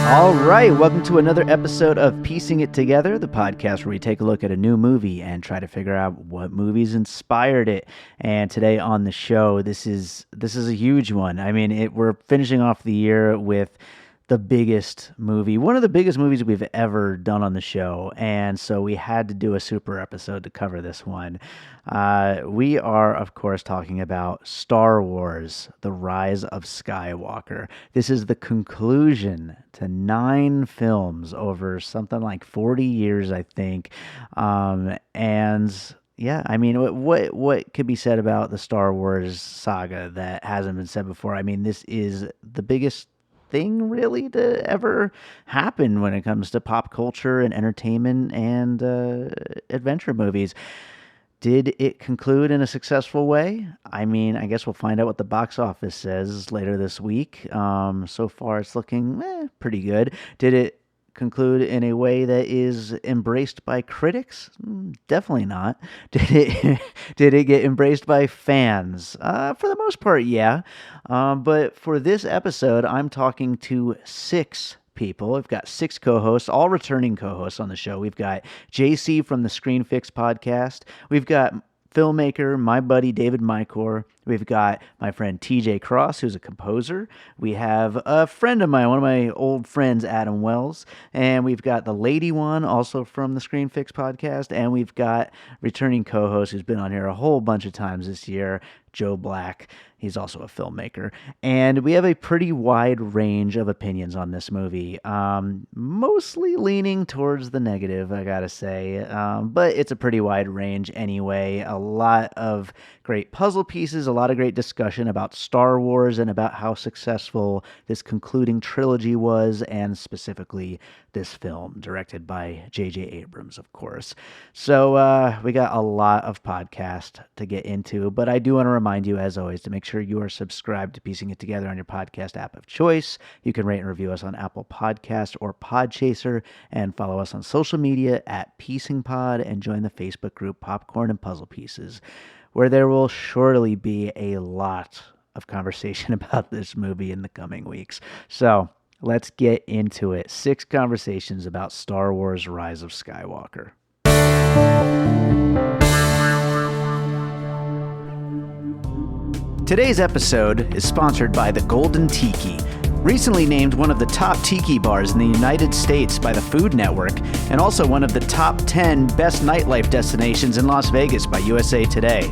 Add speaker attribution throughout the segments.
Speaker 1: All right, welcome to another episode of Piecing It Together, the podcast where we take a look at a new movie and try to figure out what movies inspired it. And today on the show, this is a huge one. I mean, we're finishing off the year with the biggest movie, one of the biggest movies we've ever done on the show, and so we had to do a super episode to cover this one. We are, of course, talking about Star Wars: The Rise of Skywalker. This is the conclusion to 9 films over something like 40 years, I think, and yeah, I mean, what could be said about the Star Wars saga that hasn't been said before? I mean, this is the biggest thing really to ever happen when it comes to pop culture and entertainment and adventure movies. Did it conclude in a successful way? I mean, I guess we'll find out what the box office says later this week. So far, it's looking pretty good. Did it conclude in a way that is embraced by critics? Definitely not. Did it get embraced by fans? For the most part, yeah. But for this episode, I'm talking to 6 people. I've got 6 co-hosts, all returning co-hosts on the show. We've got JC from the Screen Fix podcast. We've got filmmaker, my buddy David Michor. We've got my friend TJ Cross, who's a composer. We have a friend of mine, one of my old friends, Adam Wells. And we've got the Lady-Wan, also from the Screen Fix podcast. And we've got returning co-host who's been on here a whole bunch of times this year, Joe Black. He's also a filmmaker. And we have a pretty wide range of opinions on this movie, mostly leaning towards the negative, I gotta say. But it's a pretty wide range anyway. A lot of great puzzle pieces, a lot of great discussion about Star Wars and about how successful this concluding trilogy was, and specifically this film, directed by J.J. Abrams, of course. So we got a lot of podcast to get into, but I do want to remind you, as always, to make sure you are subscribed to Piecing It Together on your podcast app of choice. You can rate and review us on Apple Podcasts or Podchaser, and follow us on social media at Piecing Pod, and join the Facebook group Popcorn and Puzzle Pieces, where there will surely be a lot of conversation about this movie in the coming weeks. So let's get into it. 6 conversations about Star Wars: Rise of Skywalker. Today's episode is sponsored by the Golden Tiki, recently named one of the top tiki bars in the United States by the Food Network, and also one of the top 10 best nightlife destinations in Las Vegas by USA Today.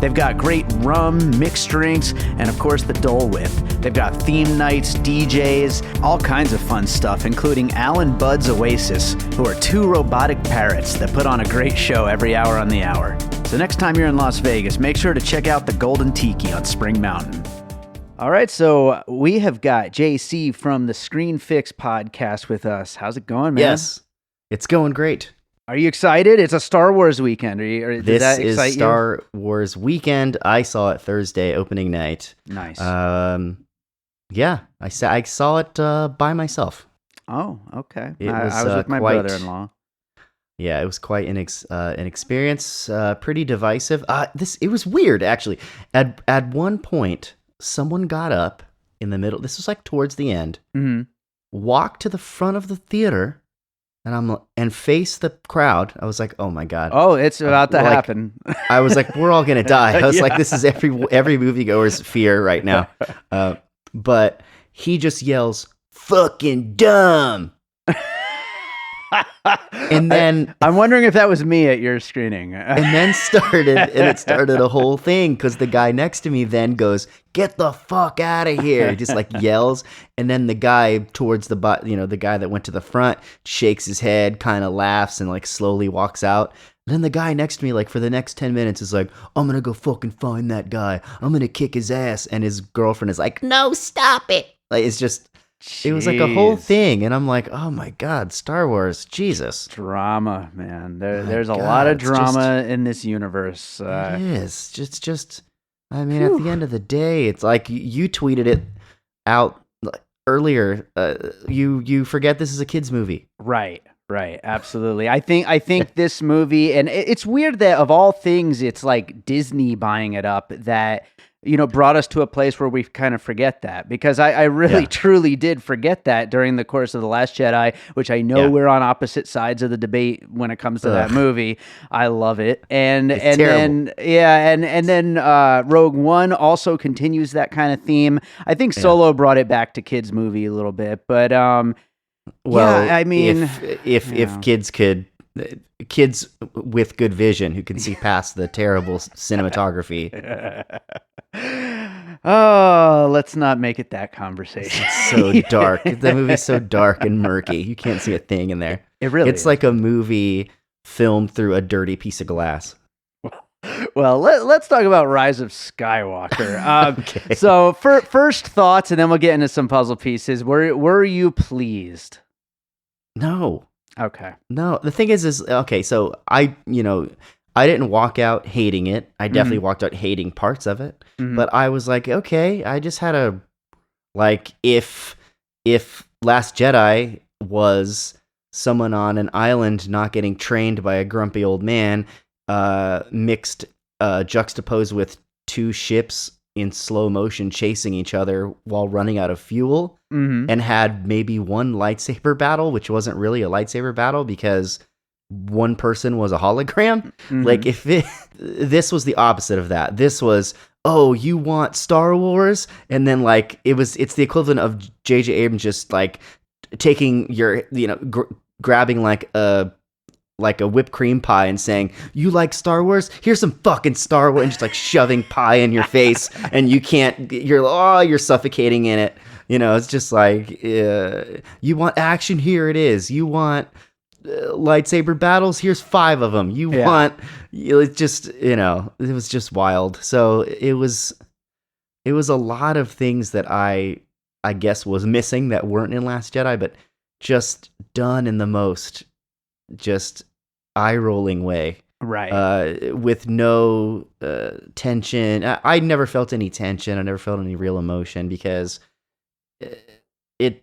Speaker 1: They've got great rum, mixed drinks, and of course the Dole Whip. They've got theme nights, DJs, all kinds of fun stuff, including Al and Bud's Oasis, who are 2 robotic parrots that put on a great show every hour on the hour. So next time you're in Las Vegas, make sure to check out the Golden Tiki on Spring Mountain. All right, so we have got JC from the Screen Fix podcast with us. How's it going, man?
Speaker 2: Yes, it's going great.
Speaker 1: Are you excited? It's a Star Wars weekend. Does that excite you?
Speaker 2: This is Star Wars weekend. I saw it Thursday, opening night.
Speaker 1: Nice.
Speaker 2: Yeah, I saw it by myself.
Speaker 1: Oh, okay.
Speaker 2: I
Speaker 1: was with my brother-in-law.
Speaker 2: Yeah, it was quite an experience. Pretty divisive. It was weird, actually. At one point, someone got up in the middle. This was like towards the end.
Speaker 1: Mm-hmm.
Speaker 2: Walked to the front of the theater. And face the crowd. I was like, oh my God.
Speaker 1: Oh, it's about to happen.
Speaker 2: I was like, we're all going to die. I was like, this is every moviegoer's fear right now. But he just yells, fucking dumb. And then
Speaker 1: I'm wondering if that was me at your screening.
Speaker 2: And it started a whole thing, because the guy next to me then goes, get the fuck out of here. He just like yells. And then the guy towards the guy that went to the front shakes his head, kind of laughs, and like slowly walks out. And then the guy next to me, like for the next 10 minutes, is like, I'm gonna go fucking find that guy. I'm gonna kick his ass. And his girlfriend is like, no, stop it. Like, it's just, It was like a whole thing, and I'm like, oh my God, Star Wars, Jesus.
Speaker 1: Drama, man. There's a lot of drama in this universe.
Speaker 2: It is. Just, I mean, at the end of the day, it's like you tweeted it out earlier. You forget this is a kid's movie.
Speaker 1: Right. Right, absolutely. I think this movie, and it's weird that of all things, it's like Disney buying it up that brought us to a place where we kind of forget that, because I really
Speaker 2: Yeah.
Speaker 1: truly did forget that during the course of The Last Jedi, which I know
Speaker 2: Yeah.
Speaker 1: we're on opposite sides of the debate when it comes to that
Speaker 2: Ugh.
Speaker 1: movie. I love it, and
Speaker 2: It's
Speaker 1: and
Speaker 2: terrible.
Speaker 1: then Rogue One also continues that kind of theme. I think
Speaker 2: Yeah.
Speaker 1: Solo brought it back to kids movie a little bit, but
Speaker 2: Well,
Speaker 1: I mean,
Speaker 2: if kids with good vision who can see past the terrible cinematography.
Speaker 1: Oh, let's not make it that conversation.
Speaker 2: It's so dark. The movie's so dark and murky. You can't see a thing in there.
Speaker 1: It really
Speaker 2: It's
Speaker 1: is.
Speaker 2: like a movie filmed through a dirty piece of glass.
Speaker 1: Well, let's talk about Rise of Skywalker.
Speaker 2: Okay.
Speaker 1: So, first thoughts, and then we'll get into some puzzle pieces. Were you pleased?
Speaker 2: No.
Speaker 1: Okay.
Speaker 2: No. The thing is okay, so I didn't walk out hating it. I definitely walked out hating parts of it.
Speaker 1: Mhm.
Speaker 2: But I was like, okay, I just had a if Last Jedi was someone on an island not getting trained by a grumpy old man, juxtaposed with two ships in slow motion chasing each other while running out of fuel, and had maybe one lightsaber battle, which wasn't really a lightsaber battle because one person was a hologram. Like this was the opposite of that. This was, oh, you want Star Wars? And then it's the equivalent of J.J. Abrams just like taking your, grabbing like a whipped cream pie and saying, you like Star Wars? Here's some fucking Star Wars, and just like shoving pie in your face, and you're suffocating in it. It's just like, you want action? Here it is. You want lightsaber battles? Here's 5 of them. It's just, it was just wild. So it was a lot of things that I guess was missing that weren't in Last Jedi, but just done in the most just eye-rolling way.
Speaker 1: Right.
Speaker 2: With no tension. I never felt any tension. I never felt any real emotion because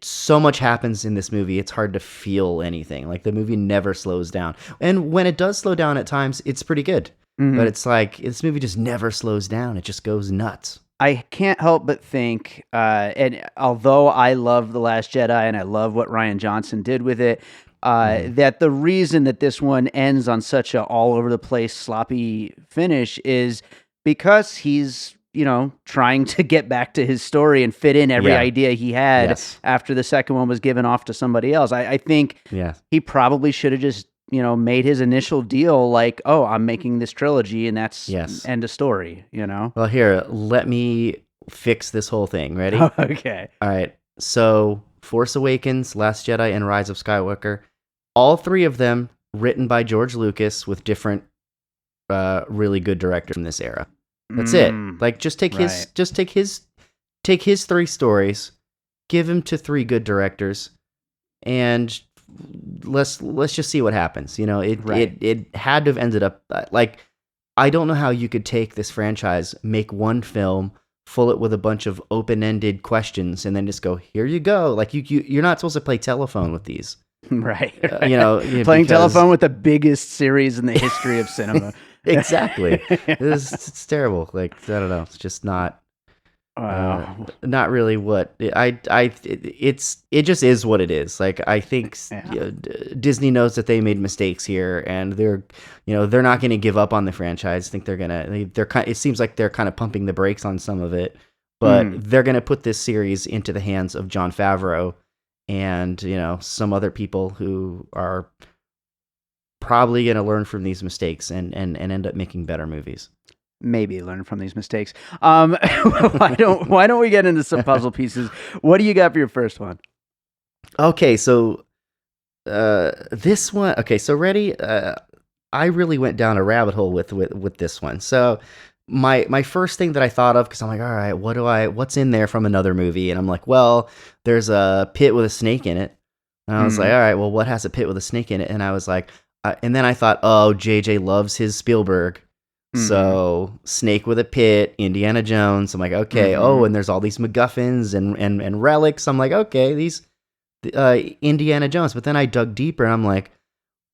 Speaker 2: so much happens in this movie. It's hard to feel anything. Like, the movie never slows down. And when it does slow down at times, it's pretty good. But it's like, this movie just never slows down. It just goes nuts.
Speaker 1: I can't help but think, and although I love The Last Jedi and I love what Rian Johnson did with it, that the reason that this one ends on such a all over the place sloppy finish is because he's trying to get back to his story and fit in every idea he had after the second one was given off to somebody else. I think he probably should have just made his initial deal like, oh, I'm making this trilogy and that's end of story.
Speaker 2: Well, here, let me fix this whole thing. Ready?
Speaker 1: Okay.
Speaker 2: All right. So, Force Awakens, Last Jedi, and Rise of Skywalker, all 3 of them written by George Lucas with different, really good directors from this era. That's it. Like, just take his 3 stories, give him to 3 good directors, and let's just see what happens. It had to have ended up like, I don't know how you could take this franchise, make one film, fill it with a bunch of open-ended questions, and then just go, here you go. Like, you're not supposed to play telephone with these.
Speaker 1: Right.
Speaker 2: Playing
Speaker 1: telephone with the biggest series in the history of cinema.
Speaker 2: Exactly. It's terrible. Like, I don't know. It's just not not really what it just is what it is. Like, I think Disney knows that they made mistakes here, and they're not going to give up on the franchise. I think it seems like they're kind of pumping the brakes on some of it, but they're going to put this series into the hands of Jon Favreau and some other people who are probably going to learn from these mistakes and end up making better movies.
Speaker 1: Maybe learn from these mistakes. Why don't we get into some puzzle pieces? What do you got for your first one?
Speaker 2: Okay, so this one. Okay, so ready? I really went down a rabbit hole with this one. So my first thing that I thought of, because I'm like, all right, what's in there from another movie? And I'm like, well, there's a pit with a snake in it. And I was like, all right, well, what has a pit with a snake in it? And I was like, and then I thought, oh, JJ loves his Spielberg. So snake with a pit, Indiana Jones. I'm like, okay. Oh, and there's all these MacGuffins and relics. I'm like, okay, Indiana Jones. But then I dug deeper and I'm like,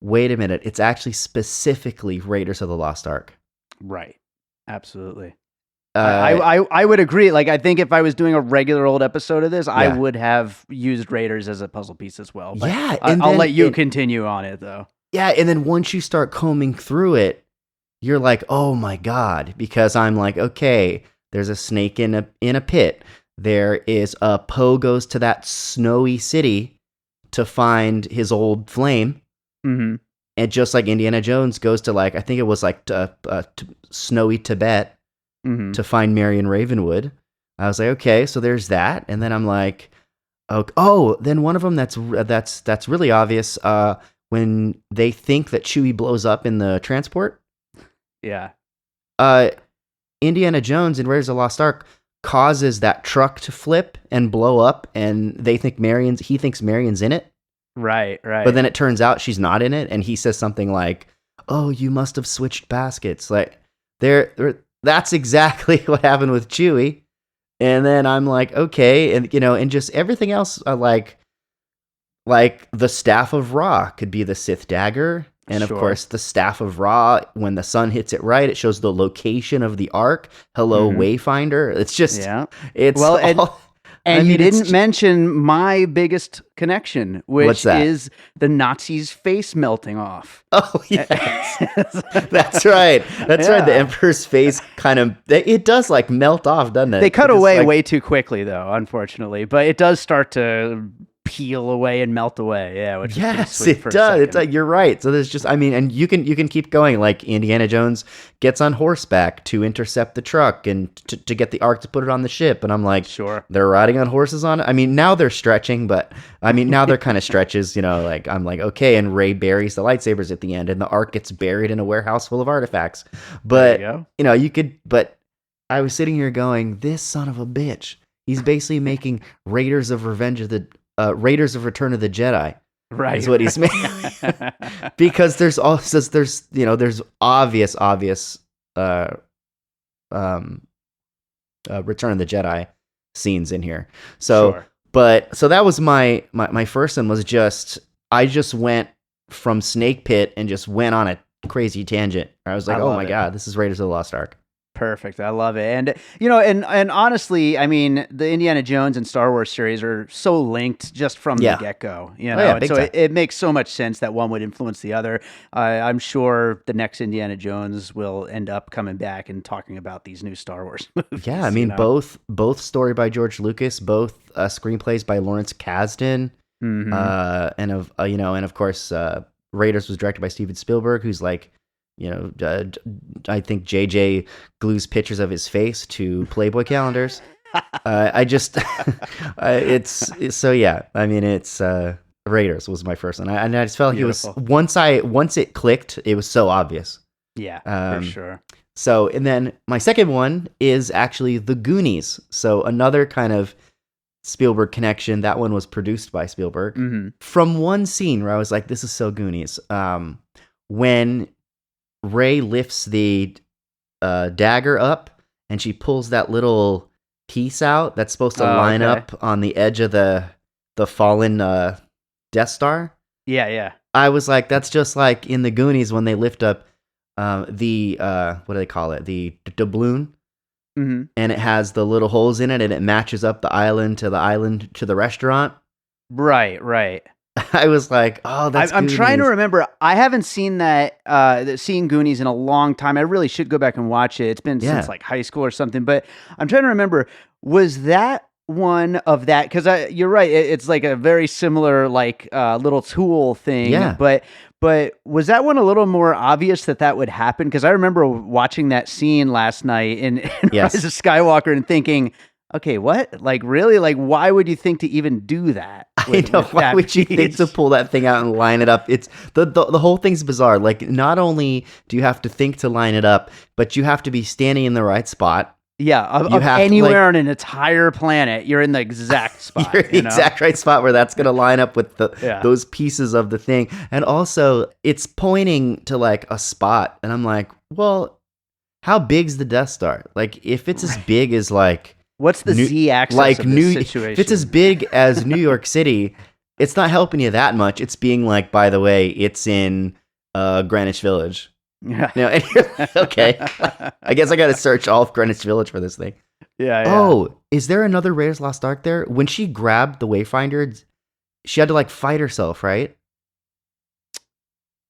Speaker 2: wait a minute, it's actually specifically Raiders of the Lost Ark.
Speaker 1: Right. Absolutely. I would agree. Like, I think if I was doing a regular old episode of this, I would have used Raiders as a puzzle piece as well. But
Speaker 2: yeah,
Speaker 1: I'll let you continue on it, though.
Speaker 2: Yeah, and then once you start combing through it, you're like, oh my God, because I'm like, okay, there's a snake in a pit. There is Poe goes to that snowy city to find his old flame.
Speaker 1: Mm-hmm.
Speaker 2: And just like Indiana Jones goes to, like, I think it was like snowy Tibet to find Marion Ravenwood. I was like, okay, so there's that. And then I'm like, oh, then one of them that's really obvious when they think that Chewie blows up in the transport.
Speaker 1: Yeah.
Speaker 2: Indiana Jones in Raiders of the Lost Ark causes that truck to flip and blow up, and he thinks Marion's in it.
Speaker 1: Right.
Speaker 2: But then it turns out she's not in it, and he says something like, "Oh, you must have switched baskets." Like, that's exactly what happened with Chewie. And then I'm like, okay, and and just everything else, like the Staff of Ra could be the Sith dagger, and of course the Staff of Ra, when the sun hits it right, it shows the location of the Ark. Hello, Wayfinder. It's just, it's all.
Speaker 1: And you didn't mention my biggest connection, which is the Nazi's face melting off.
Speaker 2: Oh, yes. That's right. That's right. The Emperor's face it does like melt off, doesn't it?
Speaker 1: They cut away way too quickly, though, unfortunately. But it does start to peel away and melt away. Yeah, which
Speaker 2: yes, it does. It's like, you're right. So there's just, and you can keep going. Like, Indiana Jones gets on horseback to intercept the truck and to get the Ark to put it on the ship. And I'm like,
Speaker 1: sure,
Speaker 2: they're riding on horses on it. I mean, now they're stretching, but now they're kind of stretches. Like, I'm like, okay. And Rey buries the lightsabers at the end, and the Ark gets buried in a warehouse full of artifacts. But you could. But I was sitting here going, this son of a bitch. He's basically making Raiders of Return of the Jedi,
Speaker 1: right?
Speaker 2: Is what he's making. Because there's obvious Return of the Jedi scenes in here. So,
Speaker 1: sure.
Speaker 2: so that was my first one. Was I just went from Snake Pit and just went on a crazy tangent. I was like, oh my God, this is Raiders of the Lost Ark.
Speaker 1: Perfect. I love it. And, and honestly, I mean, the Indiana Jones and Star Wars series are so linked just from the get-go, and so it makes so much sense that one would influence the other. I'm sure the next Indiana Jones will end up coming back and talking about these new Star Wars movies.
Speaker 2: Yeah, I mean, both story by George Lucas, both screenplays by Lawrence Kasdan, and of course, Raiders was directed by Steven Spielberg, who's like, I think JJ glues pictures of his face to Playboy calendars. It's Raiders was my first one. And I just felt like Beautiful. It was once it clicked, it was so obvious.
Speaker 1: Yeah, for sure.
Speaker 2: So, and then my second one is actually The Goonies. So another kind of Spielberg connection. That one was produced by Spielberg. From one scene where I was like, this is so Goonies. When Rey lifts the dagger up and she pulls that little piece out that's supposed to line up on the edge of the fallen Death Star.
Speaker 1: Yeah.
Speaker 2: I was like, that's just like in the Goonies when they lift up the what do they call it? The doubloon. And it has the little holes in it, and it matches up the island to the restaurant.
Speaker 1: Right.
Speaker 2: I was like, oh, that's
Speaker 1: I'm trying to remember. I haven't seen seen Goonies in a long time. I really should go back and watch it. It's been since like high school or something. But I'm trying to remember, was that one of that? Because you're right. It's like a very similar like little tool thing.
Speaker 2: Yeah.
Speaker 1: But was that one a little more obvious that would happen? Because I remember watching that scene last night in Rise of Skywalker and thinking, okay, what? Like, really? Like, why would you think to even do that?
Speaker 2: I know. Why would you think to pull that thing out and line it up? It's the whole thing's bizarre. Like, not only do you have to think to line it up, but you have to be standing in the right spot.
Speaker 1: Yeah, of anywhere on an entire planet, you're in the exact spot.
Speaker 2: You're in the exact right spot where that's going to line up with those pieces of the thing. And also, it's pointing to like a spot. And I'm like, well, how big's the Death Star? Like, if it's as big as like...
Speaker 1: What's the Z-axis of this situation?
Speaker 2: If it's as big as New York City, it's not helping you that much. It's being like, by the way, it's in Greenwich Village.
Speaker 1: Yeah.
Speaker 2: And you're like, okay, I guess I got to search all of Greenwich Village for this thing.
Speaker 1: Yeah.
Speaker 2: Oh, is there another Raiders Lost Ark there? When she grabbed the Wayfinder, she had to like fight herself, right?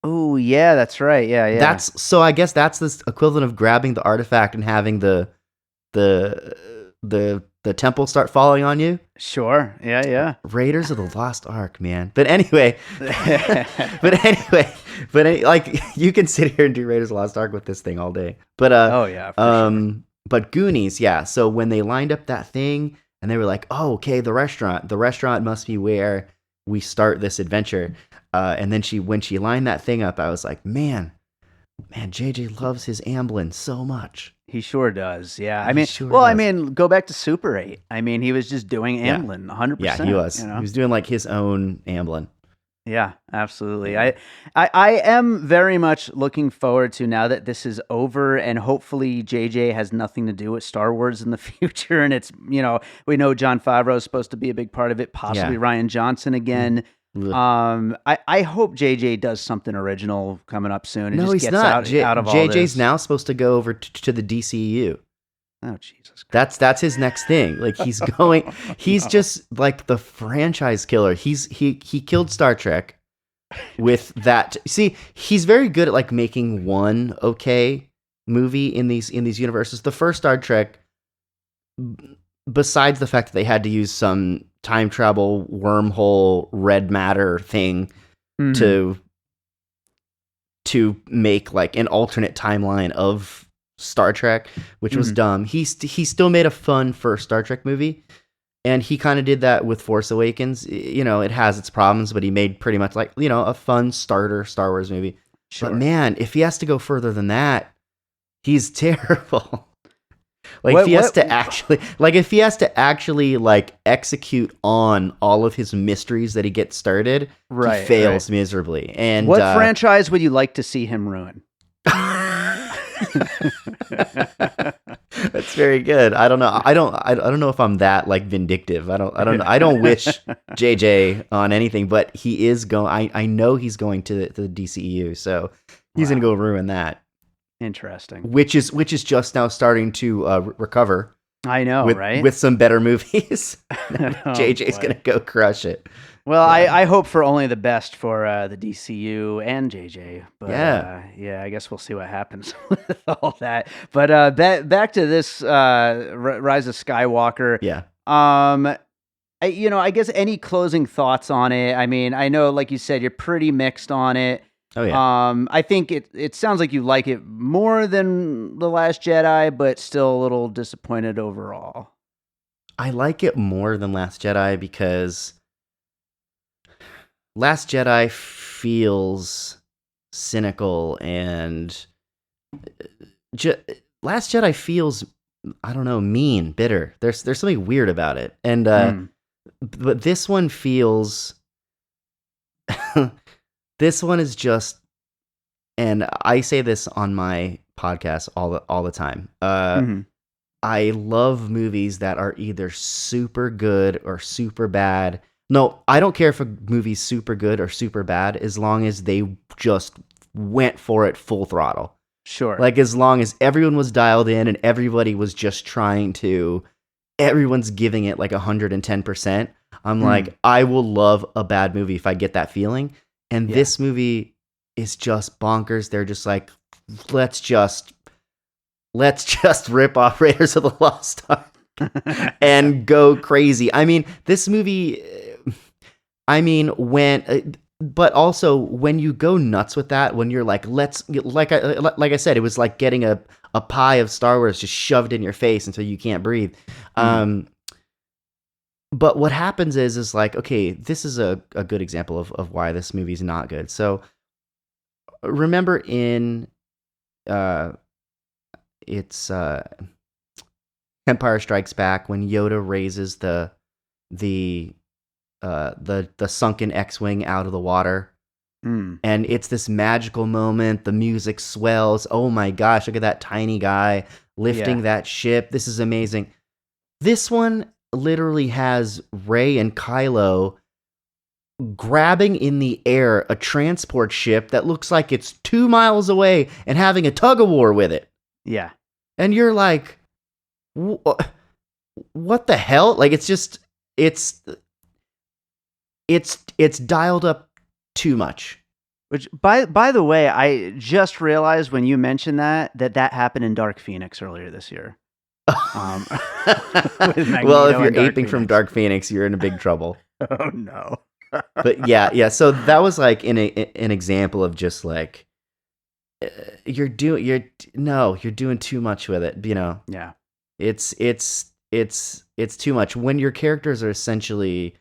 Speaker 1: Oh, yeah, that's right. Yeah.
Speaker 2: So I guess that's the equivalent of grabbing the artifact and having the temple start falling on you.
Speaker 1: Sure. Yeah.
Speaker 2: Raiders of the Lost Ark, man. But anyway, like you can sit here and do Raiders of the Lost Ark with this thing all day. But
Speaker 1: oh yeah. For sure.
Speaker 2: But Goonies, yeah. So when they lined up that thing and they were like, "Oh, okay, the restaurant must be where we start this adventure." And then when she lined that thing up, I was like, man, JJ loves his Amblin so much.
Speaker 1: He sure does. Yeah.
Speaker 2: He
Speaker 1: I mean,
Speaker 2: sure
Speaker 1: well,
Speaker 2: does.
Speaker 1: I mean, go back to Super 8. I mean, he was just doing Amblin 100%.
Speaker 2: Yeah, he was.
Speaker 1: You know?
Speaker 2: He was doing like his own Amblin.
Speaker 1: Yeah, absolutely. I am very much looking forward to now that this is over, and hopefully JJ has nothing to do with Star Wars in the future. And it's, we know Jon Favreau is supposed to be a big part of it, possibly Rian Johnson again. I hope JJ does something original coming up soon. And
Speaker 2: No,
Speaker 1: just
Speaker 2: he's
Speaker 1: gets
Speaker 2: not.
Speaker 1: out of all
Speaker 2: JJ's
Speaker 1: this.
Speaker 2: now supposed to go over to the DCEU.
Speaker 1: Oh, Jesus Christ.
Speaker 2: That's his next thing. Like he's going. He's just like the franchise killer. He killed Star Trek with that. See, he's very good at like making one okay movie in these universes. The first Star Trek, besides the fact that they had to use some time travel wormhole red matter thing to make like an alternate timeline of Star Trek, which was dumb. He still made a fun first Star Trek movie, and he kind of did that with Force Awakens. It has its problems, but he made pretty much like a fun starter Star Wars movie. Sure. But man, if he has to go further than that, he's terrible. Like if he has to actually like execute on all of his mysteries that he gets started, he fails miserably. And
Speaker 1: what franchise would you like to see him ruin?
Speaker 2: That's very good. I don't know. I don't know if I'm that like vindictive. I don't wish JJ on anything, but he is going. I know he's going to the DCEU, so he's gonna go ruin that.
Speaker 1: Interesting.
Speaker 2: Which is just now starting to recover.
Speaker 1: I know, right?
Speaker 2: With some better movies. JJ's gonna go crush it.
Speaker 1: Well, I hope for only the best for the DCU and JJ. But I guess we'll see what happens with all that. But back to this Rise of Skywalker.
Speaker 2: Yeah.
Speaker 1: I guess any closing thoughts on it? I mean, I know, like you said, you're pretty mixed on it.
Speaker 2: Oh yeah.
Speaker 1: I think it sounds like you like it more than The Last Jedi, but still a little disappointed overall.
Speaker 2: I like it more than Last Jedi because Last Jedi feels cynical and Last Jedi feels, I don't know, mean, bitter. There's something weird about it. And but this one feels this one is just, and I say this on my podcast all the time. I love movies that are either super good or super bad. No, I don't care if a movie's super good or super bad as long as they just went for it full throttle.
Speaker 1: Sure.
Speaker 2: Like as long as everyone was dialed in and everybody was just everyone's giving it like 110%. I'm like, I will love a bad movie if I get that feeling. And this movie is just bonkers. They're just like, let's just rip off Raiders of the Lost Ark and go crazy. I mean, this movie, but also when you go nuts with that, when you're like, like I said, it was like getting a pie of Star Wars just shoved in your face until you can't breathe. But what happens is like, okay, this is a good example of why this movie's not good. So remember in it's Empire Strikes Back when Yoda raises the sunken X-wing out of the water. And it's this magical moment. The music swells. Oh my gosh, look at that tiny guy lifting that ship. This is amazing. This one literally has Rey and Kylo grabbing in the air a transport ship that looks like it's 2 miles away and having a tug of war with it.
Speaker 1: Yeah.
Speaker 2: And you're like, what the hell? Like, it's just, it's dialed up too much.
Speaker 1: Which, by the way, I just realized when you mentioned that happened in Dark Phoenix earlier this year.
Speaker 2: Well, if you're aping from Dark Phoenix, you're in a big trouble.
Speaker 1: Oh no.
Speaker 2: But yeah. So that was like an example of just like you're doing too much with it. You know.
Speaker 1: Yeah.
Speaker 2: It's too much when your characters are essentially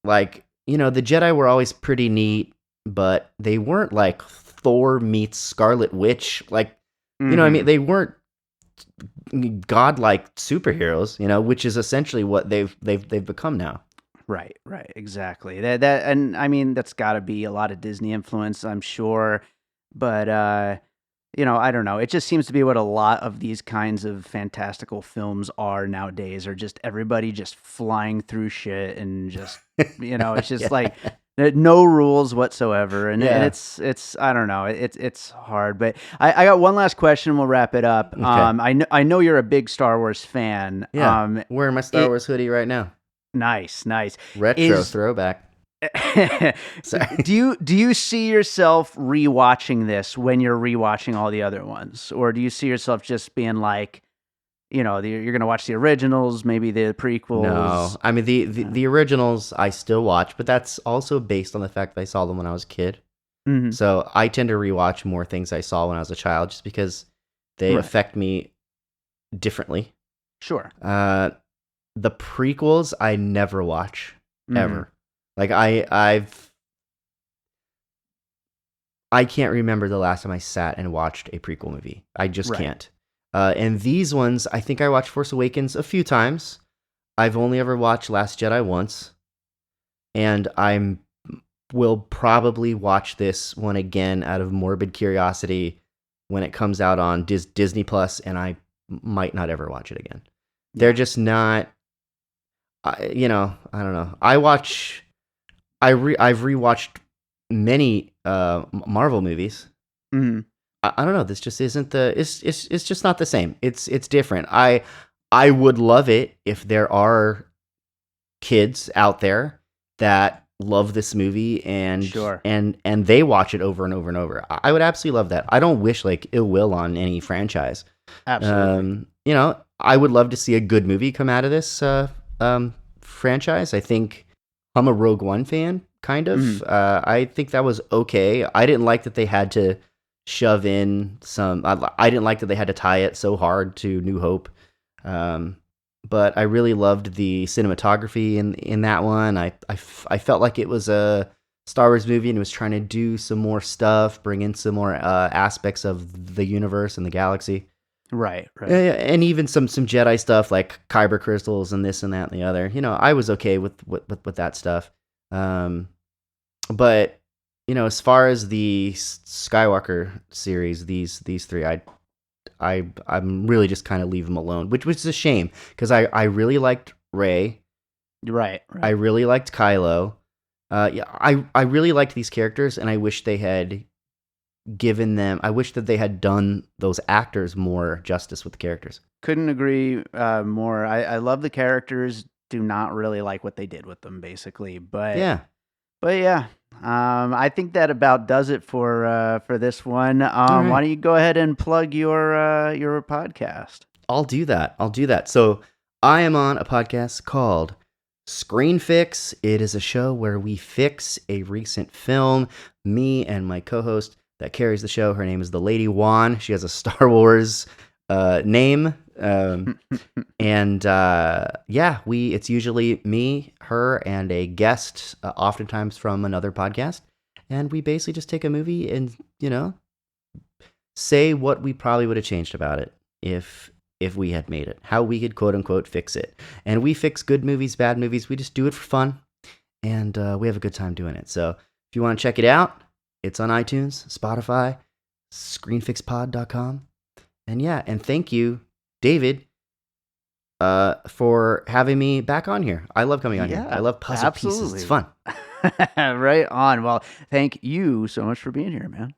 Speaker 2: like, you know, the Jedi were always pretty neat, but they weren't like Thor meets Scarlet Witch. Like, you know what I mean? They weren't godlike superheroes, you know, which is essentially what they've become now.
Speaker 1: Right, exactly. That and I mean that's got to be a lot of Disney influence, I'm sure, but you know, I don't know. It just seems to be what a lot of these kinds of fantastical films are nowadays, are just everybody just flying through shit and just, you know, it's just like no rules whatsoever. And it's I don't know. It's hard, but I got one last question. We'll wrap it up.
Speaker 2: Okay.
Speaker 1: I know you're a big Star Wars fan.
Speaker 2: Yeah. Wearing my Star Wars hoodie right now.
Speaker 1: Nice.
Speaker 2: Retro throwback. Sorry.
Speaker 1: Do you see yourself rewatching this when you're rewatching all the other ones, or do you see yourself just being like, you know, you're gonna watch the originals, maybe the prequels?
Speaker 2: No, I mean the originals I still watch, but that's also based on the fact that I saw them when I was a kid.
Speaker 1: Mm-hmm.
Speaker 2: So I tend to rewatch more things I saw when I was a child, just because they affect me differently.
Speaker 1: Sure.
Speaker 2: The prequels I never watch ever. Like I can't remember the last time I sat and watched a prequel movie. I just can't. And these ones, I think I watched Force Awakens a few times. I've only ever watched Last Jedi once. And will probably watch this one again out of morbid curiosity when it comes out on Disney Plus, and I might not ever watch it again. They're just not, you know, I don't know. I've rewatched many Marvel movies.
Speaker 1: Mm-hmm.
Speaker 2: I don't know. This just isn't it's just not the same. It's different. I would love it if there are kids out there that love this movie and and they watch it over and over and over. I would absolutely love that. I don't wish like ill will on any franchise.
Speaker 1: Absolutely.
Speaker 2: You know, I would love to see a good movie come out of this franchise. I think I'm a Rogue One fan, kind of. I think that was okay. I didn't like that they had to shove in some. I didn't like that they had to tie it so hard to New Hope. But I really loved the cinematography in that one. I felt like it was a Star Wars movie and it was trying to do some more stuff, bring in some more aspects of the universe and the galaxy.
Speaker 1: Right.
Speaker 2: And even some Jedi stuff like kyber crystals and this and that and the other. You know, I was okay with that stuff. But you know, as far as the Skywalker series, these three, I'm really just kind of leave them alone, which is a shame because I really liked Rey.
Speaker 1: Right.
Speaker 2: I really liked Kylo. I really liked these characters, and I wish they had I wish that they had done those actors more justice with the characters.
Speaker 1: Couldn't agree more. I love the characters. Do not really like what they did with them, basically. But yeah. I think that about does it for this one. Right. Why don't you go ahead and plug your podcast?
Speaker 2: I'll do that. So I am on a podcast called Screen Fix. It is a show where we fix a recent film. Me and my co-host that carries the show, her name is the Lady-Wan. She has a Star Wars name. It's usually me, her, and a guest, oftentimes from another podcast. And we basically just take a movie and, you know, say what we probably would have changed about it if we had made it, how we could quote unquote fix it. And we fix good movies, bad movies. We just do it for fun. And we have a good time doing it. So if you want to check it out, it's on iTunes, Spotify, screenfixpod.com. And thank you, David. for having me back on here. I love coming on here. I
Speaker 1: Yeah,
Speaker 2: love puzzle pieces. It's
Speaker 1: absolutely.
Speaker 2: fun.
Speaker 1: Right on. Well, thank you so much for being here, man.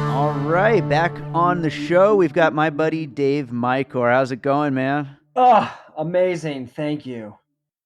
Speaker 1: All right, back on the show, we've got my buddy Dave Michor. How's it going, man?
Speaker 3: Oh, amazing. Thank you.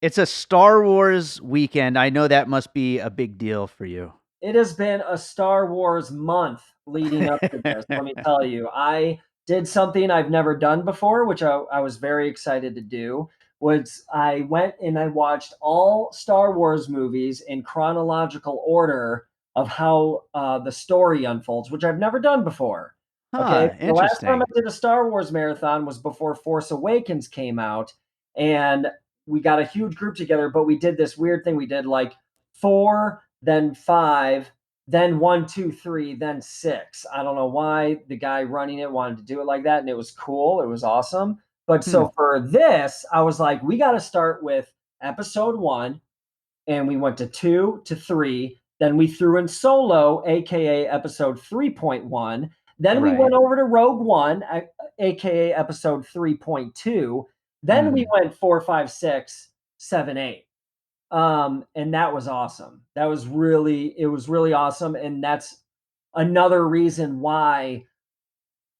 Speaker 1: It's a Star Wars weekend. I know that must be a big deal for you.
Speaker 3: It has been a Star Wars month leading up to this. Let me tell you, I did something I've never done before, which I was very excited to do. Was I went and I watched all Star Wars movies in chronological order of how the story unfolds, which I've never done before. Okay,
Speaker 1: Huh,
Speaker 3: the last time I
Speaker 1: interesting.
Speaker 3: did a Star Wars marathon was before Force Awakens came out, and we got a huge group together, but we did this weird thing. We did like 4, then 5, then 1, 2, 3, then 6. I don't know why the guy running it wanted to do it like that, and it was cool. It was awesome. But
Speaker 1: Hmm.
Speaker 3: so for this, I was like, we got to start with episode 1, and we went to 2 to 3. Then we threw in Solo, aka episode 3.1. Then we
Speaker 1: Right.
Speaker 3: went over to Rogue One, aka episode 3.2. Then we
Speaker 1: Mhm.
Speaker 3: went 4, 5, 6, 7, 8. And that was awesome. It was really awesome. And that's another reason why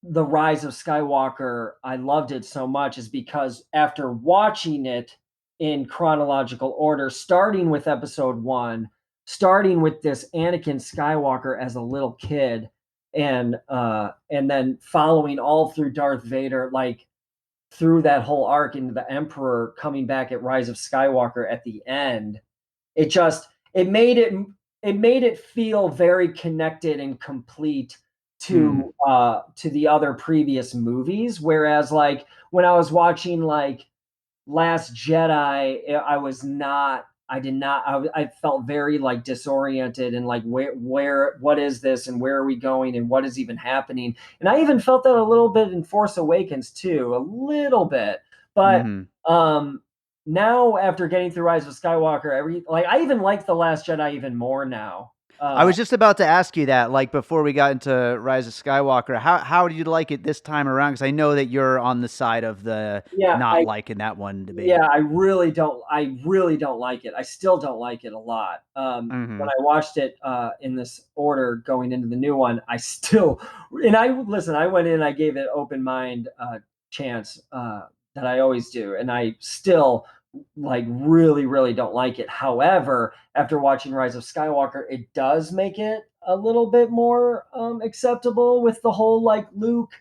Speaker 3: the Rise of Skywalker, I loved it so much, is because after watching it in chronological order, starting with episode 1, starting with this Anakin Skywalker as a little kid, and then following all through Darth Vader, like through that whole arc into the Emperor coming back at Rise of Skywalker at the end, it just it made it feel very connected and complete
Speaker 1: Hmm.
Speaker 3: to the other previous movies. Whereas like when I was watching like Last Jedi, I was not. I did not. I felt very like disoriented and like what is this and where are we going and what is even happening? And I even felt that a little bit in Force Awakens too, a little bit. But
Speaker 1: Mhm.
Speaker 3: um, now after getting through Rise of Skywalker, I even like the Last Jedi even more now.
Speaker 1: I was just about to ask you that, like before we got into Rise of Skywalker. How did you like it this time around? Because I know that you're on the side of the
Speaker 3: Yeah,
Speaker 1: not liking that one debate.
Speaker 3: yeah, I really don't like it. I still don't like it a lot. When
Speaker 1: Hmm.
Speaker 3: I watched it in this order going into the new one, I still and I listen. I went in, I gave it open mind chance that I always do, and I still like really don't like it. However, after watching Rise of Skywalker, it does make it a little bit more acceptable with the whole like Luke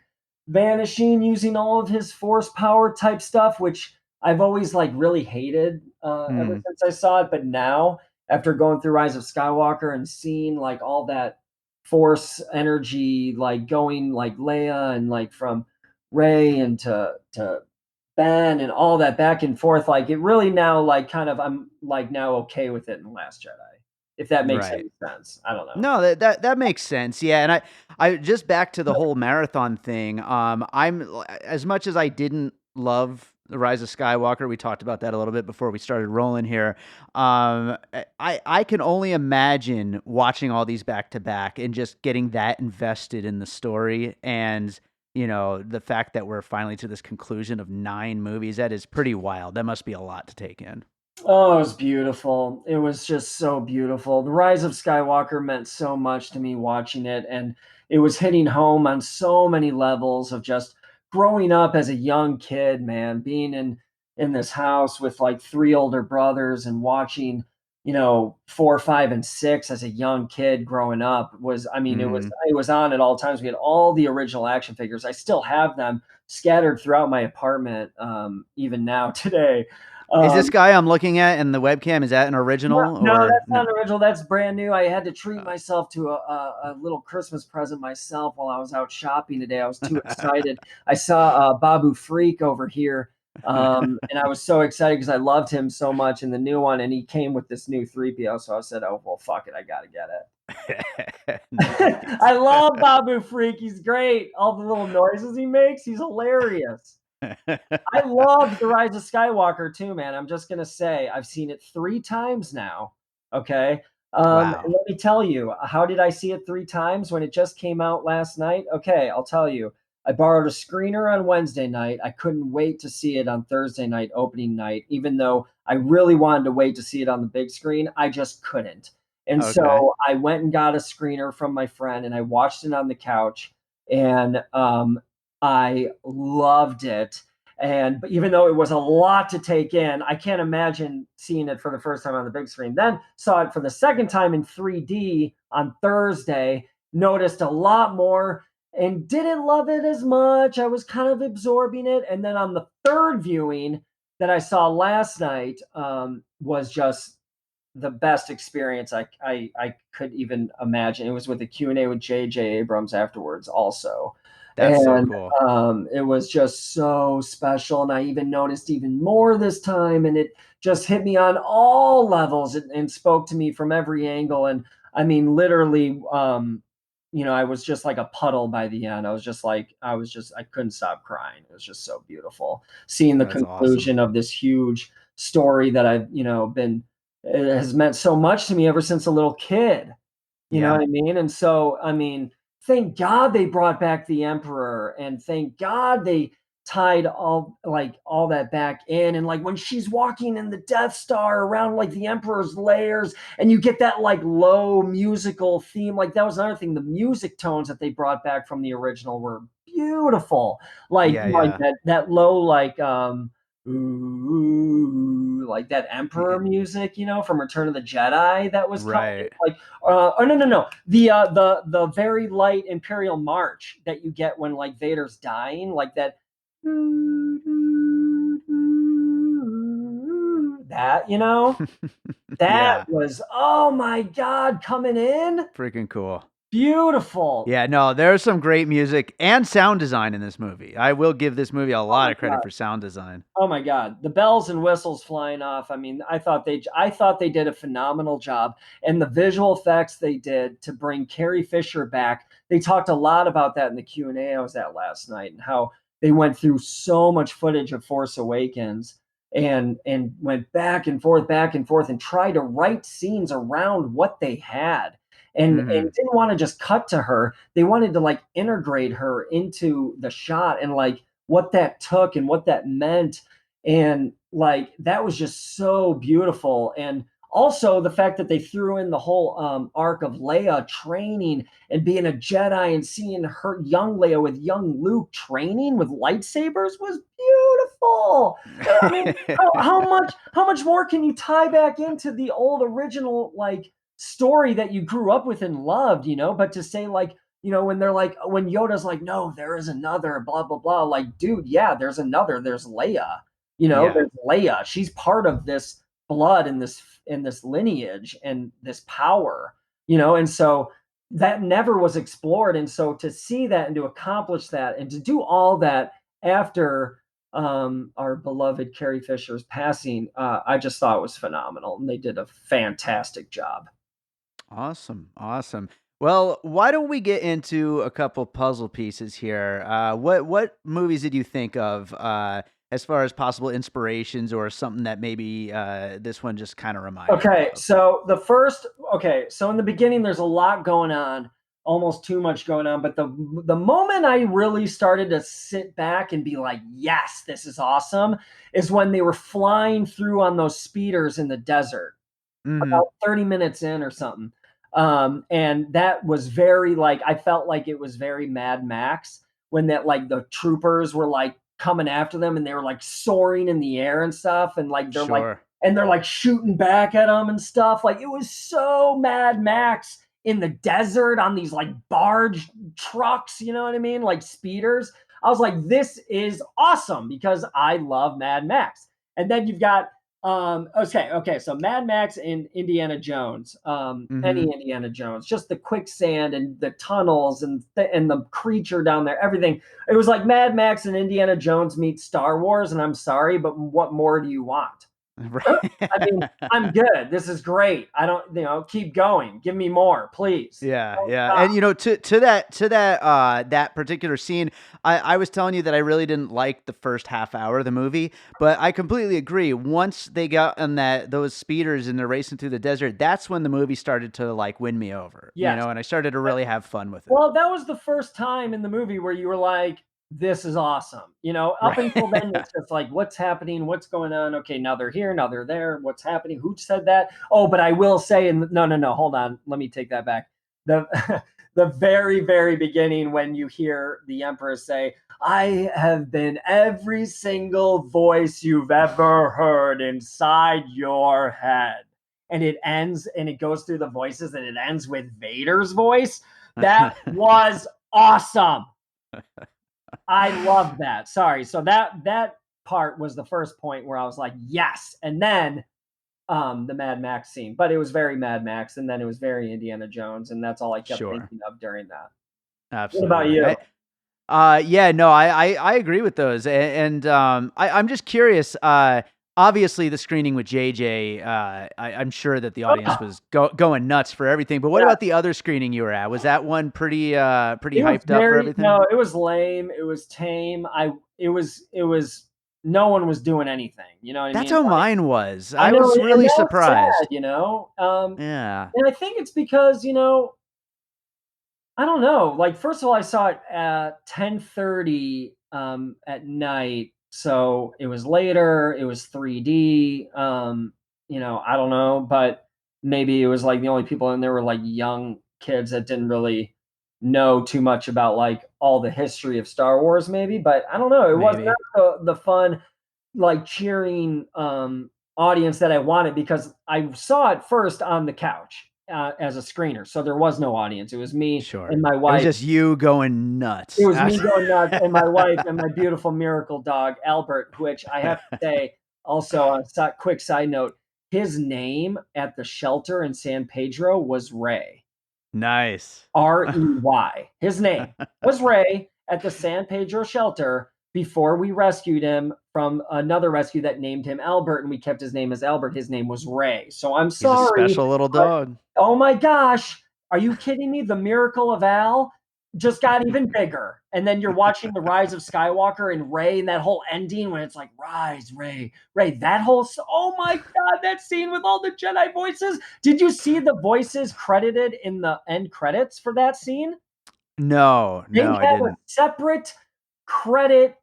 Speaker 3: vanishing using all of his force power type stuff, which I've always like really hated ever
Speaker 1: Hmm.
Speaker 3: since I saw it. But now, after going through Rise of Skywalker and seeing like all that force energy, like going like Leia and like from Ray and to Ben and all that back and forth, like it really now like kind of I'm like now okay with it in the Last Jedi, if that makes
Speaker 1: Right.
Speaker 3: any sense. I don't know.
Speaker 1: No, that makes sense. Yeah, and I just back to the whole marathon thing. As much as I didn't love the Rise of Skywalker, we talked about that a little bit before we started rolling here. I can only imagine watching all these back to back and just getting that invested in the story and the fact that we're finally to this conclusion of 9 movies. That is pretty wild. That must be a lot to take in.
Speaker 3: Oh, it was beautiful. It was just so beautiful. The Rise of Skywalker meant so much to me watching it, and it was hitting home on so many levels of just growing up as a young kid, man, being in this house with like 3 older brothers and watching, 4, 5, and 6 as a young kid growing up was I mean,
Speaker 1: Hmm.
Speaker 3: it was on at all times. We had all the original action figures. I still have them scattered throughout my apartment, even now today.
Speaker 1: Is this
Speaker 3: Um,
Speaker 1: guy I'm looking at in the webcam, is that an original
Speaker 3: no,
Speaker 1: or
Speaker 3: that's
Speaker 1: no?
Speaker 3: not original. That's brand new. I had to treat
Speaker 1: Uh,
Speaker 3: myself to a little Christmas present myself while I was out shopping today. I was too excited. I saw Babu Freak over here, and I was so excited because I loved him so much in the new one, and he came with this new 3PO. So I said, "Oh well, fuck it, I gotta get it." I
Speaker 1: Nice.
Speaker 3: love Babu Freak. He's great. All the little noises he makes, he's hilarious. I loved The Rise of Skywalker too, man. I'm just gonna say I've seen it 3 times now, okay? And
Speaker 1: Wow.
Speaker 3: let me tell you, how did I see it 3 times when it just came out last night? Okay, I'll tell you. I borrowed a screener on Wednesday night. I couldn't wait to see it on Thursday night, opening night, even though I really wanted to wait to see it on the big screen. I just couldn't. And
Speaker 1: Okay.
Speaker 3: so I went and got a screener from my friend and I watched it on the couch, and I loved it. And but even though it was a lot to take in, I can't imagine seeing it for the first time on the big screen. Then saw it for the second time in 3D on Thursday, noticed a lot more and didn't love it as much. I was kind of absorbing it. And then on the third viewing that I saw last night, was just the best experience I could even imagine. It was with a Q&A with J.J. Abrams afterwards also.
Speaker 1: That's so
Speaker 3: And
Speaker 1: cool.
Speaker 3: it was just so special. And I even noticed even more this time. And it just hit me on all levels and spoke to me from every angle. And I mean, literally, I was just like a puddle by the end. I couldn't stop crying. It was just so beautiful. Seeing the
Speaker 1: That's awesome.
Speaker 3: conclusion of this huge story that I've, been it has meant so much to me ever since a little kid. You know
Speaker 1: Yeah.
Speaker 3: what I mean? And so, I mean, thank God they brought back the Emperor, and thank God they tied all that back in. And like when she's walking in the Death Star around like the Emperor's layers, and you get that like low musical theme, like that was another thing. The music tones that they brought back from the original were beautiful.
Speaker 1: Yeah,
Speaker 3: Like
Speaker 1: yeah.
Speaker 3: that low ooh, like that Emperor
Speaker 1: Y-
Speaker 3: music, from Return of the Jedi that was coming.
Speaker 1: Right.
Speaker 3: Like oh no, the very light Imperial March that you get when like Vader's dying, like that. That that
Speaker 1: Yeah.
Speaker 3: was, oh my God, coming in
Speaker 1: Freaking cool.
Speaker 3: beautiful.
Speaker 1: Yeah, no, there's some great music and sound design in this movie. I will give this movie a
Speaker 3: Oh
Speaker 1: lot
Speaker 3: my
Speaker 1: of credit
Speaker 3: God.
Speaker 1: for sound design.
Speaker 3: Oh my God, the bells and whistles flying off. I mean, I thought they did a phenomenal job, and the visual effects they did to bring Carrie Fisher back. They talked a lot about that in the Q&A I was at last night, and how they went through so much footage of Force Awakens and went back and forth, and tried to write scenes around what they had. And
Speaker 1: Mhm.
Speaker 3: didn't want to just cut to her. They wanted to like integrate her into the shot, and like what that took and what that meant. And like that was just so beautiful. And also the fact that they threw in the whole arc of Leia training and being a Jedi, and seeing her young Leia with young Luke training with lightsabers was beautiful. I mean, how much more can you tie back into the old original like story that you grew up with and loved, but to say like, when they're like, when Yoda's like, no, there is another, blah, blah, blah. Like, dude, yeah, there's another. There's Leia.
Speaker 1: Yeah.
Speaker 3: There's Leia. She's part of this blood in this lineage and this power, and so that never was explored. And so to see that and to accomplish that and to do all that after our beloved Carrie Fisher's passing, I just thought it was phenomenal. And they did a fantastic job.
Speaker 1: Awesome. Awesome. Well, why don't we get into a couple puzzle pieces here? What movies did you think of as far as possible inspirations or something that maybe this one just kind of reminded you
Speaker 3: Okay,
Speaker 1: of?
Speaker 3: so in the beginning, there's a lot going on, almost too much going on. But the moment I really started to sit back and be like, "Yes, this is awesome," is when they were flying through on those speeders in the desert,
Speaker 1: Mhm.
Speaker 3: about 30 minutes in or something. And that was very like, I felt like it was very Mad Max when that like the troopers were like coming after them, and they were like soaring in the air and stuff, and like
Speaker 1: Sure.
Speaker 3: they're like shooting back at them and stuff. Like it was so Mad Max in the desert on these like barge trucks, you know what I mean? Like speeders. I was like, this is awesome because I love Mad Max. And then you've got okay. So Mad Max and Indiana Jones, any
Speaker 1: Mhm.
Speaker 3: Indiana Jones, just the quicksand and the tunnels and the creature down there, everything. It was like Mad Max and Indiana Jones meet Star Wars, and I'm sorry, but what more do you want? I mean,
Speaker 1: Right.
Speaker 3: I'm good. This is great. I don't, keep going. Give me more, please.
Speaker 1: Yeah,
Speaker 3: Don't
Speaker 1: yeah,
Speaker 3: stop.
Speaker 1: and to that that particular scene, I was telling you that I really didn't like the first half hour of the movie, but I completely agree. Once they got on those speeders and they're racing through the desert, that's when the movie started to like win me over,
Speaker 3: Yes.
Speaker 1: and I started to really have fun with it.
Speaker 3: Well, that was the first time in the movie where you were like, this is awesome. Up until then, it's just like, what's happening? What's going on? Okay, now they're here, now they're there. What's happening? Who said that? Oh, but I will say, and no, hold on. Let me take that back. The the very, very beginning, when you hear the Emperor say, I have been every single voice you've ever heard inside your head. And it ends, and it goes through the voices, and it ends with Vader's voice. That was awesome. I love that. Sorry. So that part was the first point where I was like, yes. And then the Mad Max scene. But it was very Mad Max, and then it was very Indiana Jones, and that's all I kept
Speaker 1: Sure.
Speaker 3: thinking of during that. What about
Speaker 1: Absolutely.
Speaker 3: you?
Speaker 1: Yeah, no, I agree with those, and I'm just curious. Obviously, the screening with JJ, I'm sure that the audience was going nuts for everything. But what
Speaker 3: Yeah.
Speaker 1: about the other screening you were at? Was that one pretty
Speaker 3: It was
Speaker 1: hyped up for everything?
Speaker 3: no, it was lame. It was tame. It was no one was doing anything. You know what I
Speaker 1: That's
Speaker 3: mean?
Speaker 1: how
Speaker 3: Like,
Speaker 1: mine was.
Speaker 3: I
Speaker 1: I
Speaker 3: know,
Speaker 1: was
Speaker 3: and
Speaker 1: really
Speaker 3: that was sad.
Speaker 1: surprised. Yeah.
Speaker 3: And I think it's because I don't know. Like, first of all, I saw it at 10:30 at night, so it was later. It was 3D. I don't know, but maybe it was like the only people in there were like young kids that didn't really know too much about like all the history of Star Wars. Maybe, but I don't know. It was
Speaker 1: Maybe.
Speaker 3: not the fun, like, cheering audience that I wanted, because I saw it first on the couch as a screener. So there was no audience. It was me
Speaker 1: Sure.
Speaker 3: and my
Speaker 1: It was
Speaker 3: wife.
Speaker 1: just you going
Speaker 3: It
Speaker 1: nuts.
Speaker 3: was me going nuts, and my wife and my beautiful miracle dog, Albert, which I have to say, also, on a quick side note, his name at the shelter in San Pedro was Ray.
Speaker 1: Nice.
Speaker 3: Rey. His name was Ray at the San Pedro shelter before we rescued him from another rescue that named him Albert, and we kept his name as Albert. His name was Ray. So I'm
Speaker 1: He's a
Speaker 3: sorry,
Speaker 1: special little
Speaker 3: but
Speaker 1: dog.
Speaker 3: oh my gosh, are you kidding me? The miracle of Al just got even bigger. And then you're watching the Rise of Skywalker and Ray, and that whole ending when it's like, rise, Ray, Ray, that whole, oh my God, that scene with all the Jedi voices. Did you see the voices credited in the end credits for that scene?
Speaker 1: No,
Speaker 3: They
Speaker 1: no, I
Speaker 3: have a
Speaker 1: didn't.
Speaker 3: separate credit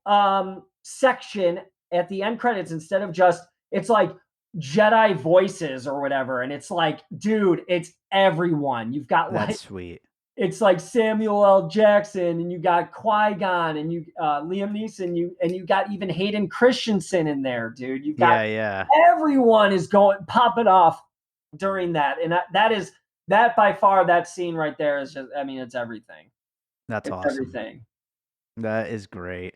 Speaker 3: section at the end credits, instead of just, it's like Jedi voices or whatever. And it's like, dude, it's everyone. You've got like,
Speaker 1: That's sweet.
Speaker 3: it's like Samuel L. Jackson, and you got Qui-Gon, and you Liam Neeson, you got even Hayden Christensen in there, dude. You got,
Speaker 1: Yeah, yeah.
Speaker 3: everyone is going popping off during that, and that by far, that scene right there is just, I mean, it's everything.
Speaker 1: That's
Speaker 3: It's
Speaker 1: awesome.
Speaker 3: everything.
Speaker 1: That is great.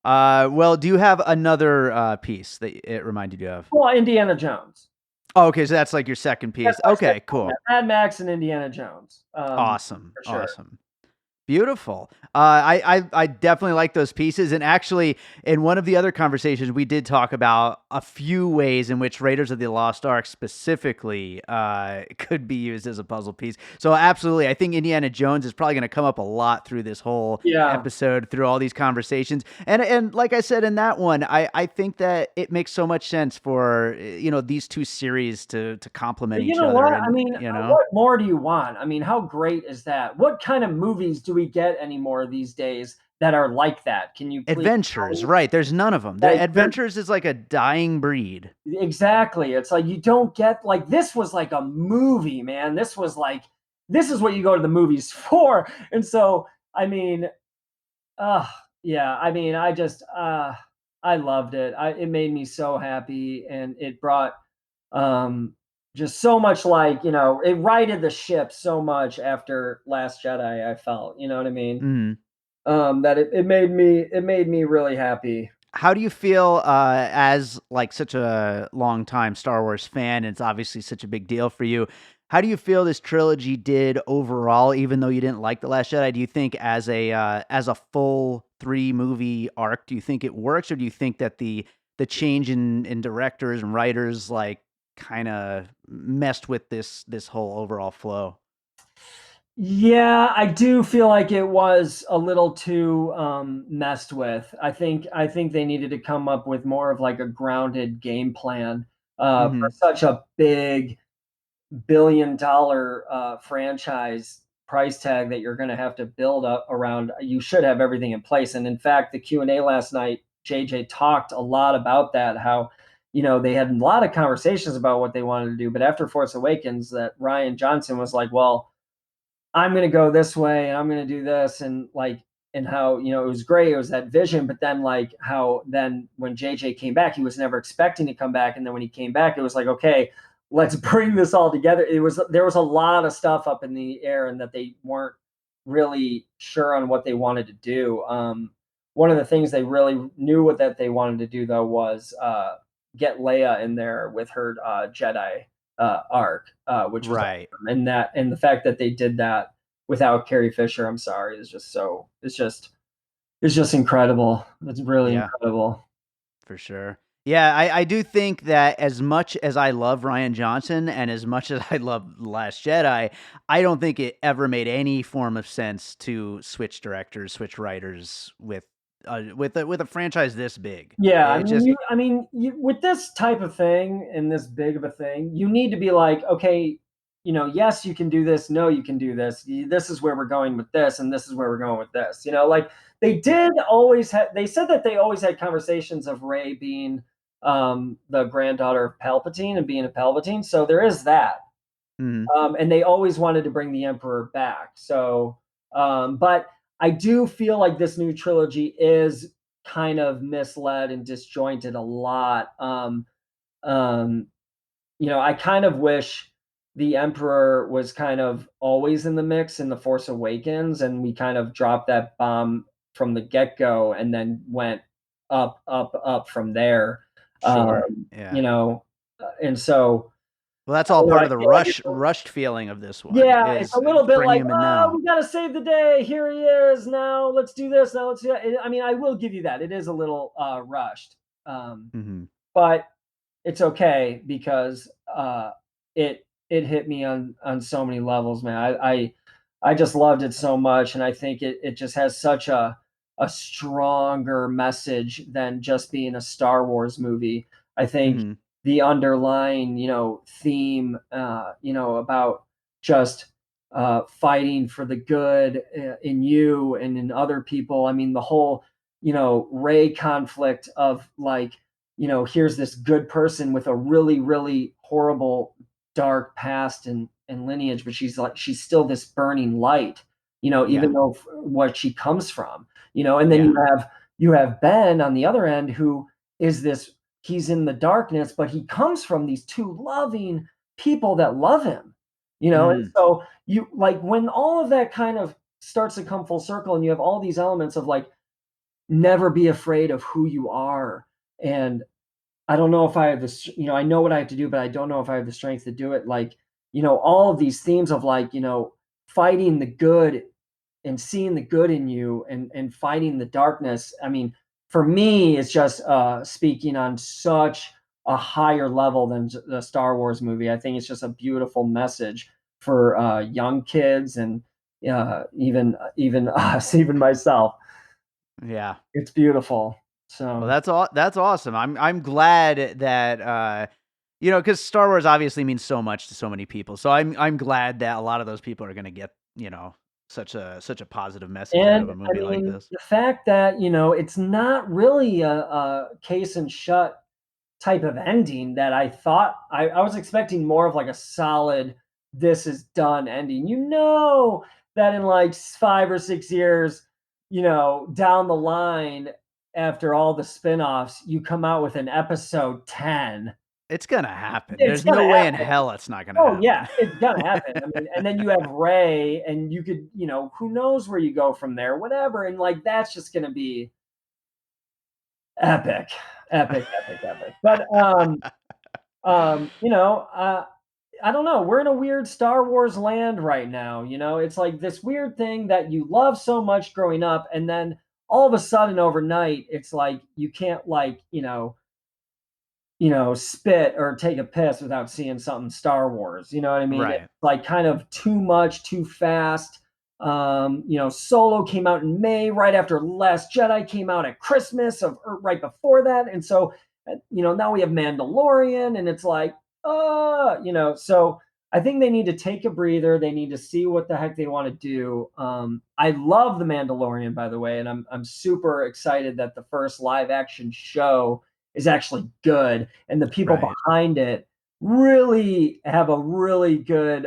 Speaker 1: Well, do you have another piece that it reminded you of?
Speaker 3: Well, Indiana Jones.
Speaker 1: Oh, okay, so that's like your second
Speaker 3: That's
Speaker 1: piece.
Speaker 3: my
Speaker 1: Okay,
Speaker 3: second one.
Speaker 1: cool.
Speaker 3: Mad Max and Indiana Jones.
Speaker 1: Awesome.
Speaker 3: For sure.
Speaker 1: Awesome. Beautiful. I definitely like those pieces. And actually, in one of the other conversations, we did talk about a few ways in which Raiders of the Lost Ark specifically could be used as a puzzle piece. So absolutely, I think Indiana Jones is probably going to come up a lot through this whole episode, through all these conversations. And like I said in that one, I think that it makes so much sense for these two series to complement each other.
Speaker 3: What?
Speaker 1: And,
Speaker 3: I mean, what more do you want? I mean, how great is that? What kind of movies do we get anymore these days that are like that? Can you please
Speaker 1: Adventures, right? There's none of them.
Speaker 3: Like,
Speaker 1: Adventures is like a dying breed.
Speaker 3: Exactly. It's like, you don't get, like, this was like a movie, man. This was like, this is what you go to the movies for. And so, I mean, yeah, I mean, I loved it. It made me so happy, and it brought just so much, like, it righted the ship so much after Last Jedi, I felt, you know what I mean?
Speaker 1: Mhm.
Speaker 3: That it made me really happy.
Speaker 1: How do you feel as like such a long time Star Wars fan? And it's obviously such a big deal for you. How do you feel this trilogy did overall, even though you didn't like The Last Jedi? Do you think as a full 3 movie arc, do you think it works, or do you think that the change in directors and writers like kind of messed with this whole overall flow?
Speaker 3: Yeah, I do feel like it was a little too messed with. I think they needed to come up with more of like a grounded game plan for
Speaker 1: Hmm.
Speaker 3: such a big billion-dollar franchise. price tag that you're going to have to build up around. You should have everything in place. And in fact, the Q&A last night, JJ talked a lot about that, how, they had a lot of conversations about what they wanted to do. But after Force Awakens, that Rian Johnson was like, well, I'm going to go this way and I'm going to do this. And how, it was great. It was that vision. But then how then when JJ came back, he was never expecting to come back. And then when he came back, it was like, okay, let's bring this all together. There was a lot of stuff up in the air and that they weren't really sure on what they wanted to do. One of the things they really knew that they wanted to do though was get Leia in there with her Jedi arc, which was
Speaker 1: Right.
Speaker 3: awesome. And the fact that they did that without Carrie Fisher, I'm sorry, is just it's just incredible. It's really incredible.
Speaker 1: For sure. Yeah, I do think that as much as I love Rian Johnson and as much as I love Last Jedi, I don't think it ever made any form of sense to switch directors, switch writers with a franchise this big.
Speaker 3: Yeah,
Speaker 1: It
Speaker 3: with this type of thing and this big of a thing, you need to be like, okay, yes, you can do this. No, you can do this. This is where we're going with this, and this is where we're going with this. They did always have. They said that they always had conversations of Rey being the granddaughter of Palpatine and being a Palpatine. So there is that.
Speaker 1: Mhm.
Speaker 3: And they always wanted to bring the Emperor back. So, but I do feel like this new trilogy is kind of misled and disjointed a lot. I kind of wish the Emperor was kind of always in the mix in The Force Awakens, and we kind of dropped that bomb from the get-go and then went up, up, up from there.
Speaker 1: Sure.
Speaker 3: Um,
Speaker 1: Yeah.
Speaker 3: and so
Speaker 1: Well, that's all part
Speaker 3: I
Speaker 1: of the
Speaker 3: feel like
Speaker 1: rushed feeling of this one.
Speaker 3: yeah, it's a little bit
Speaker 1: bringing
Speaker 3: like,
Speaker 1: him in
Speaker 3: oh,
Speaker 1: now.
Speaker 3: we gotta save the day. Here he is. Now let's do this. Now let's do that. I mean, I will give you that. It is a little rushed,
Speaker 1: Mm-hmm.
Speaker 3: but it's okay because it hit me on so many levels, man. I just loved it so much, and I think it just has such a stronger message than just being a Star Wars movie. I think
Speaker 1: Mm-hmm.
Speaker 3: the underlying theme about just fighting for the good in you and in other people. I mean, the whole Rey conflict of here's this good person with a really, really horrible, dark past and lineage, but she's still this burning light,
Speaker 1: Yeah.
Speaker 3: even though what she comes from, and then
Speaker 1: Yeah.
Speaker 3: you have Ben on the other end, who is he's in the darkness, but he comes from these two loving people that love him, and
Speaker 1: Mm.
Speaker 3: so you when all of that kind of starts to come full circle and you have all these elements of never be afraid of who you are. And I don't know if I have this, I know what I have to do, but I don't know if I have the strength to do it. All of these themes of fighting the good and seeing the good in you and fighting the darkness. I mean, for me, it's just speaking on such a higher level than the Star Wars movie. I think it's just a beautiful message for young kids and even us, even myself.
Speaker 1: Yeah.
Speaker 3: It's beautiful. So
Speaker 1: Well, that's awesome. I'm glad that because Star Wars obviously means so much to so many people. So I'm glad that a lot of those people are going to get such a positive message out of
Speaker 3: and
Speaker 1: a
Speaker 3: I
Speaker 1: movie like
Speaker 3: mean,
Speaker 1: this.
Speaker 3: the fact that, it's not really a case and shut type of ending that I thought I was expecting more of a solid, this is done ending. That in 5 or 6 years, down the line, after all the spin-offs, you come out with an episode 10.
Speaker 1: It's gonna happen.
Speaker 3: It's
Speaker 1: There's
Speaker 3: gonna
Speaker 1: no way in
Speaker 3: happen.
Speaker 1: hell it's not gonna
Speaker 3: Oh yeah,
Speaker 1: happen.
Speaker 3: it's gonna happen. I mean, and then you have Ray, and you could, who knows where you go from there, whatever. And that's just gonna be epic, epic, epic, epic. But I don't know. We're in a weird Star Wars land right now. It's like this weird thing that you love so much growing up, and then all of a sudden overnight, it's like you can't spit or take a piss without seeing something Star Wars. You know what I mean? It's
Speaker 1: Right.
Speaker 3: kind of too much, too fast. Solo came out in May, right after Last Jedi came out at Christmas or right before that. And so, now we have Mandalorian, and it's so I think they need to take a breather. They need to see what the heck they want to do. I love The Mandalorian, by the way, and I'm super excited that the first live action show is actually good, and the people
Speaker 1: Right.
Speaker 3: behind it really have a really good.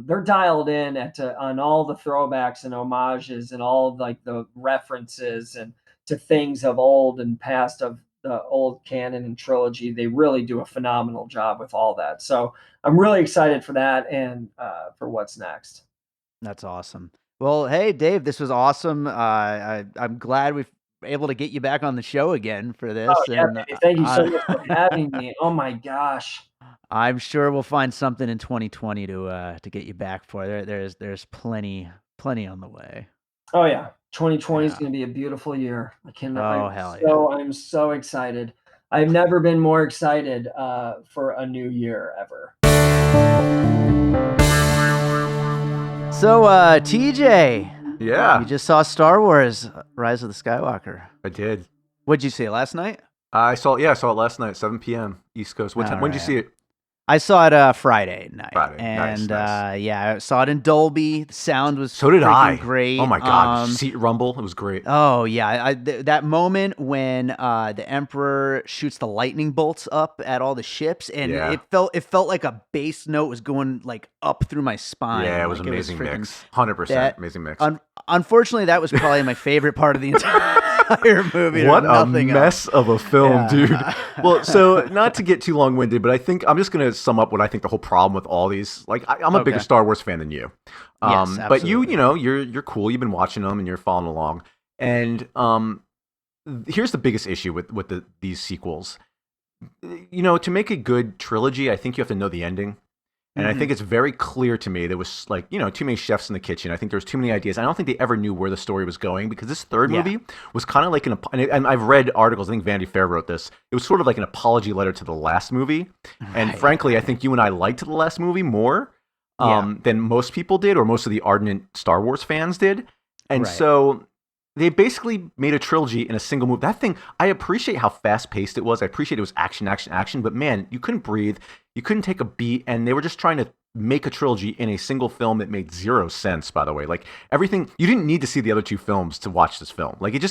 Speaker 3: They're dialed in on all the throwbacks and homages and all of like the references and to things of old and past of the old canon and trilogy. They really do a phenomenal job with all that. So I'm really excited for that and for what's next.
Speaker 1: That's awesome. Well, hey, Dave, this was awesome. I'm glad we've able to get you back on the show again for
Speaker 3: Oh
Speaker 1: this,
Speaker 3: yeah,
Speaker 1: and
Speaker 3: baby. Thank you so
Speaker 1: I,
Speaker 3: much for having me. Oh my gosh.
Speaker 1: I'm sure we'll find something in 2020 to get you back for. There's plenty on the way.
Speaker 3: Oh yeah. 2020 is
Speaker 1: Yeah.
Speaker 3: going to be a beautiful year.
Speaker 1: Oh, hell yeah.
Speaker 3: I'm so excited. I've never been more excited for a new year ever.
Speaker 1: So, TJ,
Speaker 4: Yeah,
Speaker 1: you just saw Star Wars: Rise of the Skywalker.
Speaker 4: I did.
Speaker 1: What'd you see last night?
Speaker 4: I saw it last night, 7 p.m. East Coast. What time? When did you
Speaker 1: Alright.
Speaker 4: see it?
Speaker 1: I saw it Friday night,
Speaker 4: Friday. Nice,
Speaker 1: and
Speaker 4: nice.
Speaker 1: yeah, I saw it in Dolby. The sound was
Speaker 4: So did
Speaker 1: freaking
Speaker 4: I.
Speaker 1: great.
Speaker 4: Oh my god, seat rumble. It was great.
Speaker 1: Oh yeah, that moment when the Emperor shoots the lightning bolts up at all the ships, and
Speaker 4: Yeah.
Speaker 1: it felt like a bass note was going like up through my spine.
Speaker 4: Yeah, it was
Speaker 1: like,
Speaker 4: amazing
Speaker 1: freaking-
Speaker 4: mix. 100%
Speaker 1: that-
Speaker 4: amazing mix.
Speaker 1: Unfortunately, that was probably my favorite part of the entire movie.
Speaker 4: What
Speaker 1: There's
Speaker 4: a
Speaker 1: nothing
Speaker 4: mess of a film,
Speaker 1: Yeah.
Speaker 4: dude. Well, so not to get too long-winded, but I think I'm just going to sum up what I think the whole problem with all these. Like, I'm a bigger
Speaker 1: Okay.
Speaker 4: Star Wars fan than you.
Speaker 1: Yes,
Speaker 4: But you
Speaker 1: absolutely.
Speaker 4: know, you're cool. You've been watching them and you're following along. And here's the biggest issue with these sequels. You know, to make a good trilogy, I think you have to know the ending. And I think it's very clear to me there was like, you know, too many chefs in the kitchen. I think there was too many ideas. I don't think they ever knew where the story was going because this third
Speaker 1: Yeah.
Speaker 4: movie was kind of like and I've read articles. I think Vanity Fair wrote this. It was sort of like an apology letter to the last movie. And
Speaker 1: Right.
Speaker 4: frankly, I think you and I liked the last movie more
Speaker 1: Yeah.
Speaker 4: than most people did, or most of the ardent Star Wars fans did. And
Speaker 1: Right.
Speaker 4: so they basically made a trilogy in a single movie. That thing, I appreciate how fast paced it was. I appreciate it was action, action, action. But man, you couldn't breathe. You couldn't take a beat. And they were just trying to make a trilogy in a single film that made zero sense, by the way. Like everything, you didn't need to see the other two films to watch this film. Like it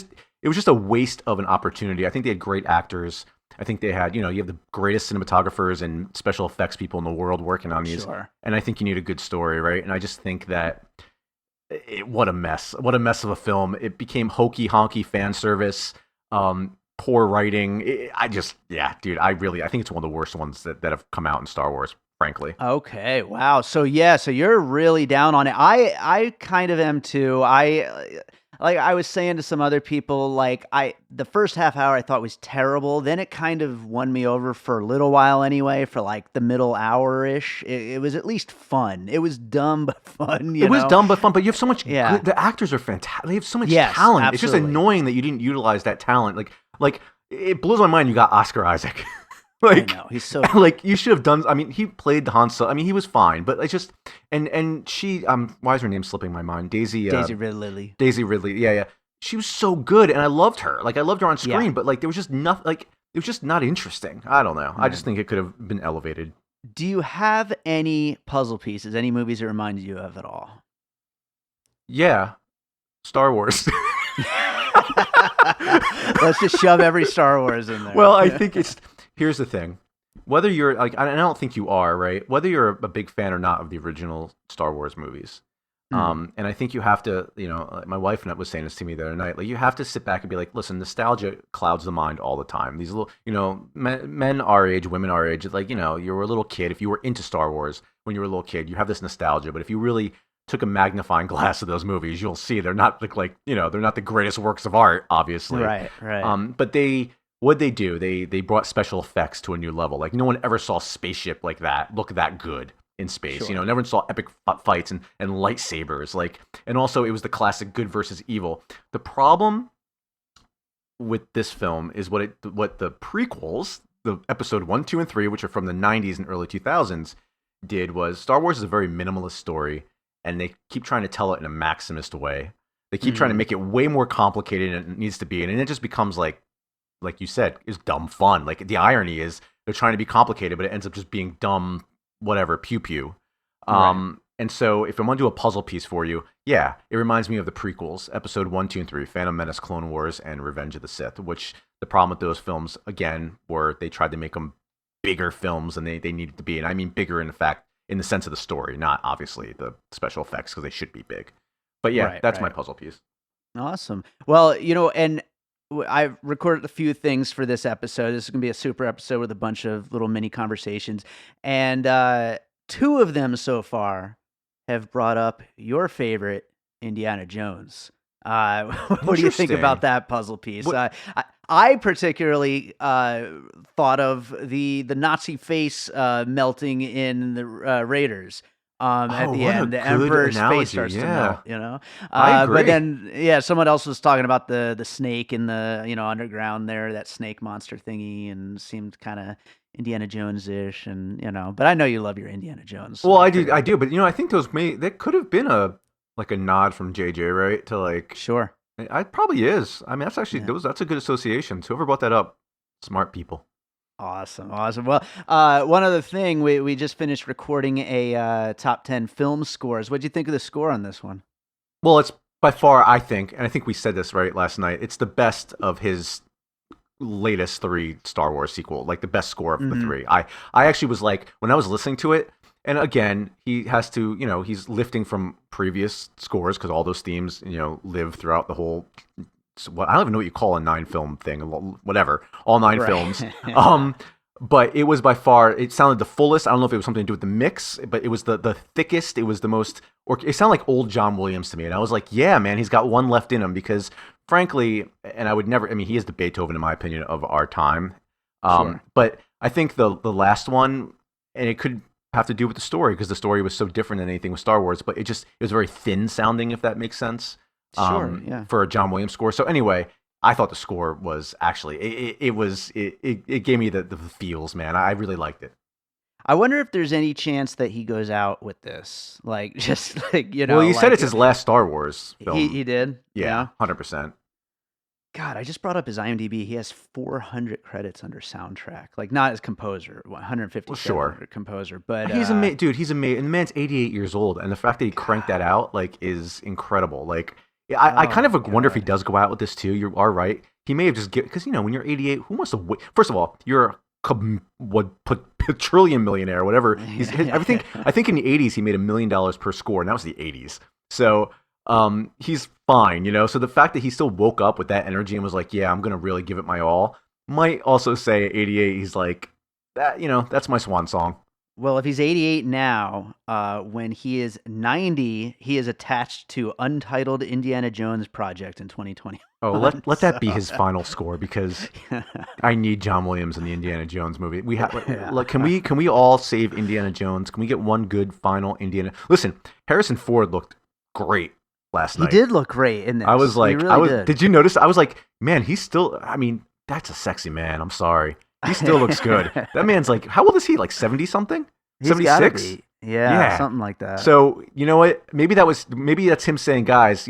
Speaker 4: was just a waste of an opportunity. I think they had great actors. I think they had, you know, you have the greatest cinematographers and special effects people in the world working on these.
Speaker 1: Sure.
Speaker 4: And I think you need a good story, right? And I just think that what a mess. What a mess of a film. It became hokey honky fan service, poor writing. Dude, I think it's one of the worst ones that have come out in Star Wars, frankly.
Speaker 1: Okay, wow. So yeah, so you're really down on it. I kind of am too. Like I was saying to some other people, like the first half hour I thought was terrible. Then it kind of won me over for a little while anyway, for like the middle hour-ish. It was at least fun. It was dumb but fun, you
Speaker 4: It was
Speaker 1: know?
Speaker 4: dumb but fun, but you have so much
Speaker 1: Yeah.
Speaker 4: the actors are fantastic. They have so much
Speaker 1: Yes,
Speaker 4: talent. It's just
Speaker 1: absolutely.
Speaker 4: annoying that you didn't utilize that talent. Like it blows my mind you got Oscar Isaac.
Speaker 1: I
Speaker 4: like
Speaker 1: know, he's so
Speaker 4: like you should have done. I mean, he played the Han Solo. I mean, he was fine, but it's just and she why is her name slipping my mind? Daisy
Speaker 1: Ridley.
Speaker 4: Daisy Ridley. Yeah. She was so good, and I loved her. Like I loved her on screen,
Speaker 1: Yeah.
Speaker 4: but like there was just nothing. Like it was just not interesting. I don't know. I just
Speaker 1: Right.
Speaker 4: think it could have been elevated.
Speaker 1: Do you have any puzzle pieces, any movies that reminded you of it all?
Speaker 4: Yeah, Star Wars.
Speaker 1: Let's just shove every Star Wars in there.
Speaker 4: Well, I think here's the thing. Whether you're like, I don't think you are, right? Whether you're a big fan or not of the original Star Wars movies, and I think you have to, you know, my wife was saying this to me the other night. Like, you have to sit back and be like, listen, nostalgia clouds the mind all the time. These little, you know, men our age, women our age, like, you know, you were a little kid. If you were into Star Wars when you were a little kid, you have this nostalgia. But if you really took a magnifying glass of those movies, you'll see they're not like you know, they're not the greatest works of art, obviously.
Speaker 1: Right.
Speaker 4: But what'd they do? They brought special effects to a new level. Like no one ever saw a spaceship like that look that good in space.
Speaker 1: Sure.
Speaker 4: You know, never saw epic fights and lightsabers. Like, and also it was the classic good versus evil. The problem with this film is what the prequels, the episode 1, 2, and 3, which are from the 90s and early 2000s, did was Star Wars is a very minimalist story, and they keep trying to tell it in a maximist way. They keep trying to make it way more complicated than it needs to be, and it just becomes like you said, is dumb fun. Like the irony is they're trying to be complicated, but it ends up just being dumb, whatever, pew pew. And so if I want to do a puzzle piece for you, yeah, it reminds me of the prequels, episode 1, 2, and 3, Phantom Menace, Clone Wars, and Revenge of the Sith, which the problem with those films, again, were they tried to make them bigger films than they needed to be. And I mean bigger in fact, in the sense of the story, not obviously the special effects, because they should be big. But yeah, that's my puzzle piece.
Speaker 1: Awesome. Well, and I've recorded a few things for this episode. This is going to be a super episode with a bunch of little mini conversations. And 2 of them so far have brought up your favorite Indiana Jones. What do you think about that puzzle piece? I particularly thought of the Nazi face melting in the Raiders. At the end, the Emperor's face starts to melt,
Speaker 4: I agree.
Speaker 1: But then, someone else was talking about the snake in the, underground there, that snake monster thingy, and seemed kind of Indiana Jones-ish, and, but I know you love your Indiana Jones. So
Speaker 4: well, I do, but, I think that could have been a nod from JJ, right? To like,
Speaker 1: sure.
Speaker 4: It probably is. I mean, that's actually, that's a good association. So whoever brought that up, smart people.
Speaker 1: Awesome. Well, one other thing, we just finished recording a top 10 film scores. What'd you think of the score on this one?
Speaker 4: Well, it's by far, I think, and I think we said this right last night, it's the best of his latest 3 Star Wars sequel, like the best score of the 3. I actually was like, when I was listening to it, and again, he has to, he's lifting from previous scores because all those themes, live throughout the whole. I don't even know what you call a 9-film thing, whatever, all 9 films. But it was by far, it sounded the fullest. I don't know if it was something to do with the mix, but it was the thickest. It was the most, or it sounded like old John Williams to me. And I was like, yeah, man, he's got one left in him because frankly, and I would never, I mean, he is the Beethoven in my opinion of our time. Sure. But I think the last one, and it could have to do with the story because the story was so different than anything with Star Wars, but it was very thin sounding, if that makes sense.
Speaker 1: Sure, yeah.
Speaker 4: For a John Williams score. So anyway, I thought the score was actually it gave me the feels, man. I really liked it.
Speaker 1: I wonder if there's any chance that he goes out with this, like just like
Speaker 4: Well, he said it's his last Star Wars film.
Speaker 1: He did.
Speaker 4: Yeah, 100%.
Speaker 1: God, I just brought up his IMDb. He has 400 credits under soundtrack, like not as composer, 150 composer, but
Speaker 4: he's amazing, dude. He's amazing, and the man's 88 years old, and the fact that he cranked that out like is incredible. Like, I kind of wonder if he does go out with this too. You are right. He may have just because when you're 88, who wants to wait? First of all, you're a trillion millionaire, whatever. Everything. I think in the 80s he made $1 million per score, and that was the 80s. So. He's fine, So the fact that he still woke up with that energy and was like, "Yeah, I'm gonna really give it my all," might also say at 88, he's like, "That, that's my swan song."
Speaker 1: Well, if he's 88 now, when he is 90, he is attached to Untitled Indiana Jones Project in 2020.
Speaker 4: Oh, let that be his final score because I need John Williams in the Indiana Jones movie. We have. Look, can we all save Indiana Jones? Can we get one good final Indiana? Listen, Harrison Ford looked great last night.
Speaker 1: He did look great in this.
Speaker 4: I was like,
Speaker 1: really
Speaker 4: did you notice? I was like, man, he's still, I mean, that's a sexy man. I'm sorry. He still looks good. That man's like, how old is he? Like 70 something? 76?
Speaker 1: Yeah, something like that.
Speaker 4: So, you know what? Maybe that's him saying, guys,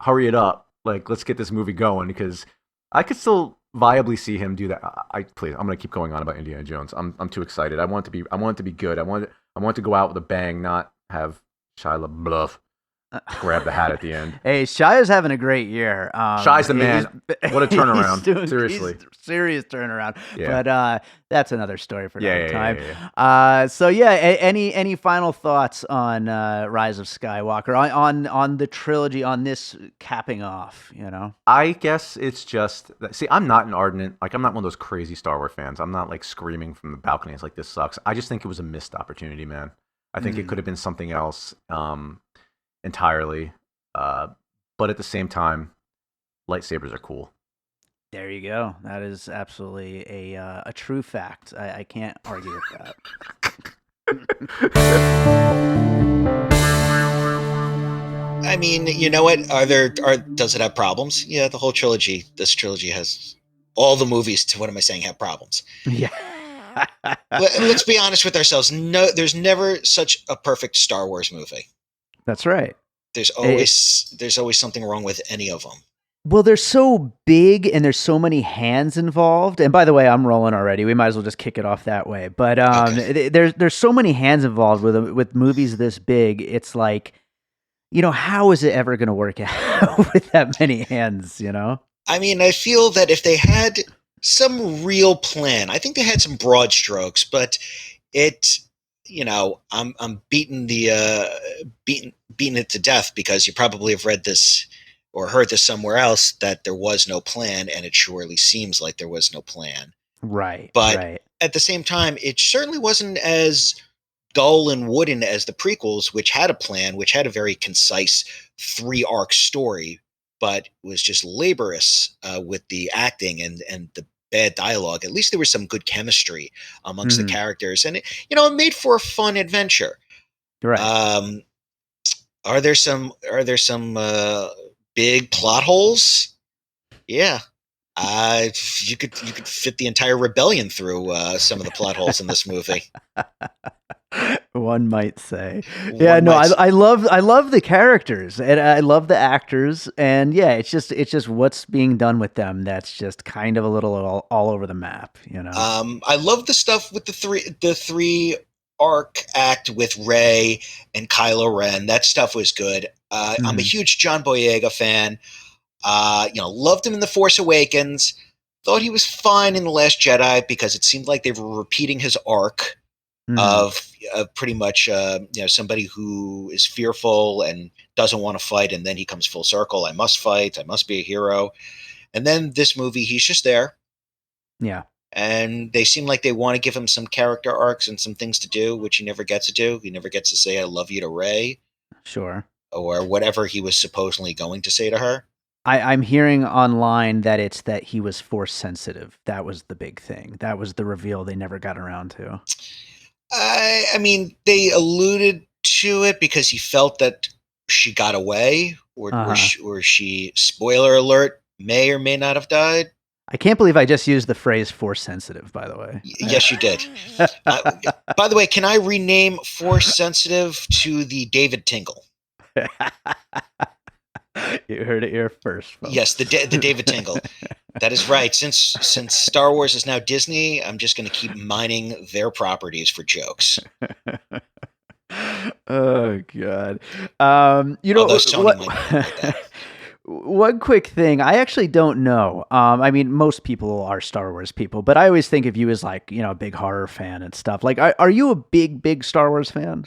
Speaker 4: hurry it up. Like, let's get this movie going because I could still viably see him do that. Please, I'm going to keep going on about Indiana Jones. I'm too excited. I want it to be good. I want it to go out with a bang, not have Shia LaBeouf grab the hat at the end.
Speaker 1: Hey, Shia's having a great year.
Speaker 4: Shia's the man. What a turnaround. Seriously.
Speaker 1: Serious turnaround.
Speaker 4: Yeah.
Speaker 1: But that's another story for another time.
Speaker 4: Yeah.
Speaker 1: So any final thoughts on Rise of Skywalker, on the trilogy, on this capping off,
Speaker 4: I guess it's just, see, I'm not I'm not one of those crazy Star Wars fans. I'm not like screaming from the balconies like this sucks. I just think it was a missed opportunity, man. I think it could have been something else. Entirely, but at the same time, lightsabers are cool.
Speaker 1: There you go. That is absolutely a true fact. I can't argue with that.
Speaker 5: I mean, you know what? Does it have problems? Yeah, the whole trilogy. This trilogy has all the movies. What am I saying? Have problems?
Speaker 1: Yeah.
Speaker 5: Let's be honest with ourselves. No, there's never such a perfect Star Wars movie.
Speaker 1: That's right.
Speaker 5: There's always something wrong with any of them.
Speaker 1: Well, they're so big and there's so many hands involved. And by the way, I'm rolling already. We might as well just kick it off that way. But
Speaker 5: Okay.
Speaker 1: there's so many hands involved with movies this big. It's like, how is it ever going to work out with that many hands?
Speaker 5: I mean, I feel that if they had some real plan, I think they had some broad strokes, but it, I'm beating it to death because you probably have read this or heard this somewhere else that there was no plan, and it surely seems like there was no plan.
Speaker 1: Right,
Speaker 5: But
Speaker 1: right.
Speaker 5: at the same time, it certainly wasn't as dull and wooden as the prequels, which had a plan, which had a very concise 3 arc story, but was just laborious with the acting and the bad dialogue. At least there was some good chemistry amongst the
Speaker 1: Mhm.
Speaker 5: characters, and it made for a fun adventure.
Speaker 1: Right.
Speaker 5: Um, are there some big plot holes? Yeah. Uh, you could fit the entire rebellion through some of the plot holes in this movie.
Speaker 1: One might say. Yeah,
Speaker 5: One
Speaker 1: no,
Speaker 5: might.
Speaker 1: I love the characters and I love the actors, and yeah, it's just what's being done with them that's just kind of a little all over the map.
Speaker 5: I love the stuff with the three arc act with Rey and Kylo Ren. That stuff was good. I'm a
Speaker 1: Mhm.
Speaker 5: huge John Boyega fan. Loved him in The Force Awakens. Thought he was fine in The Last Jedi because it seemed like they were repeating his arc
Speaker 1: Mhm.
Speaker 5: of pretty much somebody who is fearful and doesn't want to fight, and then he comes full circle. I must fight. I must be a hero. And then this movie, he's just there,
Speaker 1: Yeah,
Speaker 5: and they seem like they want to give him some character arcs and some things to do, which he never gets to do. He never gets to say "I love you" to Rey
Speaker 1: sure.
Speaker 5: or whatever he was supposedly going to say to her.
Speaker 1: I'm hearing online that it's that he was force sensitive. That was the big thing. That was the reveal they never got around to.
Speaker 5: I mean, they alluded to it because he felt that she got away,
Speaker 1: Uh-huh.
Speaker 5: or she, spoiler alert, may or may not have died.
Speaker 1: I can't believe I just used the phrase force sensitive, by the way.
Speaker 5: Yes, you did. Uh, by the way, can I rename Force Sensitive to the David Tingle?
Speaker 1: You heard it here first,
Speaker 5: Yes,
Speaker 1: folks.
Speaker 5: the David Tingle. That is right. Since Star Wars is now Disney, I'm just going to keep mining their properties for jokes.
Speaker 1: Oh God.
Speaker 5: Although Sony
Speaker 1: what?
Speaker 5: might not like that.
Speaker 1: One quick thing, I actually don't know. I mean, most people are Star Wars people, but I always think of you as like, a big horror fan and stuff. Like, are you a big Star Wars fan?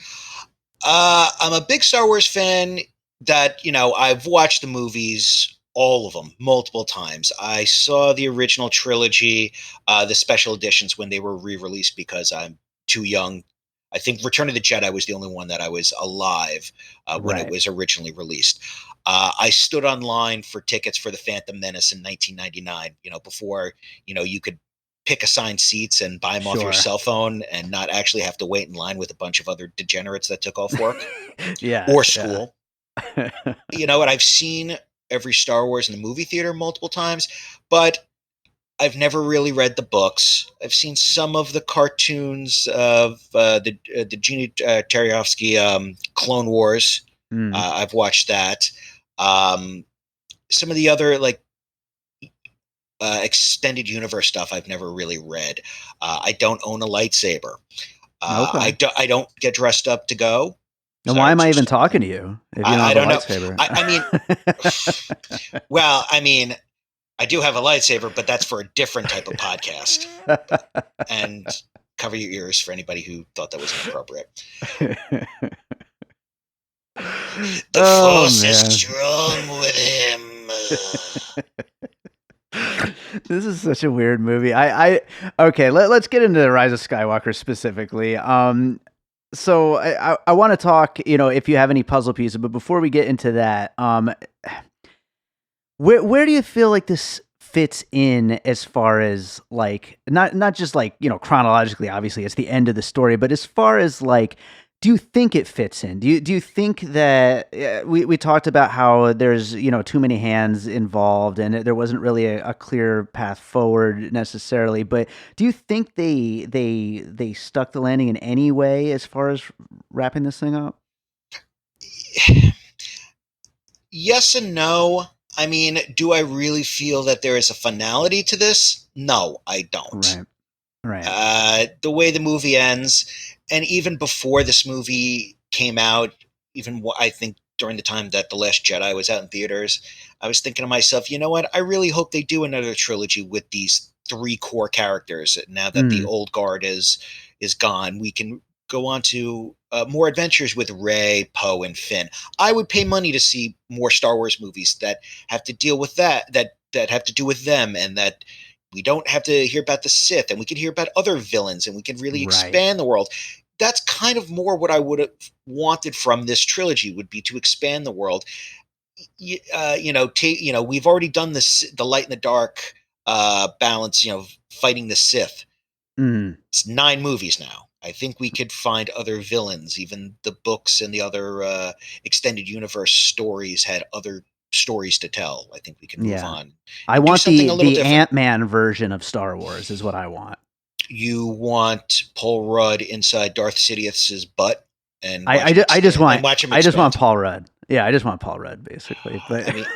Speaker 5: I'm a big Star Wars fan. That I've watched the movies, all of them, multiple times. I saw the original trilogy, the special editions when they were re-released because I'm too young. I think Return of the Jedi was the only one that I was alive when it
Speaker 1: Right.
Speaker 5: was originally released. I stood online for tickets for the Phantom Menace in 1999. Before you could pick assigned seats and buy them off your
Speaker 1: Sure.
Speaker 5: cell phone and not actually have to wait in line with a bunch of other degenerates that took off work
Speaker 1: Yeah,
Speaker 5: or
Speaker 1: yeah.
Speaker 5: school. And I've seen every Star Wars in the movie theater multiple times, but I've never really read the books. I've seen some of the cartoons of the Gene Tarahovsky Clone Wars.
Speaker 1: Mm.
Speaker 5: I've watched that. Um, some of the other extended universe stuff I've never really read. I don't own a lightsaber. I
Speaker 1: Okay.
Speaker 5: don't. I don't get dressed up to go.
Speaker 1: And why
Speaker 5: Sorry,
Speaker 1: am I even
Speaker 5: just
Speaker 1: talking to you if you don't
Speaker 5: I
Speaker 1: have a
Speaker 5: don't know.
Speaker 1: lightsaber?
Speaker 5: I mean, well, I mean, I do have a lightsaber, but that's for a different type of podcast. And cover your ears for anybody who thought that was inappropriate. The
Speaker 1: Oh
Speaker 5: force is
Speaker 1: man.
Speaker 5: strong with him.
Speaker 1: This is such a weird movie. Okay, let's get into the Rise of Skywalker specifically. So I want to talk, if you have any puzzle pieces, but before we get into that, where do you feel like this fits in as far as like not just like, chronologically, obviously it's the end of the story, but as far as like, do you think it fits in? Do you think that we talked about how there's too many hands involved and there wasn't really a clear path forward necessarily, but do you think they stuck the landing in any way as far as wrapping this thing up?
Speaker 5: Yes and no. I mean, do I really feel that there is a finality to this? No, I don't.
Speaker 1: Right.
Speaker 5: The way the movie ends, and even before this movie came out, even I think during the time that The Last Jedi was out in theaters, I was thinking to myself, you know what? I really hope they do another trilogy with these three core characters. Now that the old guard is gone, we can go on to more adventures with Rey, Poe, and Finn. I would pay money to see more Star Wars movies that have to deal with that have to do with them, and that we don't have to hear about the Sith, and we can hear about other villains, and we can really
Speaker 1: Right.
Speaker 5: expand the world. That's kind of more what I would have wanted from this trilogy, would be to expand the world. We've already done this, the light and the dark balance, fighting the Sith.
Speaker 1: Mm.
Speaker 5: It's 9 movies now. I think we could find other villains. Even the books and the other extended universe stories had other stories to tell. I think we can move on.
Speaker 1: I want
Speaker 5: something a little
Speaker 1: the
Speaker 5: different.
Speaker 1: Ant-Man version of Star Wars is what I want.
Speaker 5: You want Paul Rudd inside Darth Sidious's butt, and
Speaker 1: I just want Paul Rudd. Yeah, I just want Paul Rudd, basically. But
Speaker 5: I mean,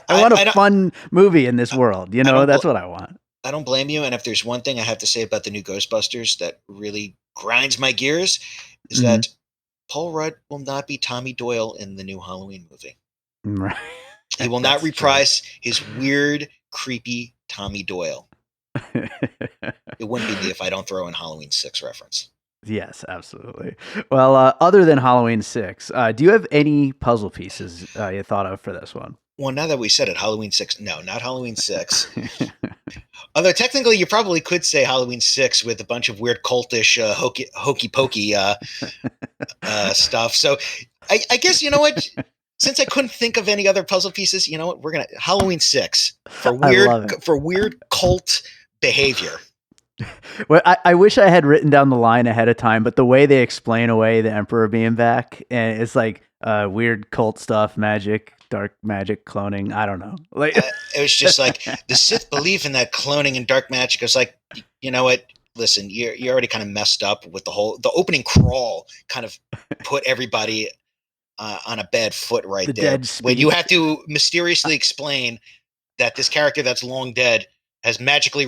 Speaker 1: I want a fun movie in this world. That's what I want.
Speaker 5: I don't blame you. And if there's one thing I have to say about the new Ghostbusters that really grinds my gears, is that Paul Rudd will not be Tommy Doyle in the new Halloween movie.
Speaker 1: Right.
Speaker 5: He will not reprise his weird, creepy Tommy Doyle. It wouldn't be me if I don't throw in Halloween 6 reference.
Speaker 1: Yes, absolutely. Well, other than Halloween 6, do you have any puzzle pieces you thought of for this one?
Speaker 5: Well, now that we said it, Halloween 6. No, not Halloween 6. Although technically you probably could say Halloween 6 with a bunch of weird cultish hokey pokey stuff. So I guess, you know what? Since I couldn't think of any other puzzle pieces, you know what? We're going to Halloween 6 for weird cult behavior.
Speaker 1: Well, I wish I had written down the line ahead of time, but the way they explain away the Emperor being back, and it's like weird cult stuff, magic, dark magic, cloning. I don't know. Like
Speaker 5: it was just like the Sith believe in that cloning and dark magic. It was like, you know what? Listen, you're already kind of messed up with the opening crawl. Kind of put everybody on a bad foot right there. When you have to mysteriously explain that this character that's long dead has magically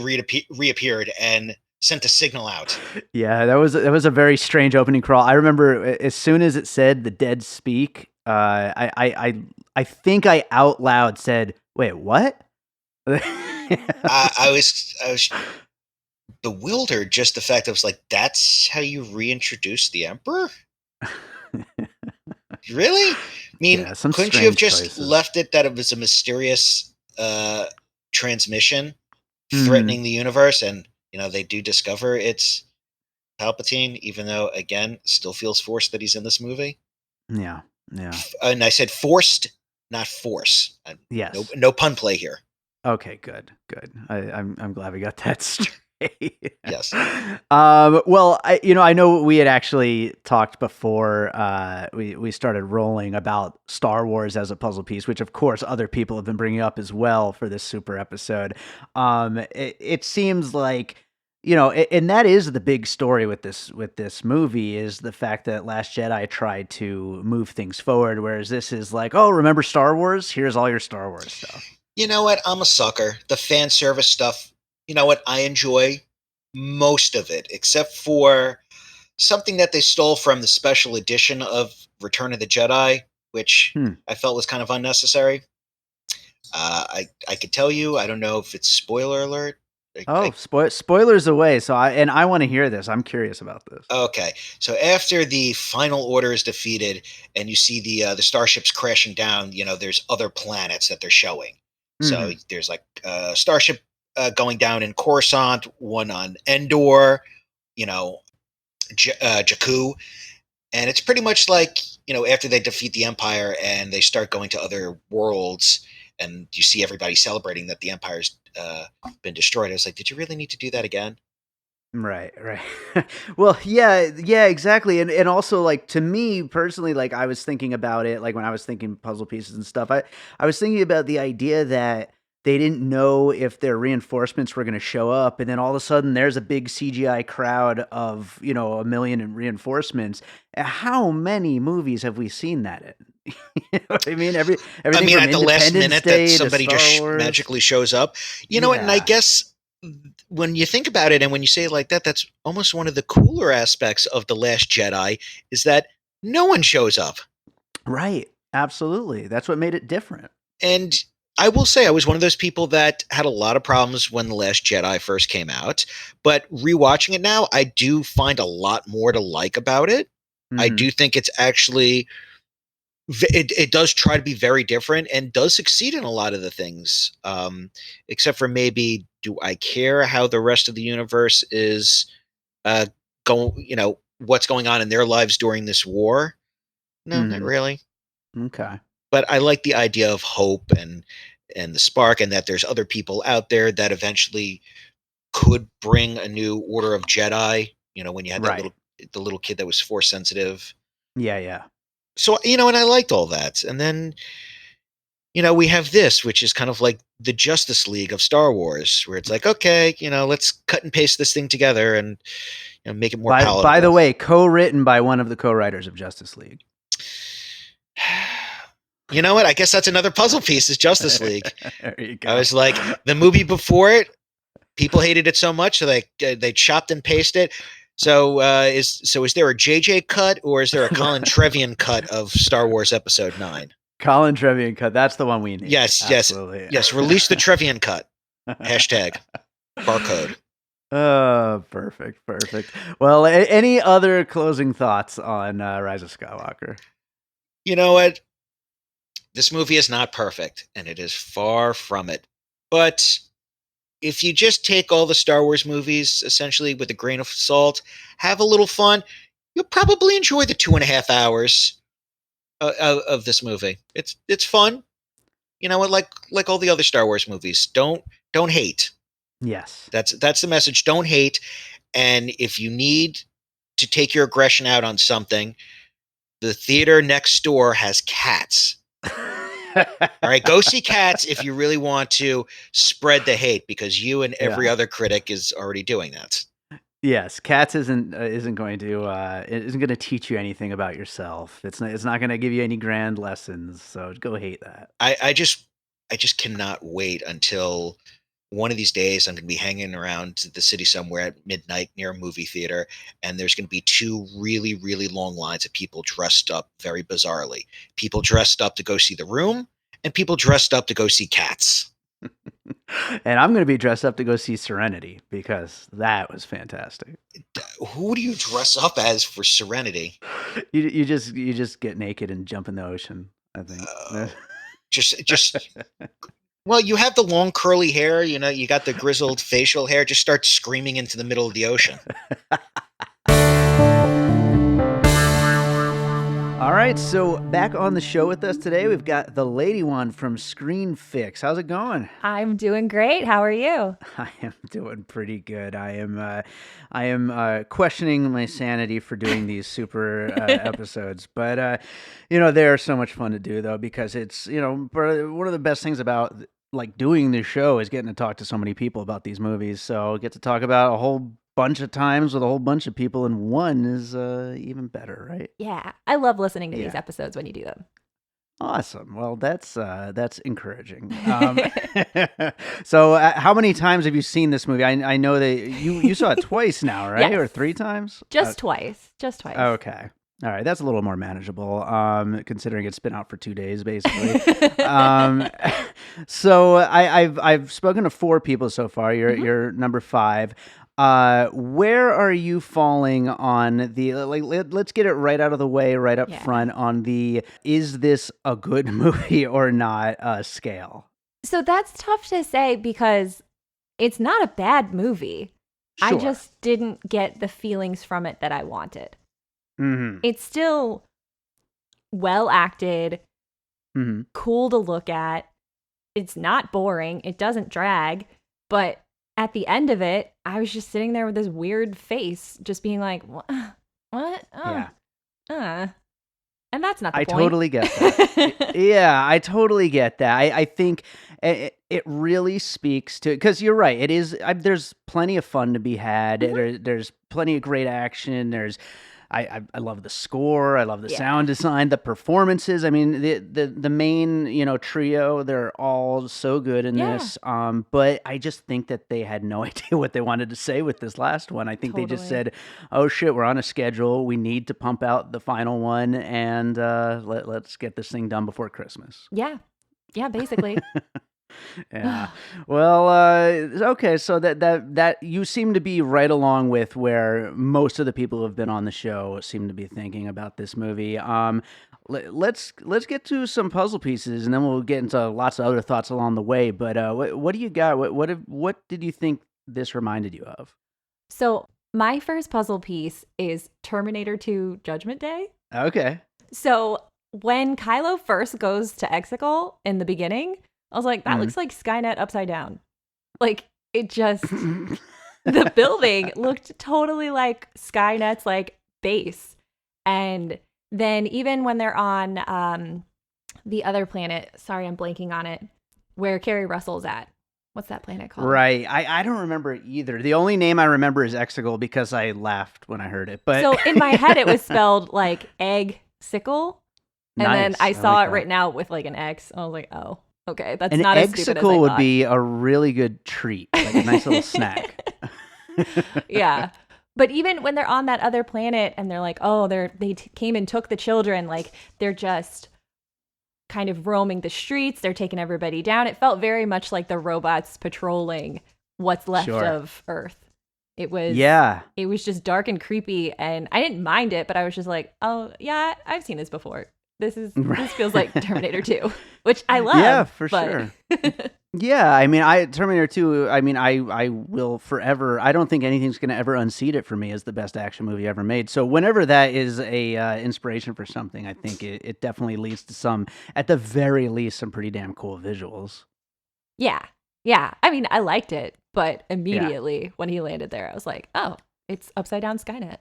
Speaker 5: reappeared and sent a signal out.
Speaker 1: Yeah, that was a very strange opening crawl. I remember as soon as it said the dead speak, I think I out loud said, "Wait, what?"
Speaker 5: I was bewildered. Just the fact I was like, "That's how you reintroduce the Emperor." Really? I mean, couldn't you have just left it that it was a mysterious transmission threatening the universe, and they do discover it's Palpatine, even though again still feels forced that he's in this movie.
Speaker 1: Yeah.
Speaker 5: And I said forced, not force.
Speaker 1: Yes.
Speaker 5: No pun play here.
Speaker 1: Okay, good. I'm glad we got that straight.
Speaker 5: Yes.
Speaker 1: Well, I know we had actually talked before we started rolling about Star Wars as a puzzle piece, which of course other people have been bringing up as well for this super episode. It seems like, and that is the big story with this movie, is the fact that Last Jedi tried to move things forward, whereas this is like, oh, remember Star Wars? Here's all your Star Wars stuff.
Speaker 5: You know what? I'm a sucker. The fan service stuff, you know what? I enjoy most of it, except for something that they stole from the special edition of Return of the Jedi, which I felt was kind of unnecessary. I could tell you, I don't know if it's spoiler alert.
Speaker 1: Spoilers away. So I want to hear this. I'm curious about this.
Speaker 5: Okay. So after the final order is defeated and you see the starships crashing down, there's other planets that they're showing. So there's like a starship going down in Coruscant, one on Endor, Jakku. And it's pretty much like, after they defeat the Empire and they start going to other worlds and you see everybody celebrating that the Empire's been destroyed. I was like, did you really need to do that again?
Speaker 1: Right. Well, yeah, exactly. And also, like, to me personally, like, I was thinking about it, like when I was thinking puzzle pieces and stuff, I was thinking about the idea that they didn't know if their reinforcements were going to show up, and then all of a sudden there's a big CGI crowd of, you know, 1 million in reinforcements. How many movies have we seen that in? You know what I mean? Everything from
Speaker 5: at the last
Speaker 1: Independence
Speaker 5: minute
Speaker 1: Day
Speaker 5: that
Speaker 1: to
Speaker 5: somebody
Speaker 1: Star
Speaker 5: just
Speaker 1: Wars.
Speaker 5: magically shows up. You know what? And I
Speaker 1: Yeah.
Speaker 5: guess when you think about it and when you say it like that, that's almost one of the cooler aspects of The Last Jedi is that no one shows up.
Speaker 1: Right. Absolutely. That's what made it different.
Speaker 5: And I will say I was one of those people that had a lot of problems when The Last Jedi first came out, but rewatching it now, I do find a lot more to like about it. I
Speaker 1: Mhm.
Speaker 5: do think it's actually it does try to be very different and does succeed in a lot of the things, except for maybe do I care how the rest of the universe is going, you know, what's going on in their lives during this war? No, not
Speaker 1: Mhm.
Speaker 5: really.
Speaker 1: Okay.
Speaker 5: But I like the idea of hope and the spark, and that there's other people out there that eventually could bring a new order of Jedi. You know, when you had that
Speaker 1: Right.
Speaker 5: the little kid that was force sensitive.
Speaker 1: Yeah, yeah.
Speaker 5: So, you know, and I liked all that. And then, you know, we have this, which is kind of like the Justice League of Star Wars, where it's like, okay, you know, let's cut and paste this thing together and, you know, make it more
Speaker 1: By
Speaker 5: palatable.
Speaker 1: the way, co-written by one of the co-writers of Justice League.
Speaker 5: You know what? I guess that's another puzzle piece is Justice League.
Speaker 1: There you go.
Speaker 5: I was like, the movie before it, people hated it so much, so they chopped and pasted it. So is there a JJ cut or is there a Colin Trevian cut of Star Wars Episode 9?
Speaker 1: Colin Trevian cut. That's the one we need.
Speaker 5: Yes,
Speaker 1: Absolutely.
Speaker 5: yes. Release the Trevian cut. Hashtag barcode.
Speaker 1: Oh, perfect. Well, any other closing thoughts on Rise of Skywalker?
Speaker 5: You know what? This movie is not perfect, and it is far from it. But if you just take all the Star Wars movies essentially with a grain of salt, have a little fun, you'll probably enjoy the 2.5 hours of this movie. It's fun. You know what? Like all the other Star Wars movies, don't hate.
Speaker 1: Yes.
Speaker 5: That's the message. Don't hate. And if you need to take your aggression out on something, the theater next door has Cats. All right, go see Cats if you really want to spread the hate, because you and every
Speaker 1: Yeah.
Speaker 5: other critic is already doing that.
Speaker 1: Yes, Cats isn't going to teach you anything about yourself. It's not going to give you any grand lessons. So go hate that.
Speaker 5: I just cannot wait until one of these days I'm going to be hanging around the city somewhere at midnight near a movie theater, and there's going to be two really, really long lines of people dressed up very bizarrely. People dressed up to go see The Room, and people dressed up to go see Cats.
Speaker 1: And I'm going to be dressed up to go see Serenity because that was fantastic.
Speaker 5: Who do you dress up as for Serenity?
Speaker 1: You just get naked and jump in the ocean, I think.
Speaker 5: Just well, you have the long curly hair, you know, you got the grizzled facial hair, just start screaming into the middle of the ocean.
Speaker 1: All right, so back on the show with us today, we've got the Lady-Wan from Screen Fix. How's it going?
Speaker 6: I'm doing great. How are you?
Speaker 1: I am doing pretty good. I am questioning my sanity for doing these super episodes, but you know, they are so much fun to do though, because it's, you know, one of the best things about like doing this show is getting to talk to so many people about these movies. So I get to talk about a whole bunch of times with a whole bunch of people, and one is even better, right?
Speaker 6: Yeah, I love listening to these
Speaker 1: Yeah.
Speaker 6: episodes when you do them.
Speaker 1: Awesome. Well, that's encouraging. So, how many times have you seen this movie? I know that you saw it twice now, right?
Speaker 6: Yes.
Speaker 1: Or 3 times?
Speaker 6: Just twice. Just twice.
Speaker 1: Okay. All right, that's a little more manageable, considering it's been out for 2 days, basically. So I've spoken to 4 people so far. You're number 5. Where are you falling on the let's get it right out of the way, right up
Speaker 6: Yeah.
Speaker 1: front on the is this a good movie or not scale?
Speaker 6: So that's tough to say because it's not a bad movie. I
Speaker 1: Sure.
Speaker 6: just didn't get the feelings from it that I wanted.
Speaker 1: Mm-hmm.
Speaker 6: It's still well acted,
Speaker 1: Mm-hmm.
Speaker 6: cool to look at. It's not boring. It doesn't drag. But at the end of it, I was just sitting there with this weird face, just being like, what?
Speaker 1: Yeah.
Speaker 6: And that's not the
Speaker 1: I
Speaker 6: point.
Speaker 1: totally get that. Yeah, I totally get that. I think it really speaks to, because you're right. It is. There's plenty of fun to be had. There's plenty of great action. I love the score. I love the sound design, the performances. I mean, the main trio. They're all so good in this. But I just think that they had no idea what they wanted to say with this last one. I think they just said, "Oh shit, we're on a schedule. We need to pump out the final one, and let's get this thing done before Christmas."
Speaker 6: Yeah, basically.
Speaker 1: Yeah. Well, okay. So that you seem to be right along with where most of the people who have been on the show seem to be thinking about this movie. Let's get to some puzzle pieces, and then we'll get into lots of other thoughts along the way. But what do you got? What did you think this reminded you of?
Speaker 6: So my first puzzle piece is Terminator 2 Judgment Day.
Speaker 1: Okay.
Speaker 6: So when Kylo first goes to Exegol in the beginning, I was like, that looks like Skynet upside down. Like, it just, the building looked totally like Skynet's like base. And then even when they're on the other planet, sorry, I'm blanking on it, where Carrie Russell's at. What's that planet called?
Speaker 1: Right. I don't remember it either. The only name I remember is Exegol because I laughed when I heard it. But
Speaker 6: so in my head, it was spelled like egg sickle. And then I saw
Speaker 1: like
Speaker 6: it written out with like an X. I was like, oh. Okay, that's
Speaker 1: an
Speaker 6: not as stupid as I
Speaker 1: egg-sicle would
Speaker 6: thought.
Speaker 1: be a really good treat, like a nice little snack.
Speaker 6: Yeah, but even when they're on that other planet and they're like, oh, they came and took the children, like they're just kind of roaming the streets. They're taking everybody down. It felt very much like the robots patrolling what's left of Earth. It was It was just dark and creepy, and I didn't mind it, but I was just like, oh yeah, I've seen this before. This feels like Terminator 2, which I love.
Speaker 1: Yeah, for sure. Yeah, I mean, Terminator 2, I mean, I will forever, I don't think anything's going to ever unseat it for me as the best action movie ever made. So whenever that is a inspiration for something, I think it definitely leads to some, at the very least, some pretty damn cool visuals.
Speaker 6: Yeah. I mean, I liked it, but immediately when he landed there, I was like, oh, it's upside down Skynet.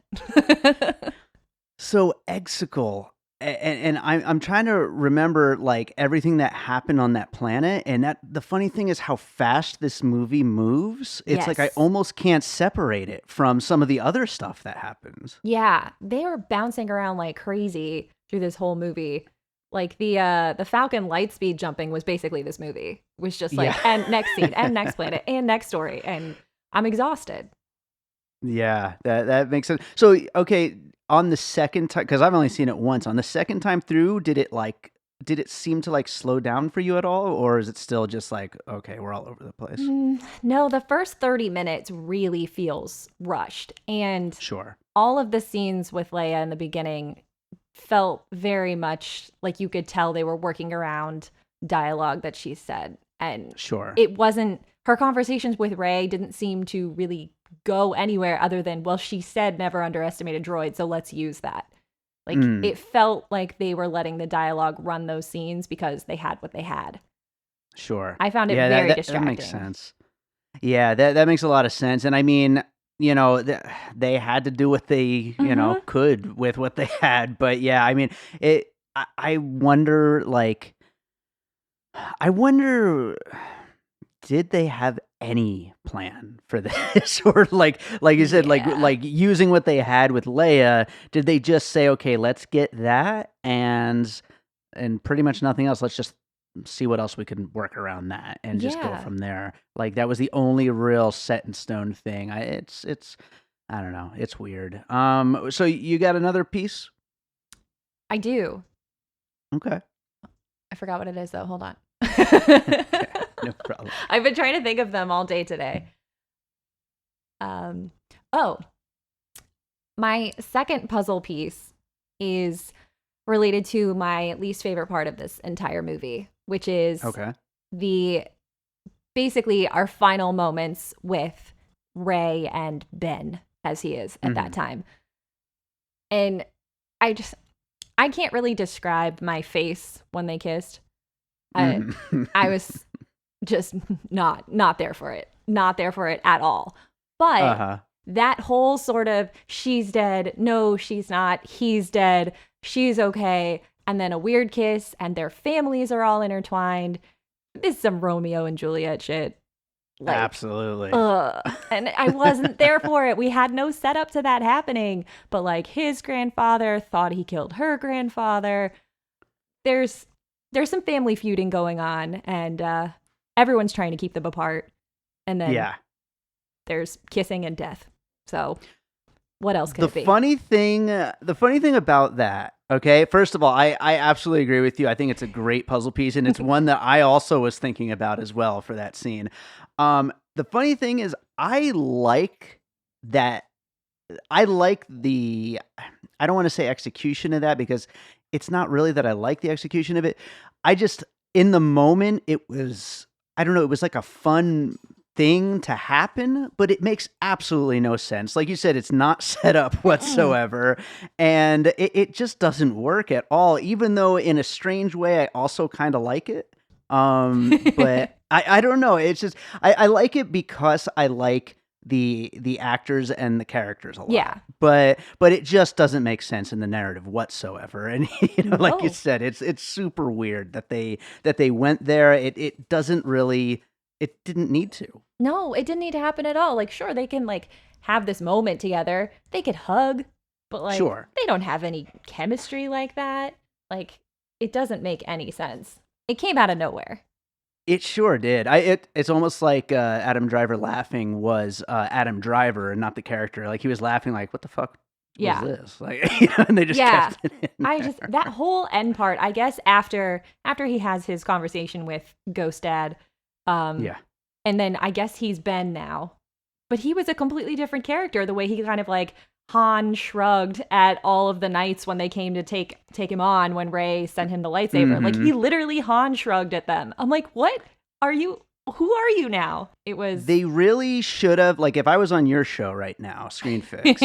Speaker 1: So Exegol. And I'm trying to remember like everything that happened on that planet, and that the funny thing is how fast this movie moves. It's like I almost can't separate it from some of the other stuff that happens.
Speaker 6: Yeah, they were bouncing around like crazy through this whole movie. Like the Falcon light speed jumping was basically this movie. It was just like and next scene and next planet and next story, and I'm exhausted.
Speaker 1: Yeah, that makes sense. So okay. On the second time, because I've only seen it once, on the second time through, did it seem to like slow down for you at all, or is it still just like, okay, we're all over the place?
Speaker 6: No, the first 30 minutes really feels rushed, and
Speaker 1: sure,
Speaker 6: all of the scenes with Leia in the beginning felt very much like you could tell they were working around dialogue that she said, and
Speaker 1: sure,
Speaker 6: it wasn't, her conversations with Rey didn't seem to really go anywhere other than, well, she said never underestimate a droid, so let's use that. Like it felt like they were letting the dialogue run those scenes because they had what they had.
Speaker 1: Sure.
Speaker 6: I found it very distracting.
Speaker 1: That makes sense. Yeah, that makes a lot of sense. And I mean, they had to do what they, could with what they had. But yeah, I mean, I wonder, did they have any plan for this? Or like you said, like using what they had with Leia, did they just say, okay, let's get that and pretty much nothing else, let's just see what else we can work around that and just go from there? Like that was the only real set in stone thing. It's I don't know, it's weird. So you got another piece?
Speaker 6: I do.
Speaker 1: Okay.
Speaker 6: I forgot what it is though. Hold on.
Speaker 1: No problem.
Speaker 6: I've been trying to think of them all day today. My second puzzle piece is related to my least favorite part of this entire movie, which is basically our final moments with Rey and Ben, as he is at that time. And I can't really describe my face when they kissed. I was just not there for it. Not there for it at all. But that whole sort of, she's dead, no, she's not, he's dead, she's okay, and then a weird kiss, and their families are all intertwined. This is some Romeo and Juliet shit. Like,
Speaker 1: Absolutely.
Speaker 6: And I wasn't there for it. We had no setup to that happening. But like his grandfather thought he killed her grandfather. There's some family feuding going on, and everyone's trying to keep them apart. And then there's kissing and death. So what else could it be?
Speaker 1: The funny thing about that, okay, first of all, I absolutely agree with you. I think it's a great puzzle piece, and it's one that I also was thinking about as well for that scene. The funny thing is, I like that. I like the, I don't want to say execution of that, because it's not really that I like the execution of it. I just, in the moment, it was, I don't know, it was like a fun thing to happen, but it makes absolutely no sense. Like you said, it's not set up whatsoever, and it just doesn't work at all, even though in a strange way, I also kind of like it. But I don't know. It's just, I like it because I like the actors and the characters a lot.
Speaker 6: Yeah.
Speaker 1: But it just doesn't make sense in the narrative whatsoever. And like you
Speaker 6: No.
Speaker 1: said, it's super weird that they went there. It doesn't really, it didn't need to.
Speaker 6: No, it didn't need to happen at all. Like, sure, they can like have this moment together. They could hug, but like
Speaker 1: Sure.
Speaker 6: they don't have any chemistry like that. Like, it doesn't make any sense. It came out of nowhere.
Speaker 1: It sure did. It's almost like Adam Driver laughing was Adam Driver and not the character. Like he was laughing like, what the fuck was this? Like, and they just kept it in there.
Speaker 6: That whole end part, I guess after he has his conversation with Ghost Dad, and then I guess he's Ben now. But he was a completely different character, the way he kind of like Han shrugged at all of the knights when they came to take him on when Rey sent him the lightsaber.
Speaker 1: Mm-hmm.
Speaker 6: Like he literally Han shrugged at them. I'm like, what are you? Who are you now? It was.
Speaker 1: They really should have, like, if I was on your show right now, Screen Fix,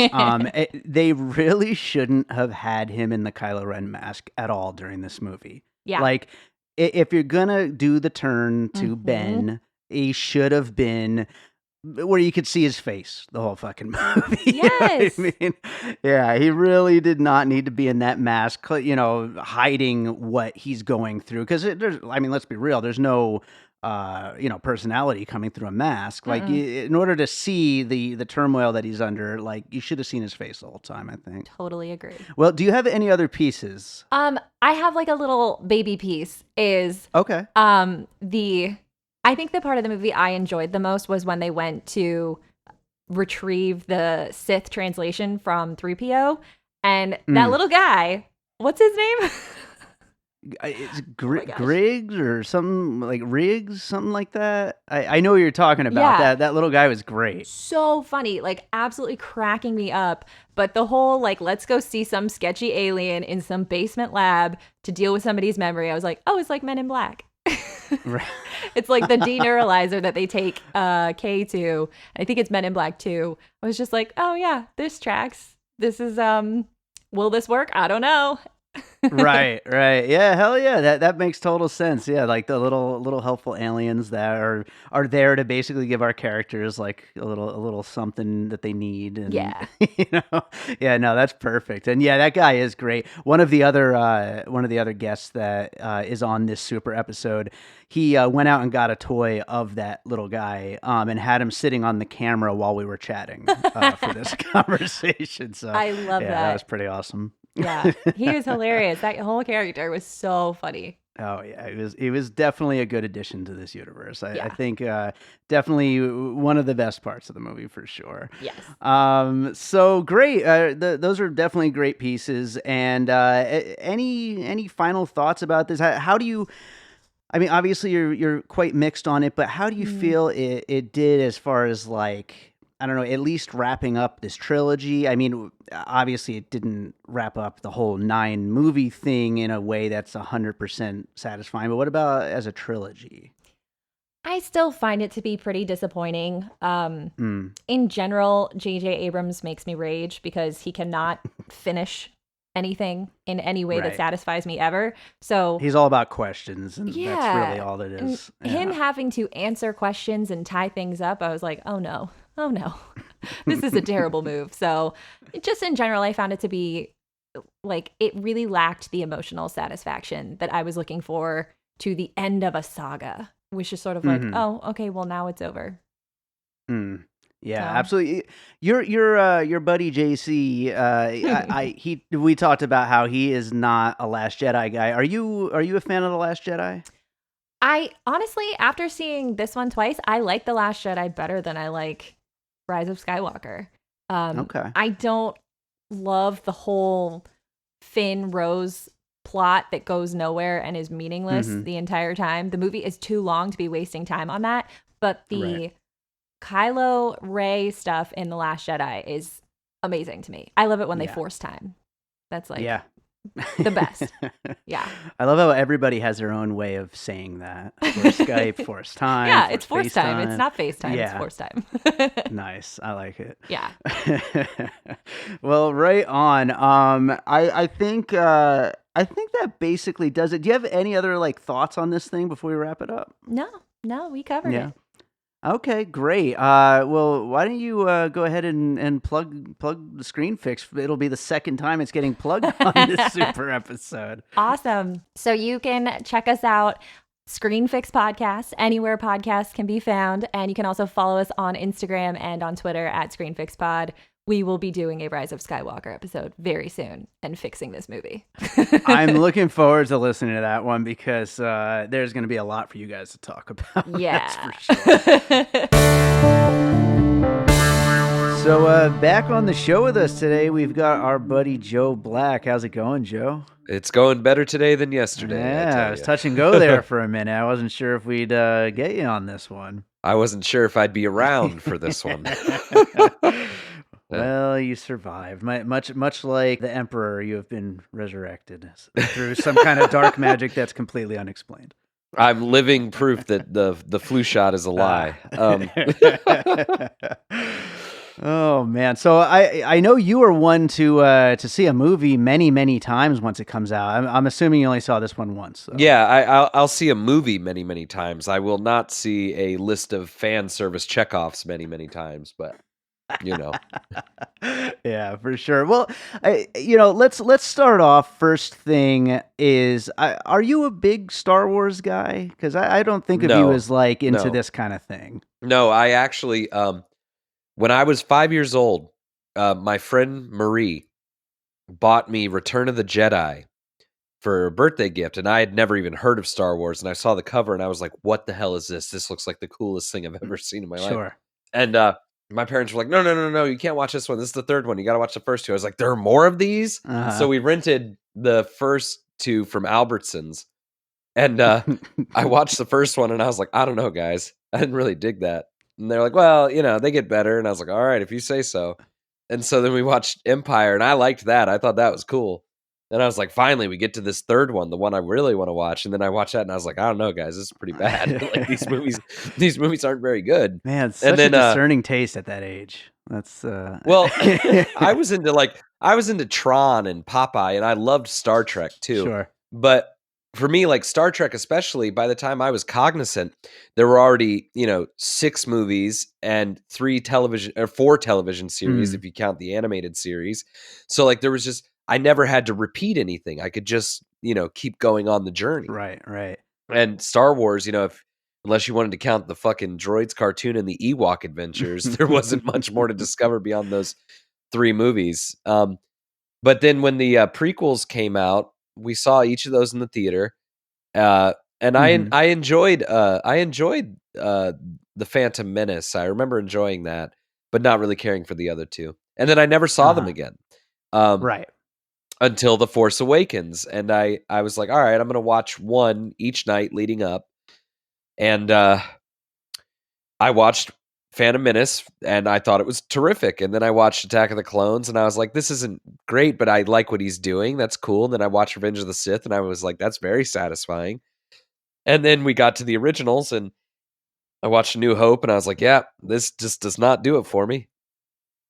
Speaker 1: they really shouldn't have had him in the Kylo Ren mask at all during this movie.
Speaker 6: Yeah.
Speaker 1: Like, if you're gonna do the turn to Ben, he should have been where you could see his face the whole fucking movie.
Speaker 6: Yes.
Speaker 1: You know what I mean? Yeah, he really did not need to be in that mask, hiding what he's going through. Because let's be real, there's no, personality coming through a mask. Like, in order to see the turmoil that he's under, like, you should have seen his face the whole time, I think.
Speaker 6: Totally agree.
Speaker 1: Well, do you have any other pieces?
Speaker 6: I have like a little baby piece is
Speaker 1: Okay.
Speaker 6: I think the part of the movie I enjoyed the most was when they went to retrieve the Sith translation from 3PO, and that little guy, what's his name?
Speaker 1: It's Griggs or something like Riggs, something like that. I know what you're talking about.
Speaker 6: Yeah.
Speaker 1: That little guy was great.
Speaker 6: So funny, like absolutely cracking me up. But the whole like, let's go see some sketchy alien in some basement lab to deal with somebody's memory. I was like, oh, it's like Men in Black.
Speaker 1: Right.
Speaker 6: It's like the deneuralizer that they take Kay to. I think it's Men in Black 2. I was just like, oh yeah, this tracks. This is will this work? I don't know.
Speaker 1: Right. Yeah, hell yeah. That makes total sense. Yeah, like the little helpful aliens that are there to basically give our characters like a little something that they need. And,
Speaker 6: Yeah.
Speaker 1: Yeah, no, that's perfect. And yeah, that guy is great. One of the other guests that is on this super episode, he went out and got a toy of that little guy and had him sitting on the camera while we were chatting for this conversation. So
Speaker 6: I love
Speaker 1: that was pretty awesome.
Speaker 6: Yeah, he was hilarious. That whole character was so funny.
Speaker 1: Oh yeah, he was definitely a good addition to this universe. I think definitely one of the best parts of the movie for sure.
Speaker 6: Yes.
Speaker 1: So great. Those are definitely great pieces. And any final thoughts about this? How do you? I mean, obviously you're quite mixed on it, but how do you feel it did as far as like, I don't know, at least wrapping up this trilogy? I mean, obviously it didn't wrap up the whole 9 movie thing in a way that's 100% satisfying, but what about as a trilogy?
Speaker 6: I still find it to be pretty disappointing. In general, J.J. Abrams makes me rage because he cannot finish anything in any way that satisfies me ever. So
Speaker 1: he's all about questions, and that's really all it is.
Speaker 6: Him having to answer questions and tie things up, I was like, oh no, this is a terrible move. So just in general, I found it to be like it really lacked the emotional satisfaction that I was looking for to the end of a saga, which is sort of like,
Speaker 1: Mhm.
Speaker 6: oh, okay, well now it's over.
Speaker 1: Mm. Yeah,
Speaker 6: So
Speaker 1: absolutely. Your buddy JC. We talked about how he is not a Last Jedi guy. Are you a fan of the Last Jedi?
Speaker 6: I honestly, after seeing this one twice, I like The Last Jedi better than I like Rise of Skywalker.
Speaker 1: Okay.
Speaker 6: I don't love the whole Finn Rose plot that goes nowhere and is meaningless
Speaker 1: Mhm.
Speaker 6: the entire time. The movie is too long to be wasting time on that. But the
Speaker 1: Right.
Speaker 6: Kylo Rey stuff in The Last Jedi is amazing to me. I love it when they
Speaker 1: Yeah.
Speaker 6: force time. That's like
Speaker 1: Yeah.
Speaker 6: the best. Yeah.
Speaker 1: I love how everybody has their own way of saying that. Force Skype, force time.
Speaker 6: Yeah, it's force time.
Speaker 1: FaceTime.
Speaker 6: It's not FaceTime. It's
Speaker 1: Yeah.
Speaker 6: force time.
Speaker 1: Nice. I like it.
Speaker 6: Yeah.
Speaker 1: Well, right on. I think that basically does it. Do you have any other like thoughts on this thing before we wrap it up?
Speaker 6: No, we covered
Speaker 1: Yeah.
Speaker 6: it.
Speaker 1: Okay, great. Well, why don't you go ahead and plug the screen fix? It'll be the second time it's getting plugged on this super episode.
Speaker 6: Awesome. So you can check us out, Screen Fix Podcast, anywhere podcasts can be found. And you can also follow us on Instagram and on Twitter at Screen Fix Pod. We will be doing a Rise of Skywalker episode very soon and fixing this movie.
Speaker 1: I'm looking forward to listening to that one because there's going to be a lot for you guys to talk about.
Speaker 6: Yeah.
Speaker 1: That's for sure. So back on the show with us today, we've got our buddy Joe Black. How's it going, Joe?
Speaker 7: It's going better today than yesterday.
Speaker 1: Yeah,
Speaker 7: I
Speaker 1: I was
Speaker 7: tell ya.
Speaker 1: touch and go there for a minute. I wasn't sure if we'd get you on this one.
Speaker 7: I wasn't sure if I'd be around for this one.
Speaker 1: Well, you survived. Much like the Emperor, you have been resurrected through some kind of dark magic that's completely unexplained.
Speaker 7: I'm living proof that the flu shot is a lie.
Speaker 1: Oh man! So I know you are one to see a movie many times once it comes out. I'm assuming you only saw this one once. So.
Speaker 7: Yeah, I'll see a movie many times. I will not see a list of fan service checkoffs many times, but you know.
Speaker 1: Yeah, for sure. Well, let's start off. First thing is, are you a big Star Wars guy? Because I don't think of you
Speaker 7: No,
Speaker 1: as like into
Speaker 7: no.
Speaker 1: this kind of thing.
Speaker 7: No, I actually when I was 5 years old, my friend Marie bought me Return of the Jedi for a birthday gift, and I had never even heard of Star Wars, and I saw the cover and I was like, what the hell is this? This looks like the coolest thing I've ever seen in my life.
Speaker 1: Sure.
Speaker 7: And my parents were like, no, you can't watch this one. This is the third one. You got to watch the first two. I was like, there are more of these?
Speaker 1: Uh-huh.
Speaker 7: So we rented the first two from Albertsons. And I watched the first one and I was like, I don't know, guys. I didn't really dig that. And they're like, well, they get better. And I was like, all right, if you say so. And so then we watched Empire and I liked that. I thought that was cool. Then I was like, finally, we get to this third one, the one I really want to watch. And then I watched that and I was like, I don't know, guys, this is pretty bad. Like these movies aren't very good.
Speaker 1: Man, such a discerning taste at that age. That's
Speaker 7: well, I was into Tron and Popeye, and I loved Star Trek too.
Speaker 1: Sure.
Speaker 7: But for me, like Star Trek, especially, by the time I was cognizant, there were already 6 movies and 4 television series if you count the animated series. So like there was just. I never had to repeat anything. I could just, keep going on the journey.
Speaker 1: Right.
Speaker 7: And Star Wars, unless you wanted to count the fucking droids cartoon and the Ewok adventures, there wasn't much more to discover beyond those 3 movies. But then when the prequels came out, we saw each of those in the theater. And I enjoyed The Phantom Menace. I remember enjoying that, but not really caring for the other 2. And then I never saw them again.
Speaker 1: Right.
Speaker 7: Until The Force Awakens. And I was like, all right, I'm going to watch one each night leading up. And I watched Phantom Menace and I thought it was terrific. And then I watched Attack of the Clones and I was like, this isn't great, but I like what he's doing. That's cool. And then I watched Revenge of the Sith and I was like, that's very satisfying. And then we got to the originals and I watched A New Hope and I was like, yeah, this just does not do it for me.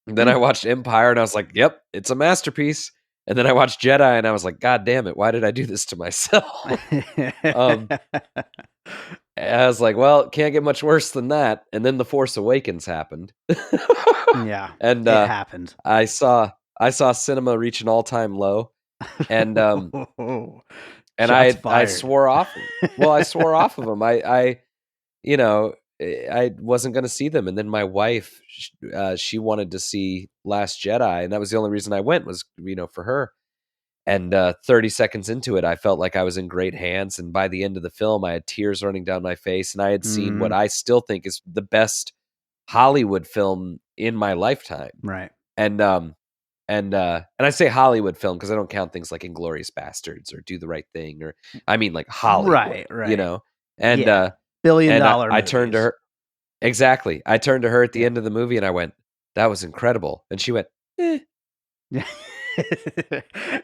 Speaker 7: And then I watched Empire and I was like, yep, it's a masterpiece. And then I watched Jedi and I was like, God damn it, why did I do this to myself? I was like, well, it can't get much worse than that. And then The Force Awakens happened.
Speaker 1: Yeah.
Speaker 7: And
Speaker 1: it happened.
Speaker 7: I saw I saw cinema reach an all-time low, and and
Speaker 1: Shots
Speaker 7: I
Speaker 1: fired.
Speaker 7: swore off. Well, I swore off of them. You know, I wasn't going to see them, and then my wife, she wanted to see Last Jedi, and that was the only reason I went was for her. And 30 seconds into it, I felt like I was in great hands, and by the end of the film, I had tears running down my face, and I had seen what I still think is the best Hollywood film in my lifetime.
Speaker 1: Right.
Speaker 7: And I say Hollywood film because I don't count things like Inglourious Bastards or Do the Right Thing, or I mean like Hollywood,
Speaker 1: right.
Speaker 7: And
Speaker 1: Yeah. Billion-dollar
Speaker 7: I turned to her. Exactly. I turned to her at the end of the movie and I went, "That was incredible." And she went, "Eh."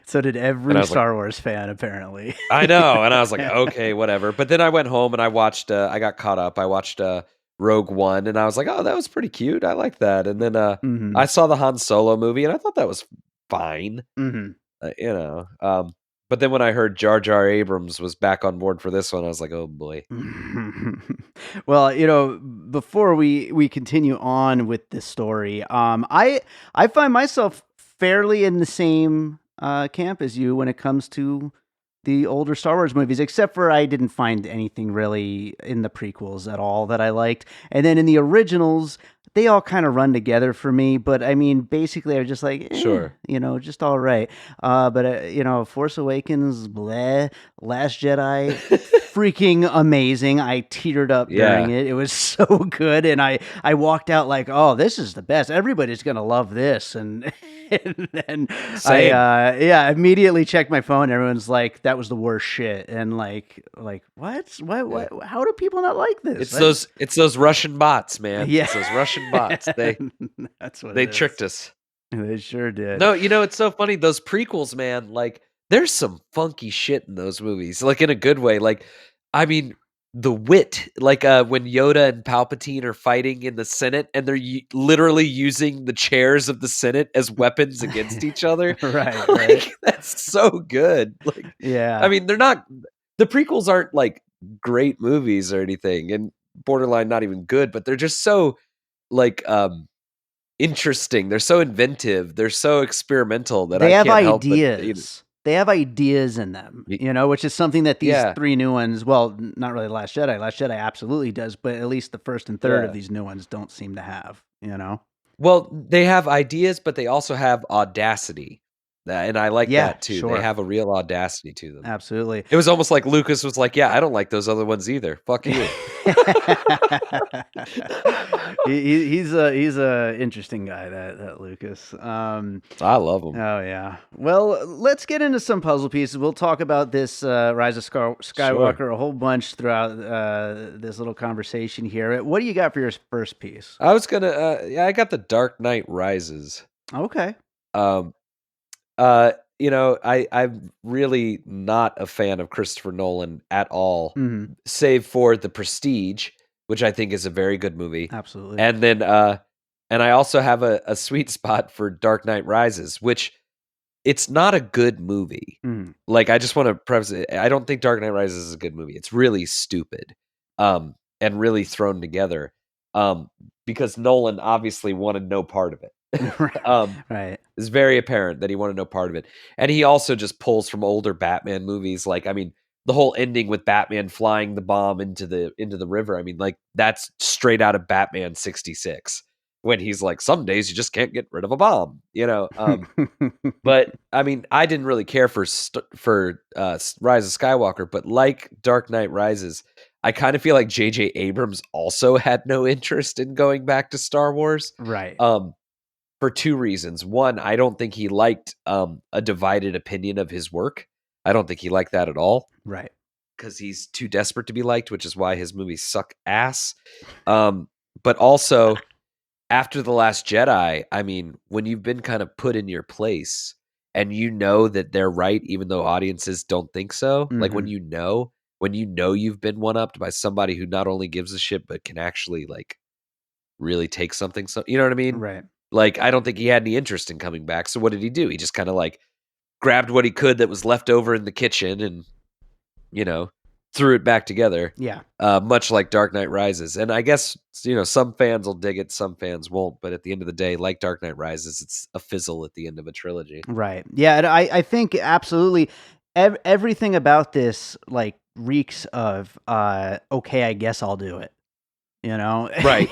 Speaker 1: So did every Star Wars fan, apparently.
Speaker 7: I know. And I was like, okay, whatever. But then I went home and I watched, I got caught up. I watched Rogue One and I was like, oh, that was pretty cute. I like that. And then I saw the Han Solo movie and I thought that was fine. But then when I heard Jar Jar Abrams was back on board for this one, I was like, oh boy.
Speaker 1: Well, before we continue on with this story, I find myself fairly in the same camp as you when it comes to the older Star Wars movies, except for I didn't find anything really in the prequels at all that I liked. And then in the originals, they all kind of run together for me. But I mean, basically, I was just like,
Speaker 7: sure,
Speaker 1: just all right. But Force Awakens, bleh, Last Jedi, freaking amazing. I teared up during it. It was so good. And I walked out like, oh, this is the best. Everybody's going to love this. And then I immediately checked my phone. Everyone's like, that was the worst shit. And like what? How do people not like this?
Speaker 7: It's those Russian bots, man.
Speaker 1: Yeah.
Speaker 7: It's those Russian bots.
Speaker 1: That's what
Speaker 7: they tricked us.
Speaker 1: They sure did.
Speaker 7: No, it's so funny. Those prequels, man, like there's some funky shit in those movies, like in a good way. Like, I mean, the wit, like when Yoda and Palpatine are fighting in the Senate and they're literally using the chairs of the Senate as weapons against each other.
Speaker 1: Right,
Speaker 7: like,
Speaker 1: right.
Speaker 7: That's so good. Like,
Speaker 1: yeah.
Speaker 7: I mean, the prequels aren't like great movies or anything, and borderline not even good, but they're just so like interesting. They're so inventive. They're so experimental that
Speaker 1: they
Speaker 7: I
Speaker 1: have
Speaker 7: can't
Speaker 1: ideas.
Speaker 7: help but,
Speaker 1: they have ideas in them, which is something that these three new ones, well, not really Last Jedi. Last Jedi absolutely does, but at least the first and third of these new ones don't seem to have,
Speaker 7: Well, they have ideas, but they also have audacity. And I like that too.
Speaker 1: Sure.
Speaker 7: They have a real audacity to them.
Speaker 1: Absolutely.
Speaker 7: It was almost like Lucas was like, yeah, I don't like those other ones either. Fuck you.
Speaker 1: He's a interesting guy, that Lucas.
Speaker 7: I love him.
Speaker 1: Oh yeah. Well, let's get into some puzzle pieces. We'll talk about this Rise of Skywalker a whole bunch throughout this little conversation here. What do you got for your first piece?
Speaker 7: I was gonna. I got the Dark Knight Rises.
Speaker 1: Okay.
Speaker 7: I'm really not a fan of Christopher Nolan at all, save for The Prestige, which I think is a very good movie.
Speaker 1: Absolutely.
Speaker 7: And then, and I also have a sweet spot for Dark Knight Rises, which it's not a good movie. Like, I just want to preface it. I don't think Dark Knight Rises is a good movie. It's really stupid, and really thrown together, because Nolan obviously wanted no part of it.
Speaker 1: Right.
Speaker 7: It's very apparent that he wanted no part of it. And he also just pulls from older Batman movies. Like, I mean, the whole ending with Batman flying the bomb into the river. I mean, like, that's straight out of Batman 66 when he's like, some days you just can't get rid of a bomb, but I mean, I didn't really care for Rise of Skywalker, but like Dark Knight Rises, I kind of feel like J.J. Abrams also had no interest in going back to Star Wars.
Speaker 1: Right.
Speaker 7: For two reasons. One, I don't think he liked a divided opinion of his work. I don't think he liked that at all.
Speaker 1: Right.
Speaker 7: Because he's too desperate to be liked, which is why his movies suck ass. But also, after The Last Jedi, I mean, when you've been kind of put in your place and you know that they're right, even though audiences don't think so, like when you know you've been one-upped by somebody who not only gives a shit, but can actually like really take something. So, you know what I mean?
Speaker 1: Right.
Speaker 7: Like, I don't think he had any interest in coming back. So what did he do? He just kind of like grabbed what he could that was left over in the kitchen and, threw it back together.
Speaker 1: Yeah.
Speaker 7: Much like Dark Knight Rises. And I guess, some fans will dig it, some fans won't. But at the end of the day, like Dark Knight Rises, it's a fizzle at the end of a trilogy.
Speaker 1: Right. Yeah. And I think absolutely everything about this like reeks of, okay, I guess I'll do it.
Speaker 7: Right.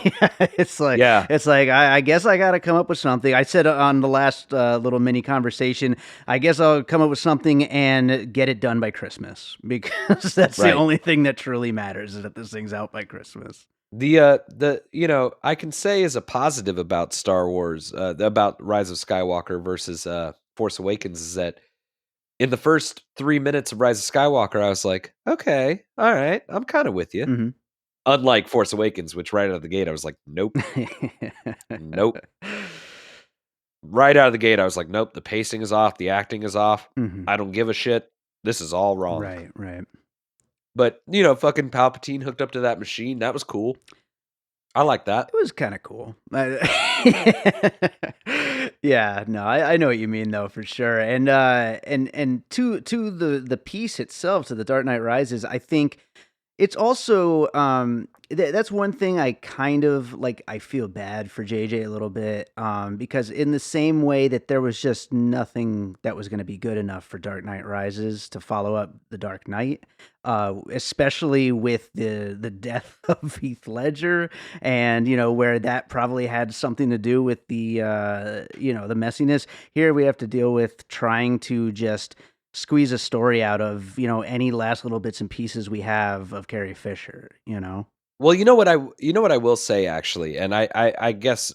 Speaker 1: It's like,
Speaker 7: Yeah.
Speaker 1: it's like, I guess I got to come up with something. I said on the last little mini conversation, I guess I'll come up with something and get it done by Christmas, because that's the
Speaker 7: Right.
Speaker 1: only thing that truly matters, is that this thing's out by Christmas.
Speaker 7: I can say as a positive about Star Wars, about Rise of Skywalker versus Force Awakens, is that in the first 3 minutes of Rise of Skywalker, I was like, okay, all right, I'm kind of with you.
Speaker 1: Mhm.
Speaker 7: Unlike Force Awakens, which right out of the gate, I was like, nope, nope. Right out of the gate, I was like, nope, the pacing is off, the acting is off.
Speaker 1: Mhm.
Speaker 7: I don't give a shit. This is all wrong.
Speaker 1: Right.
Speaker 7: But, fucking Palpatine hooked up to that machine. That was cool. I like that.
Speaker 1: It was kind of cool. Yeah, no, I know what you mean though, for sure. And to the piece itself, to the Dark Knight Rises, I think it's also that's one thing I kind of like. I feel bad for JJ a little bit, because in the same way that there was just nothing that was going to be good enough for Dark Knight Rises to follow up the Dark Knight, especially with the death of Heath Ledger, and where that probably had something to do with the the messiness. Here we have to deal with trying to just squeeze a story out of any last little bits and pieces we have of Carrie Fisher.
Speaker 7: Well, you know what I will say, actually, and I guess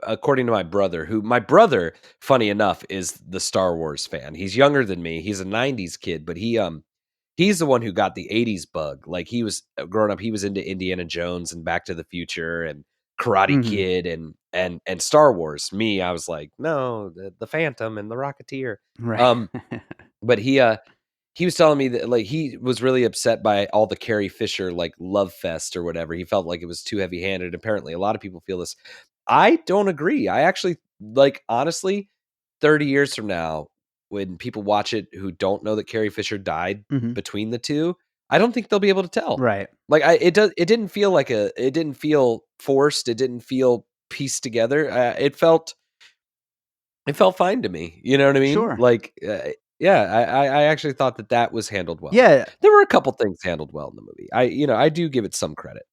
Speaker 7: according to my brother, funny enough, is the Star Wars fan. He's younger than me. He's a '90s kid, but he's the one who got the '80s bug. Like, he was growing up, he was into Indiana Jones and Back to the Future and Karate
Speaker 1: Mhm.
Speaker 7: Kid and Star Wars. Me, I was like, no, the Phantom and the Rocketeer.
Speaker 1: Right.
Speaker 7: But he was telling me that, like, he was really upset by all the Carrie Fisher, like, love fest or whatever. He felt like it was too heavy-handed. Apparently, a lot of people feel this. I don't agree. I actually, like, honestly, 30 years from now, when people watch it who don't know that Carrie Fisher died
Speaker 1: Mhm.
Speaker 7: between the two, I don't think they'll be able to tell.
Speaker 1: Right.
Speaker 7: Like, it didn't feel it didn't feel forced. It didn't feel pieced together. It felt fine to me. You know what I mean?
Speaker 1: Sure.
Speaker 7: Like, yeah, I actually thought that was handled well.
Speaker 1: Yeah.
Speaker 7: There were a couple things handled well in the movie. I do give it some credit.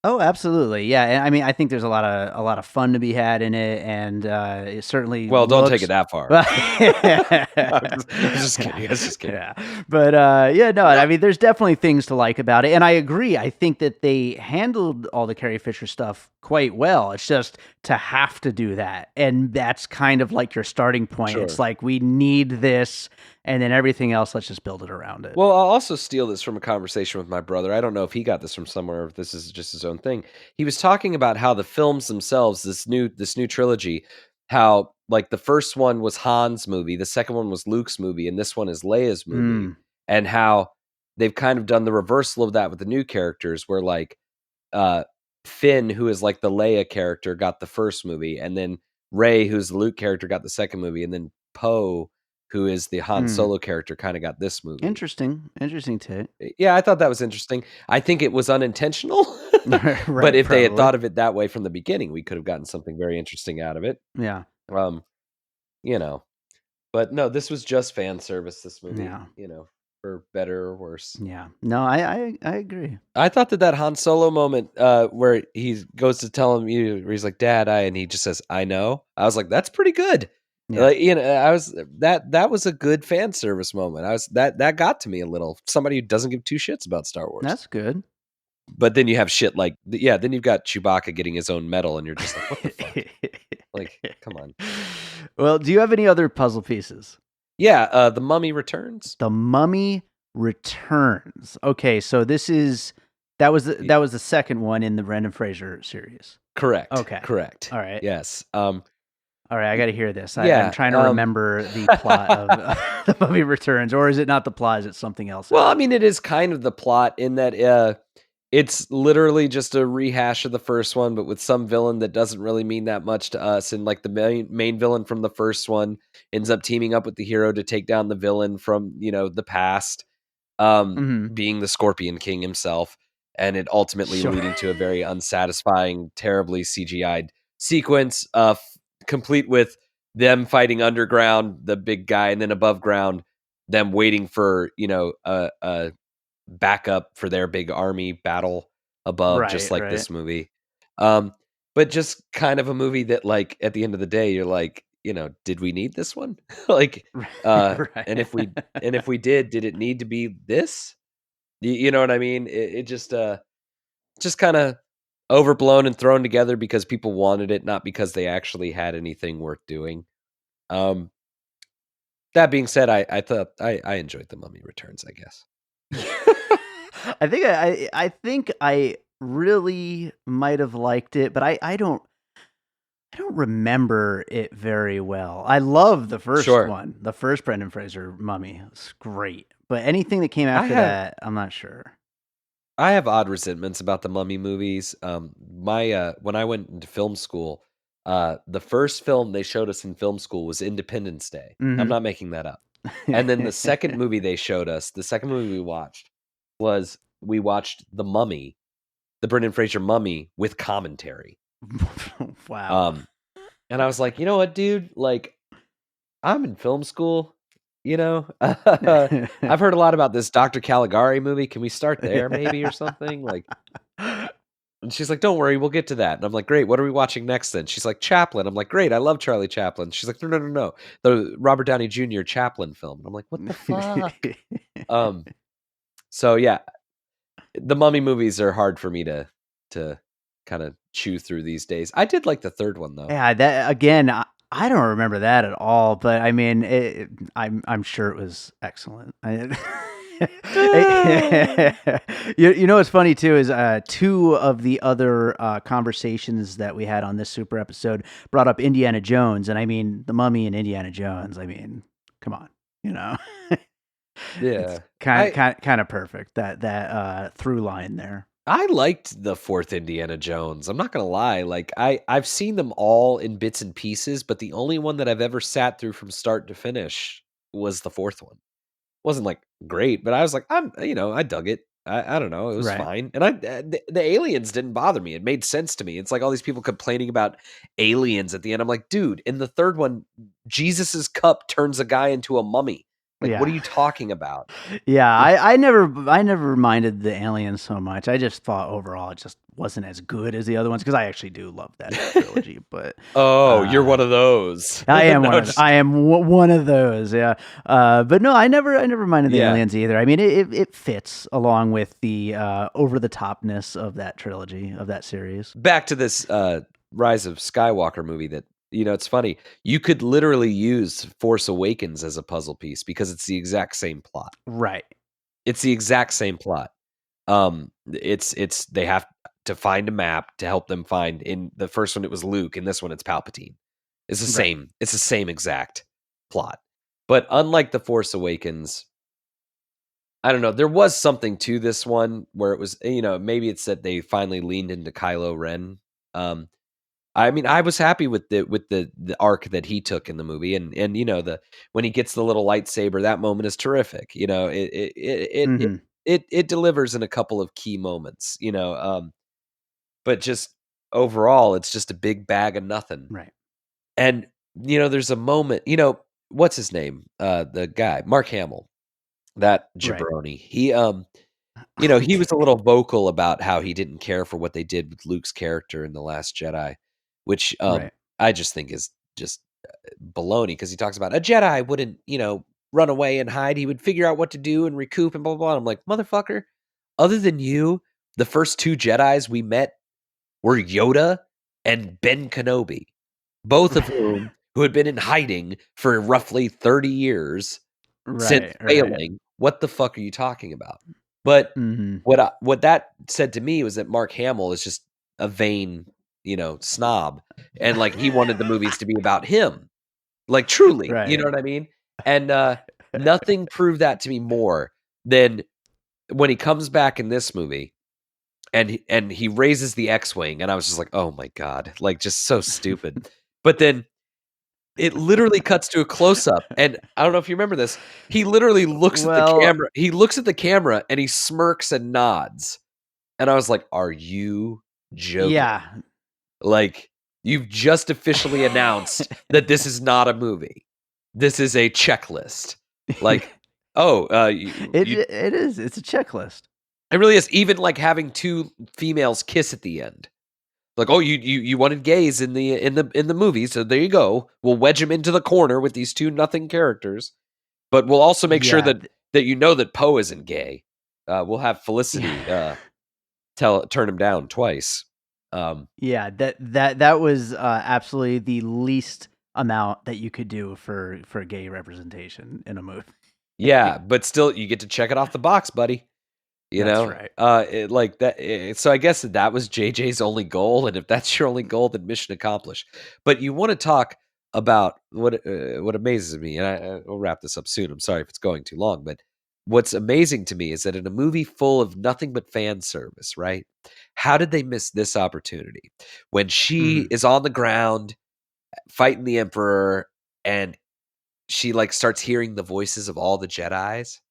Speaker 1: Oh, absolutely. Yeah. And I mean, I think there's a lot of fun to be had in it, and it certainly.
Speaker 7: Well, don't take
Speaker 1: looks-
Speaker 7: it that far. I was just kidding.
Speaker 1: Yeah. But yeah, no, I mean, there's definitely things to like about it. And I agree. I think that they handled all the Carrie Fisher stuff quite well. It's just to have to do that. And that's kind of like your starting point.
Speaker 7: Sure.
Speaker 1: It's like, we need this, and then everything else, let's just build it around it.
Speaker 7: Well, I'll also steal this from a conversation with my brother. I don't know if he got this from somewhere, or if this is just his own thing. He was talking about how the films themselves, this new trilogy, how, like, the first one was Han's movie, the second one was Luke's movie, and this one is Leia's movie, and how they've kind of done the reversal of that with the new characters, where, like, Finn, who is like the Leia character, got the first movie, and then Rey, who's the Luke character, got the second movie, and then Poe, who is the Han Solo character, kind of got this movie.
Speaker 1: Interesting take.
Speaker 7: Yeah, I thought that was interesting. I think it was unintentional,
Speaker 1: Right,
Speaker 7: but if they had
Speaker 1: probably.
Speaker 7: thought of it that way from the beginning, we could have gotten something very interesting out of it.
Speaker 1: Yeah.
Speaker 7: But no, this was just fan service, this movie.
Speaker 1: Yeah.
Speaker 7: For better or worse.
Speaker 1: Yeah. No, I agree.
Speaker 7: I thought that Han Solo moment, where he goes to tell him, where he's like, "Dad, and he just says, 'I know.'" I was like, that's pretty good.
Speaker 1: Yeah.
Speaker 7: I was that was a good fan service moment. That got to me a little. Somebody who doesn't give two shits about Star Wars.
Speaker 1: That's good.
Speaker 7: But then you have shit like, then you've got Chewbacca getting his own medal, and you're just like, what the fuck? Like, come on.
Speaker 1: Well, do you have any other puzzle pieces?
Speaker 7: Yeah, The Mummy Returns.
Speaker 1: The Mummy Returns. Okay, so that was the second one in the Brendan Fraser series.
Speaker 7: Correct.
Speaker 1: Okay.
Speaker 7: Correct.
Speaker 1: All right.
Speaker 7: Yes.
Speaker 1: All right, I got to hear this.
Speaker 7: Yeah,
Speaker 1: I'm trying to remember the plot of The Mummy Returns, or is it not the plot? Is it something else?
Speaker 7: Well, I mean, it is kind of the plot in that it's literally just a rehash of the first one, but with some villain that doesn't really mean that much to us. And, like, the main villain from the first one ends up teaming up with the hero to take down the villain from, the past. being the Scorpion King himself, and it ultimately
Speaker 1: Sure.
Speaker 7: leading to a very unsatisfying, terribly CGI'd sequence, complete with them fighting underground, the big guy, and then above ground, them waiting for a backup for their big army battle above, just like this movie. But just kind of a movie that, like, at the end of the day, you're like, did we need this one? Like,
Speaker 1: Right.
Speaker 7: and if we did it need to be this? You know what I mean? It just kind of overblown and thrown together because people wanted it, not because they actually had anything worth doing. That being said, I thought I enjoyed The Mummy Returns, I guess.
Speaker 1: I think I really might have liked it, but I don't remember it very well. I love the first one, the first Brendan Fraser Mummy. It's great, but anything that came after that, I'm not sure.
Speaker 7: I have odd resentments about the Mummy movies. When I went into film school, the first film they showed us in film school was Independence Day. I'm not making that up. And then the second movie they showed us, the second movie we watched The Mummy, the Brendan Fraser Mummy with commentary.
Speaker 1: Wow.
Speaker 7: And I was like, you know what, dude? Like, I'm in film school. I've heard a lot about this Dr. Caligari movie. Can we start there maybe or something? Like, and she's like, don't worry, we'll get to that. And I'm like, great, what are we watching next then? She's like, Chaplin. I'm like, great, I love Charlie Chaplin. She's like, no. The Robert Downey Jr. Chaplin film. And I'm like, what the fuck? So yeah, the Mummy movies are hard for me to kind of chew through these days. I did like the third one though.
Speaker 1: Yeah, that again, I don't remember that at all, but I mean, I'm sure it was excellent. You know what's funny too is two of the other conversations that we had on this super episode brought up Indiana Jones, and I mean, The Mummy and Indiana Jones. I mean, come on,
Speaker 7: Yeah,
Speaker 1: kind of perfect that through line there.
Speaker 7: I liked the fourth Indiana Jones. I'm not gonna lie. Like I've seen them all in bits and pieces, but the only one that I've ever sat through from start to finish was the fourth one. Wasn't like great, but I was like, I dug it. I don't know, it was fine. And the aliens didn't bother me. It made sense to me. It's like all these people complaining about aliens at the end. I'm like, dude, in the third one, Jesus's cup turns a guy into a mummy. Like, what are you talking about?
Speaker 1: Yeah, I never minded the aliens so much. I just thought overall it just wasn't as good as the other ones because I actually do love that trilogy. But
Speaker 7: you're one of those.
Speaker 1: I am I am one of those. Yeah, but no, I never minded the aliens either. I mean, it fits along with the over the topness of that trilogy of that series.
Speaker 7: Back to this Rise of Skywalker movie that. It's funny. You could literally use Force Awakens as a puzzle piece because it's the exact same plot.
Speaker 1: Right.
Speaker 7: It's the exact same plot. It's they have to find a map to help them find. In the first one, it was Luke. In this one, it's Palpatine. It's the same. It's the same exact plot. But unlike the Force Awakens, I don't know. There was something to this one where it was, maybe it's that they finally leaned into Kylo Ren. I mean, I was happy with the arc that he took in the movie, and when he gets the little lightsaber, that moment is terrific. It delivers in a couple of key moments. But just overall, it's just a big bag of nothing.
Speaker 1: Right.
Speaker 7: And there's a moment. What's his name? The guy, Mark Hamill, that jabroni. He he was a little vocal about how he didn't care for what they did with Luke's character in The Last Jedi. Which I just think is just baloney because he talks about a Jedi wouldn't, run away and hide. He would figure out what to do and recoup and blah, blah, blah. I'm like, motherfucker, other than you, the first two Jedis we met were Yoda and Ben Kenobi, both of whom who had been in hiding for roughly 30 years since failing. What the fuck are you talking about? But what that said to me was that Mark Hamill is just a vain snob, and like he wanted the movies to be about him, like truly, you know what I mean? And nothing proved that to me more than when he comes back in this movie and he raises the X-wing, and I was just like, oh my god, like just so stupid. But then it literally cuts to a close up, and I don't know if you remember this. He literally looks at the camera. He looks at the camera and he smirks and nods. And I was like, "Are you joking?
Speaker 1: Yeah.
Speaker 7: Like, you've just officially announced that this is not a movie. This is a checklist. Like,
Speaker 1: it is. It's a checklist.
Speaker 7: It really is. Even like having two females kiss at the end. Like, oh, you wanted gays in the movie, so there you go. We'll wedge them into the corner with these two nothing characters, but we'll also make sure that you know that Poe isn't gay. We'll have Felicity turn him down twice.
Speaker 1: That was absolutely the least amount that you could do for gay representation in a movie.
Speaker 7: Yeah, but still, you get to check it off the box, buddy. You
Speaker 1: That's
Speaker 7: know,
Speaker 1: right.
Speaker 7: like that. So I guess that was JJ's only goal, and if that's your only goal, then mission accomplished. But you want to talk about what amazes me, and we'll wrap this up soon. I'm sorry if it's going too long, but what's amazing to me is that in a movie full of nothing but fan service, right? How did they miss this opportunity when she is on the ground fighting the Emperor, and she like starts hearing the voices of all the Jedis,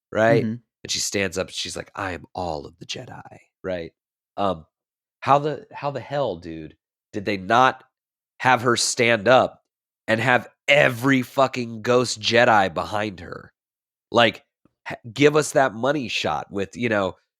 Speaker 7: right? And she stands up and she's like, I am all of the Jedi, right? How the hell, dude, did they not have her stand up and have every fucking ghost Jedi behind her? Like, give us that money shot with,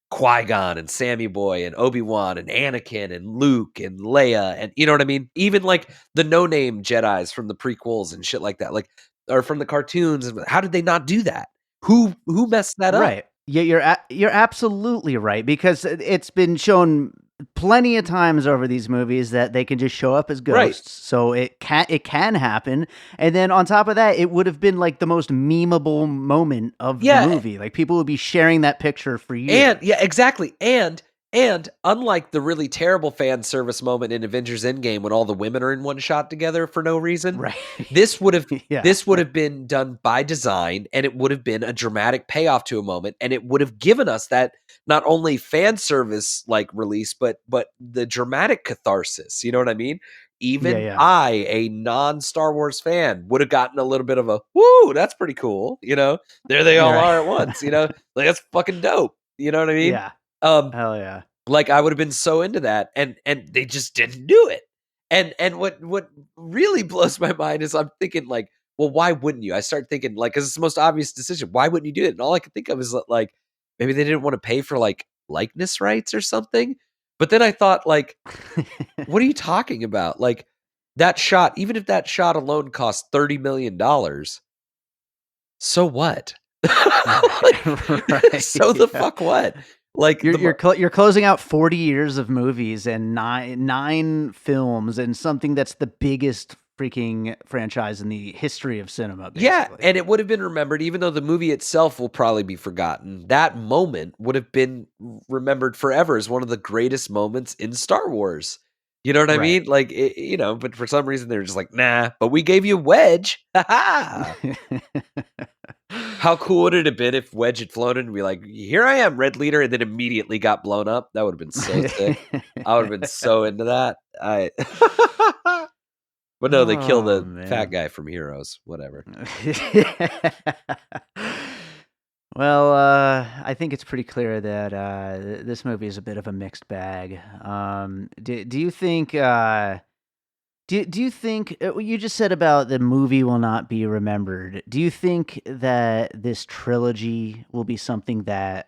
Speaker 7: Qui-Gon and Sammy Boy and Obi-Wan and Anakin and Luke and Leia, and you know what I mean? Even like the no-name Jedis from the prequels and shit like that, like, or from the cartoons. How did they not do that? Who messed that up?
Speaker 1: Right. Yeah, you're absolutely right, because it's been shown plenty of times over these movies that they can just show up as ghosts.
Speaker 7: Right.
Speaker 1: So it can happen. And then on top of that, it would have been like the most memeable moment of the movie. Like, people would be sharing that picture for years.
Speaker 7: And yeah, exactly. And unlike the really terrible fan service moment in Avengers Endgame when all the women are in one shot together for no reason,
Speaker 1: right?
Speaker 7: This would have been done by design, and it would have been a dramatic payoff to a moment, and it would have given us that not only fan service like release, but the dramatic catharsis. You know what I mean? Even I, a non-Star Wars fan, would have gotten a little bit of a woo. That's pretty cool. There they all are at once. Like, that's fucking dope. You know what I mean?
Speaker 1: Yeah. Hell yeah.
Speaker 7: Like, I would have been so into that, and they just didn't do it. And what really blows my mind is I'm thinking, like, well, why wouldn't you? I start thinking, like, because it's the most obvious decision. Why wouldn't you do it? And all I could think of is like, maybe they didn't want to pay for like likeness rights or something. But then I thought, like, what are you talking about? Like, that shot, even if that shot alone cost $30 million, so what?
Speaker 1: Right.
Speaker 7: So the fuck what? Like,
Speaker 1: you're closing out 40 years of movies and nine films and something that's the biggest freaking franchise in the history of cinema, basically.
Speaker 7: Yeah, and it would have been remembered, even though the movie itself will probably be forgotten. That moment would have been remembered forever as one of the greatest moments in Star Wars. You know what I mean? Like, but for some reason they're just like, nah, but we gave you Wedge. Ha How cool would it have been if Wedge had flown in and be like, here I am, Red Leader, and then immediately got blown up? That would have been so sick. I would have been so into that. But no, they kill the fat guy from Heroes. Whatever.
Speaker 1: Well, I think it's pretty clear that this movie is a bit of a mixed bag. Do you think... Do you think what you just said about the movie will not be remembered? Do you think that this trilogy will be something that,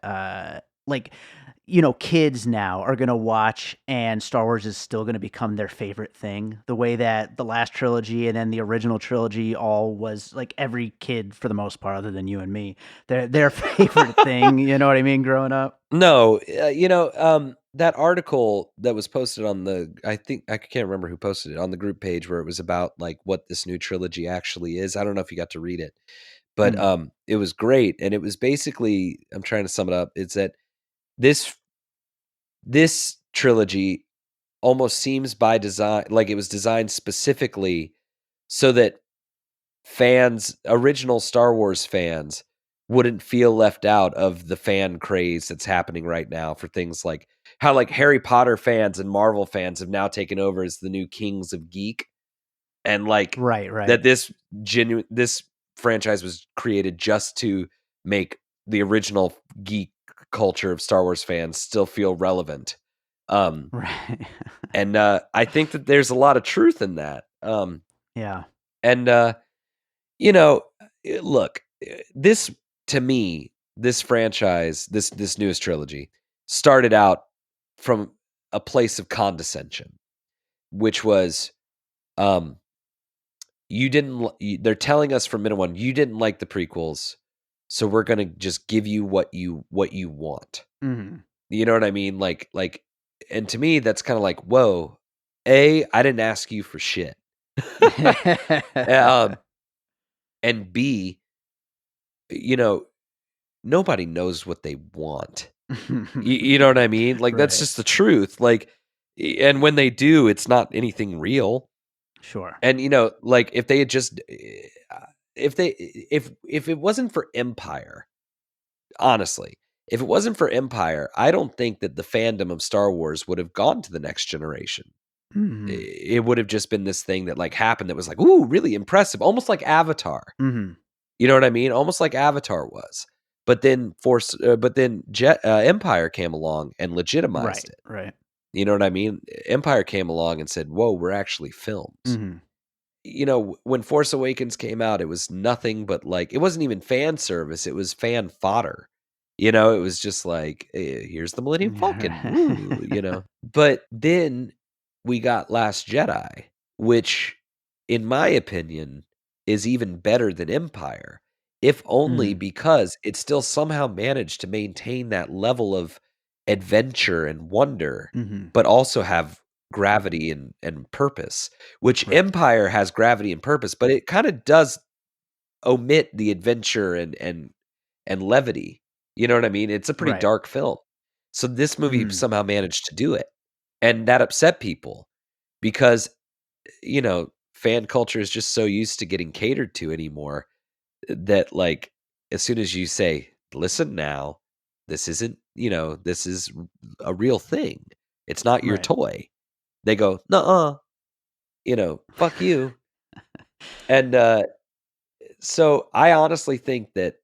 Speaker 1: kids now are going to watch, and Star Wars is still going to become their favorite thing? The way that the last trilogy and then the original trilogy all was, like, every kid, for the most part, other than you and me, their favorite thing. You know what I mean? Growing up.
Speaker 7: No, that article that was posted on I can't remember who posted it, on the group page, where it was about like what this new trilogy actually is. I don't know if you got to read it, but it was great. And it was basically, I'm trying to sum it up. It's that this trilogy almost seems by design, like it was designed specifically so that original Star Wars fans wouldn't feel left out of the fan craze that's happening right now for things like how like Harry Potter fans and Marvel fans have now taken over as the new kings of geek. and like
Speaker 1: Right.
Speaker 7: that this franchise was created just to make the original geek culture of Star Wars fans still feel relevant.
Speaker 1: Right.
Speaker 7: And I think that there's a lot of truth in that.
Speaker 1: Yeah.
Speaker 7: And you know, look, this to me, this franchise, this newest trilogy, started out from a place of condescension, which was, you didn't. They're telling us from minute one, you didn't like the prequels, so we're gonna just give you what you want.
Speaker 1: Mhm.
Speaker 7: You know what I mean? Like, and to me, that's kind of like, whoa. I didn't ask you for shit. Um, and B, nobody knows what they want. You know what I mean? Like, that's
Speaker 1: Right.
Speaker 7: just the truth. Like, and when they do, it's not anything real.
Speaker 1: Sure.
Speaker 7: And like if they had just, if it wasn't for Empire, honestly, if it wasn't for Empire, I don't think that the fandom of Star Wars would have gone to the next generation.
Speaker 1: Mhm.
Speaker 7: It would have just been this thing that like happened that was like, ooh, really impressive, almost like Avatar.
Speaker 1: Mhm.
Speaker 7: You know what I mean? Almost like Avatar was. But then Empire came along and legitimized
Speaker 1: Right.
Speaker 7: it.
Speaker 1: Right.
Speaker 7: You know what I mean? Empire came along and said, "Whoa, we're actually films."
Speaker 1: Mhm.
Speaker 7: When Force Awakens came out, it was nothing but like, it wasn't even fan service, it was fan fodder. It was just like, here's the Millennium Falcon. Woo. But then we got Last Jedi, which, in my opinion, is even better than Empire, if only
Speaker 1: Mhm.
Speaker 7: because it still somehow managed to maintain that level of adventure and wonder,
Speaker 1: Mhm.
Speaker 7: but also have gravity and purpose, which
Speaker 1: Right.
Speaker 7: Empire has gravity and purpose, but it kind of does omit the adventure and levity. You know what I mean? It's a pretty
Speaker 1: Right.
Speaker 7: dark film. So this movie
Speaker 1: Mhm.
Speaker 7: somehow managed to do it. And that upset people because, fan culture is just so used to getting catered to anymore that, like, as soon as you say, listen now, this isn't, this is a real thing. It's not your
Speaker 1: Right.
Speaker 7: toy. They go, nuh-uh, fuck you. And so I honestly think that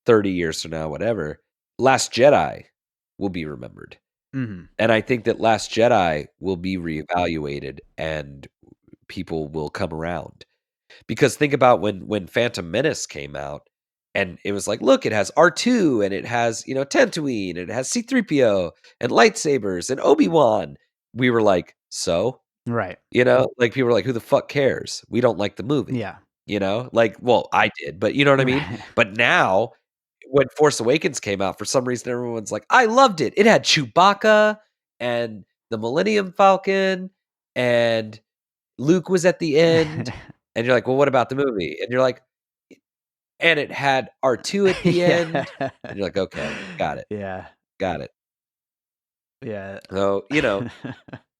Speaker 7: 30 years from now, whatever, Last Jedi will be remembered.
Speaker 1: Mhm.
Speaker 7: And I think that Last Jedi will be reevaluated and people will come around. Because think about when Phantom Menace came out and it was like, look, it has R2 and it has, Tatooine and it has C3PO and lightsabers and Obi-Wan. We were like, so?
Speaker 1: Right.
Speaker 7: Like people were like, who the fuck cares? We don't like the movie.
Speaker 1: Yeah.
Speaker 7: Like, well, I did, but you know what I mean?
Speaker 1: Right.
Speaker 7: But now when Force Awakens came out, for some reason everyone's like, I loved it. It had Chewbacca and the Millennium Falcon and Luke was at the end. And you're like, well, what about the movie? And you're like, and it had R2 at the end.
Speaker 1: Yeah.
Speaker 7: And you're like, okay, got it.
Speaker 1: Yeah.
Speaker 7: Got it.
Speaker 1: Yeah.
Speaker 7: So,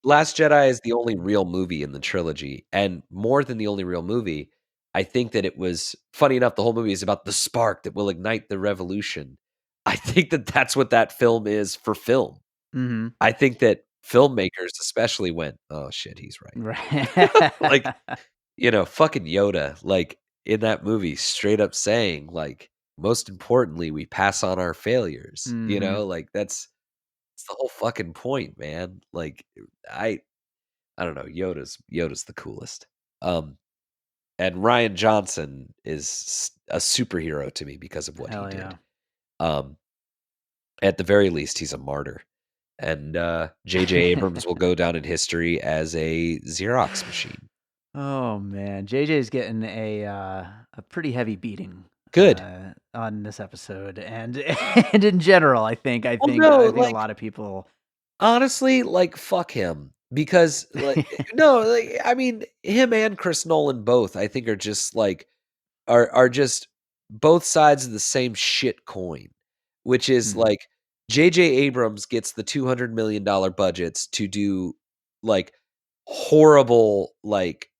Speaker 7: Last Jedi is the only real movie in the trilogy, and more than the only real movie, I think that it was funny enough. The whole movie is about the spark that will ignite the revolution. I think that that's what that film is for film.
Speaker 1: Mhm.
Speaker 7: I think that filmmakers, especially, went, "Oh shit, he's right."
Speaker 1: Right.
Speaker 7: Like, fucking Yoda, like in that movie, straight up saying, like, most importantly, we pass on our failures.
Speaker 1: Mhm.
Speaker 7: Like it's the whole fucking point, man. Like, I don't know. Yoda's the coolest. And Ryan Johnson is a superhero to me because of what he
Speaker 1: Hell
Speaker 7: did.
Speaker 1: yeah.
Speaker 7: Um, at the very least, he's a martyr. And J.J. Abrams will go down in history as a Xerox machine.
Speaker 1: Oh man, JJ's getting a pretty heavy beating
Speaker 7: Good.
Speaker 1: on this episode, and and in general, I think
Speaker 7: Well, no,
Speaker 1: I think a
Speaker 7: like
Speaker 1: lot of people.
Speaker 7: honestly, like fuck him because like no, like I mean him and Chris Nolan both I think are just like are just both sides of the same shit coin, which is
Speaker 1: Mhm.
Speaker 7: like J.J. Abrams gets the $200 million budgets to do like horrible, like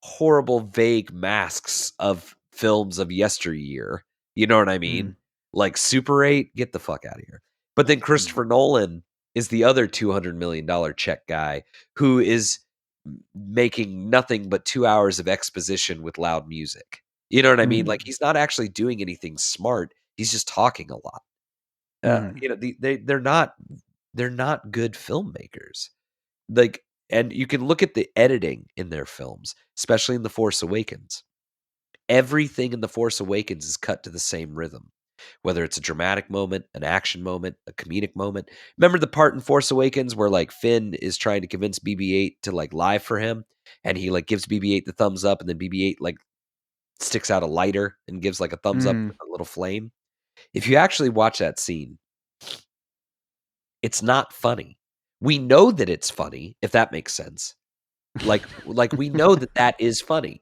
Speaker 7: horrible, vague masks of films of yesteryear. You know what I mean?
Speaker 1: Mhm.
Speaker 7: Like Super 8, get the fuck out of here. But then
Speaker 1: Mhm.
Speaker 7: Christopher Nolan is the other $200 million check guy who is making nothing but 2 hours of exposition with loud music. You know what I mean?
Speaker 1: Mhm.
Speaker 7: Like, he's not actually doing anything smart. He's just talking a lot.
Speaker 1: Mhm.
Speaker 7: You know, they're not good filmmakers. Like, and you can look at the editing in their films, especially in The Force Awakens. Everything in The Force Awakens is cut to the same rhythm, whether it's a dramatic moment, an action moment, a comedic moment. Remember the part in Force Awakens where like Finn is trying to convince BB-8 to like lie for him, and he like gives BB-8 the thumbs up, and then BB-8 like sticks out a lighter and gives like a thumbs up
Speaker 1: Mhm.
Speaker 7: with a little flame. If you actually watch that scene, it's not funny. We know that it's funny, if that makes sense. Like we know that that is funny,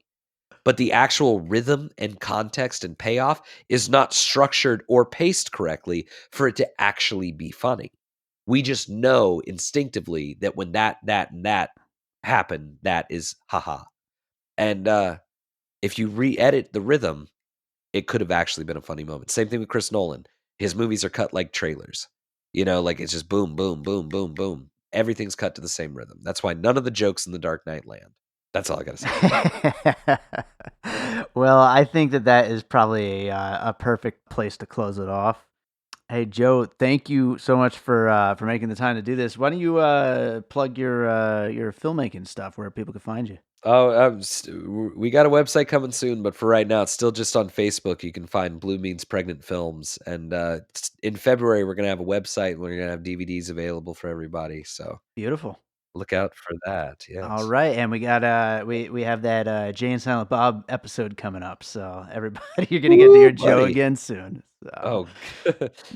Speaker 7: but the actual rhythm and context and payoff is not structured or paced correctly for it to actually be funny. We just know instinctively that when that and that happen, that is haha. And if you re-edit the rhythm, it could have actually been a funny moment. Same thing with Chris Nolan. His movies are cut like trailers. You know, like it's just boom, boom, boom, boom, boom. Everything's cut to the same rhythm. That's why none of the jokes in The Dark Knight land. That's all I got to say.
Speaker 1: Well, I think that is probably a perfect place to close it off. Hey, Joe, thank you so much for making the time to do this. Why don't you plug your filmmaking stuff where people can find you?
Speaker 7: Oh, we got a website coming soon, but for right now, it's still just on Facebook. You can find Blue Means Pregnant Films, and in February we're gonna have a website. And we're gonna have DVDs available for everybody. So
Speaker 1: Beautiful.
Speaker 7: look out for that.
Speaker 1: All
Speaker 7: Yes.
Speaker 1: right, and we got we have that Jay and Silent Bob episode coming up, so everybody you're gonna get to hear Joe
Speaker 7: buddy.
Speaker 1: again soon. So.
Speaker 7: Oh,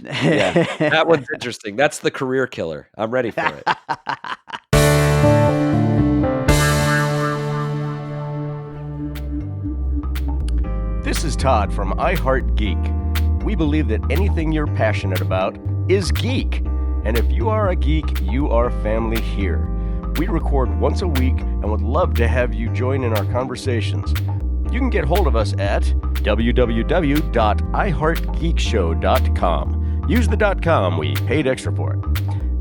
Speaker 7: yeah, that one's interesting. That's the career killer. I'm ready for it.
Speaker 8: This is Todd from iHeart Geek. We believe that anything you're passionate about is geek. And if you are a geek, you are family here. We record once a week and would love to have you join in our conversations. You can get hold of us at www.iheartgeekshow.com. Use the .com, we paid extra for it.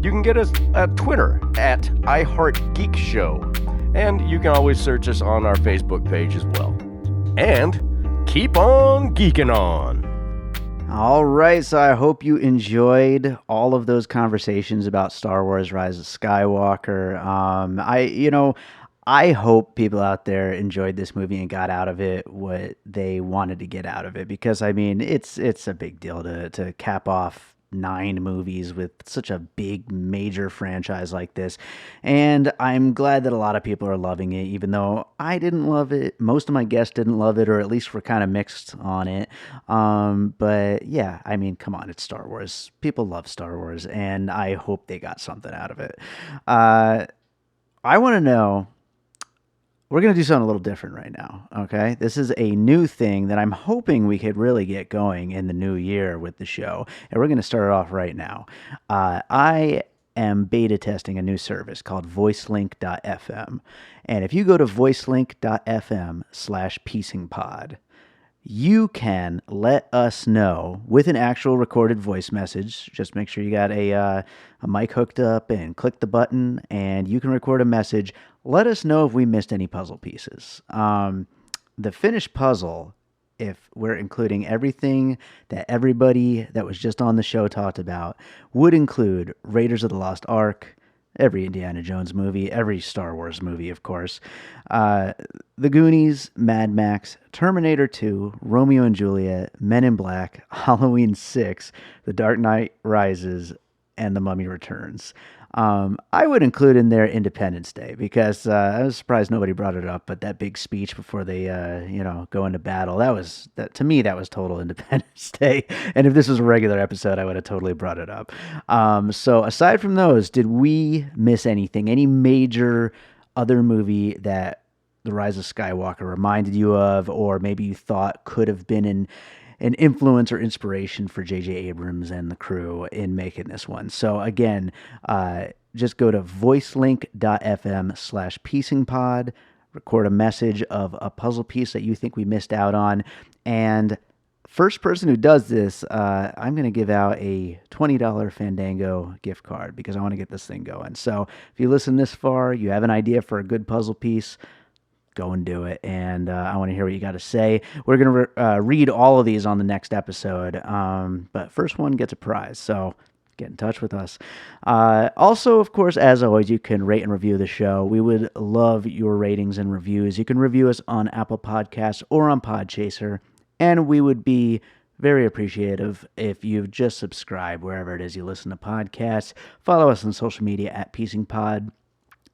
Speaker 8: You can get us at Twitter at iHeartGeekShow. And you can always search us on our Facebook page as well. And keep on geeking on.
Speaker 1: All right, so I hope you enjoyed all of those conversations about Star Wars: Rise of Skywalker. I hope people out there enjoyed this movie and got out of it what they wanted to get out of it, because I mean it's a big deal to cap off 9 movies with such a big major franchise like this. And I'm glad that a lot of people are loving it, even though I didn't love it. Most of my guests didn't love it, or at least were kind of mixed on it. But yeah, I mean, come on, it's Star Wars. People love Star Wars, and I hope they got something out of it. I want to know, we're going to do something a little different right now, okay? This is a new thing that I'm hoping we could really get going in the new year with the show, and we're going to start it off right now. I am beta testing a new service called voicelink.fm, and if you go to voicelink.fm/piecingpod, you can let us know with an actual recorded voice message. Just make sure you got a mic hooked up and click the button, and you can record a message. Let us know if we missed any puzzle pieces. The finished puzzle, if we're including everything that everybody that was just on the show talked about, would include Raiders of the Lost Ark, every Indiana Jones movie, every Star Wars movie, of course, The Goonies, Mad Max, Terminator 2, Romeo and Juliet, Men in Black, Halloween 6, The Dark Knight Rises, and The Mummy Returns. I would include in there Independence Day, because I was surprised nobody brought it up, but that big speech before they go into battle, to me that was total Independence Day. And if this was a regular episode, I would have totally brought it up. So aside from those, did we miss anything? Any major other movie that The Rise of Skywalker reminded you of, or maybe you thought could have been an influence or inspiration for J.J. Abrams and the crew in making this one? So again, just go to voicelink.fm/piecingpod, record a message of a puzzle piece that you think we missed out on, and first person who does this, I'm going to give out a $20 Fandango gift card because I want to get this thing going. So if you listen this far, you have an idea for a good puzzle piece, go and do it. And I want to hear what you got to say. We're going to read all of these on the next episode. But first one gets a prize. So get in touch with us. Also, of course, as always, you can rate and review the show. We would love your ratings and reviews. You can review us on Apple Podcasts or on Podchaser. And we would be very appreciative if you just subscribe wherever it is you listen to podcasts. Follow us on social media at PiecingPod.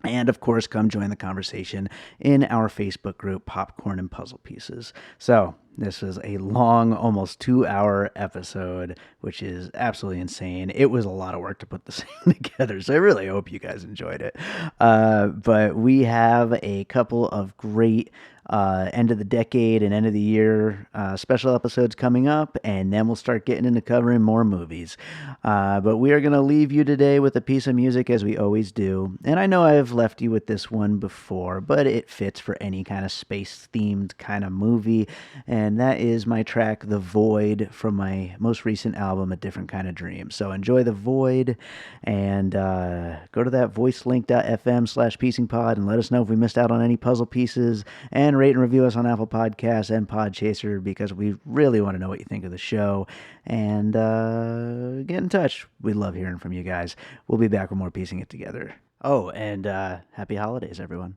Speaker 1: And, of course, come join the conversation in our Facebook group, Popcorn and Puzzle Pieces. So, this was a long, almost 2-hour episode, which is absolutely insane. It was a lot of work to put this thing together, so I really hope you guys enjoyed it. But we have a couple of great end of the decade and end of the year special episodes coming up, and then we'll start getting into covering more movies. But we are going to leave you today with a piece of music as we always do. And I know I've left you with this one before, but it fits for any kind of space-themed kind of movie. And that is my track, The Void, from my most recent album, A Different Kind of Dream. So enjoy The Void, and go to that voicelink.fm/piecingpod and let us know if we missed out on any puzzle pieces, and rate and review us on Apple Podcasts and Podchaser, because we really want to know what you think of the show. And get in touch. We love hearing from you guys. We'll be back with more Piecing It Together. Oh, and happy holidays, everyone.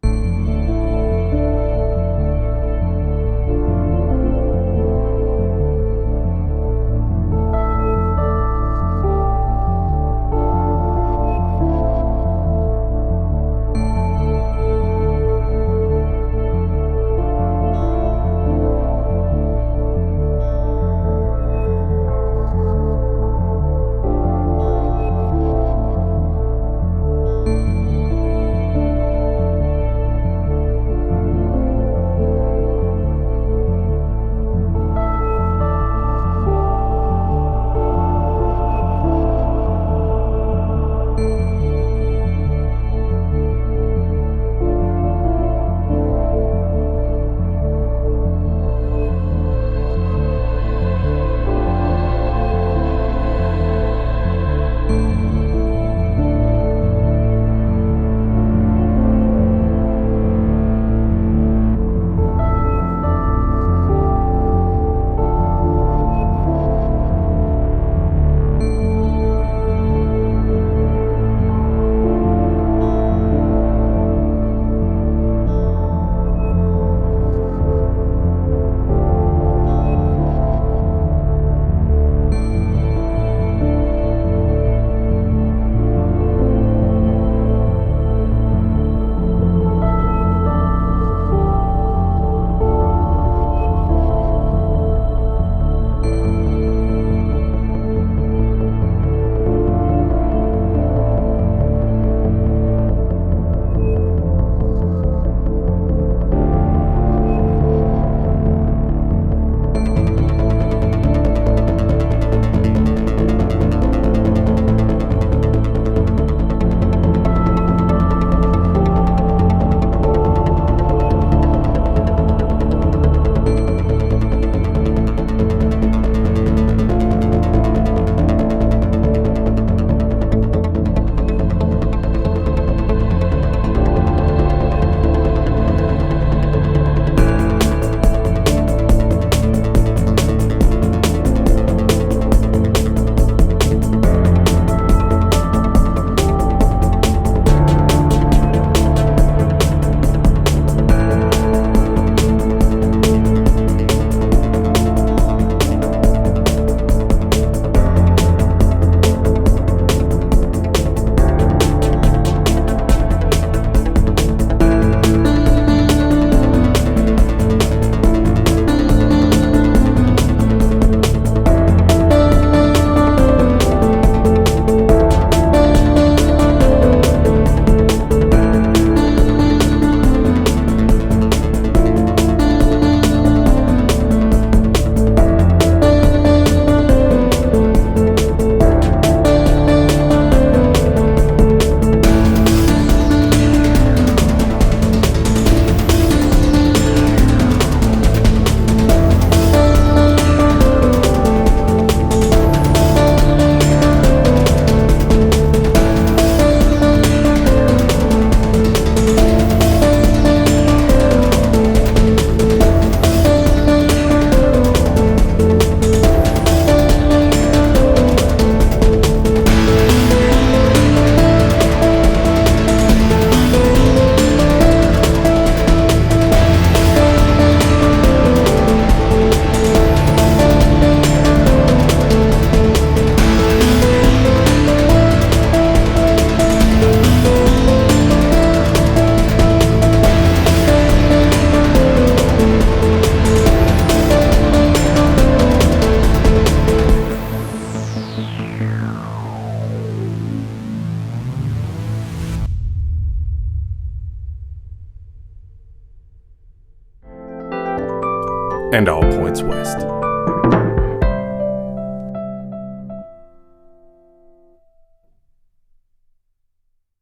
Speaker 9: and all points west.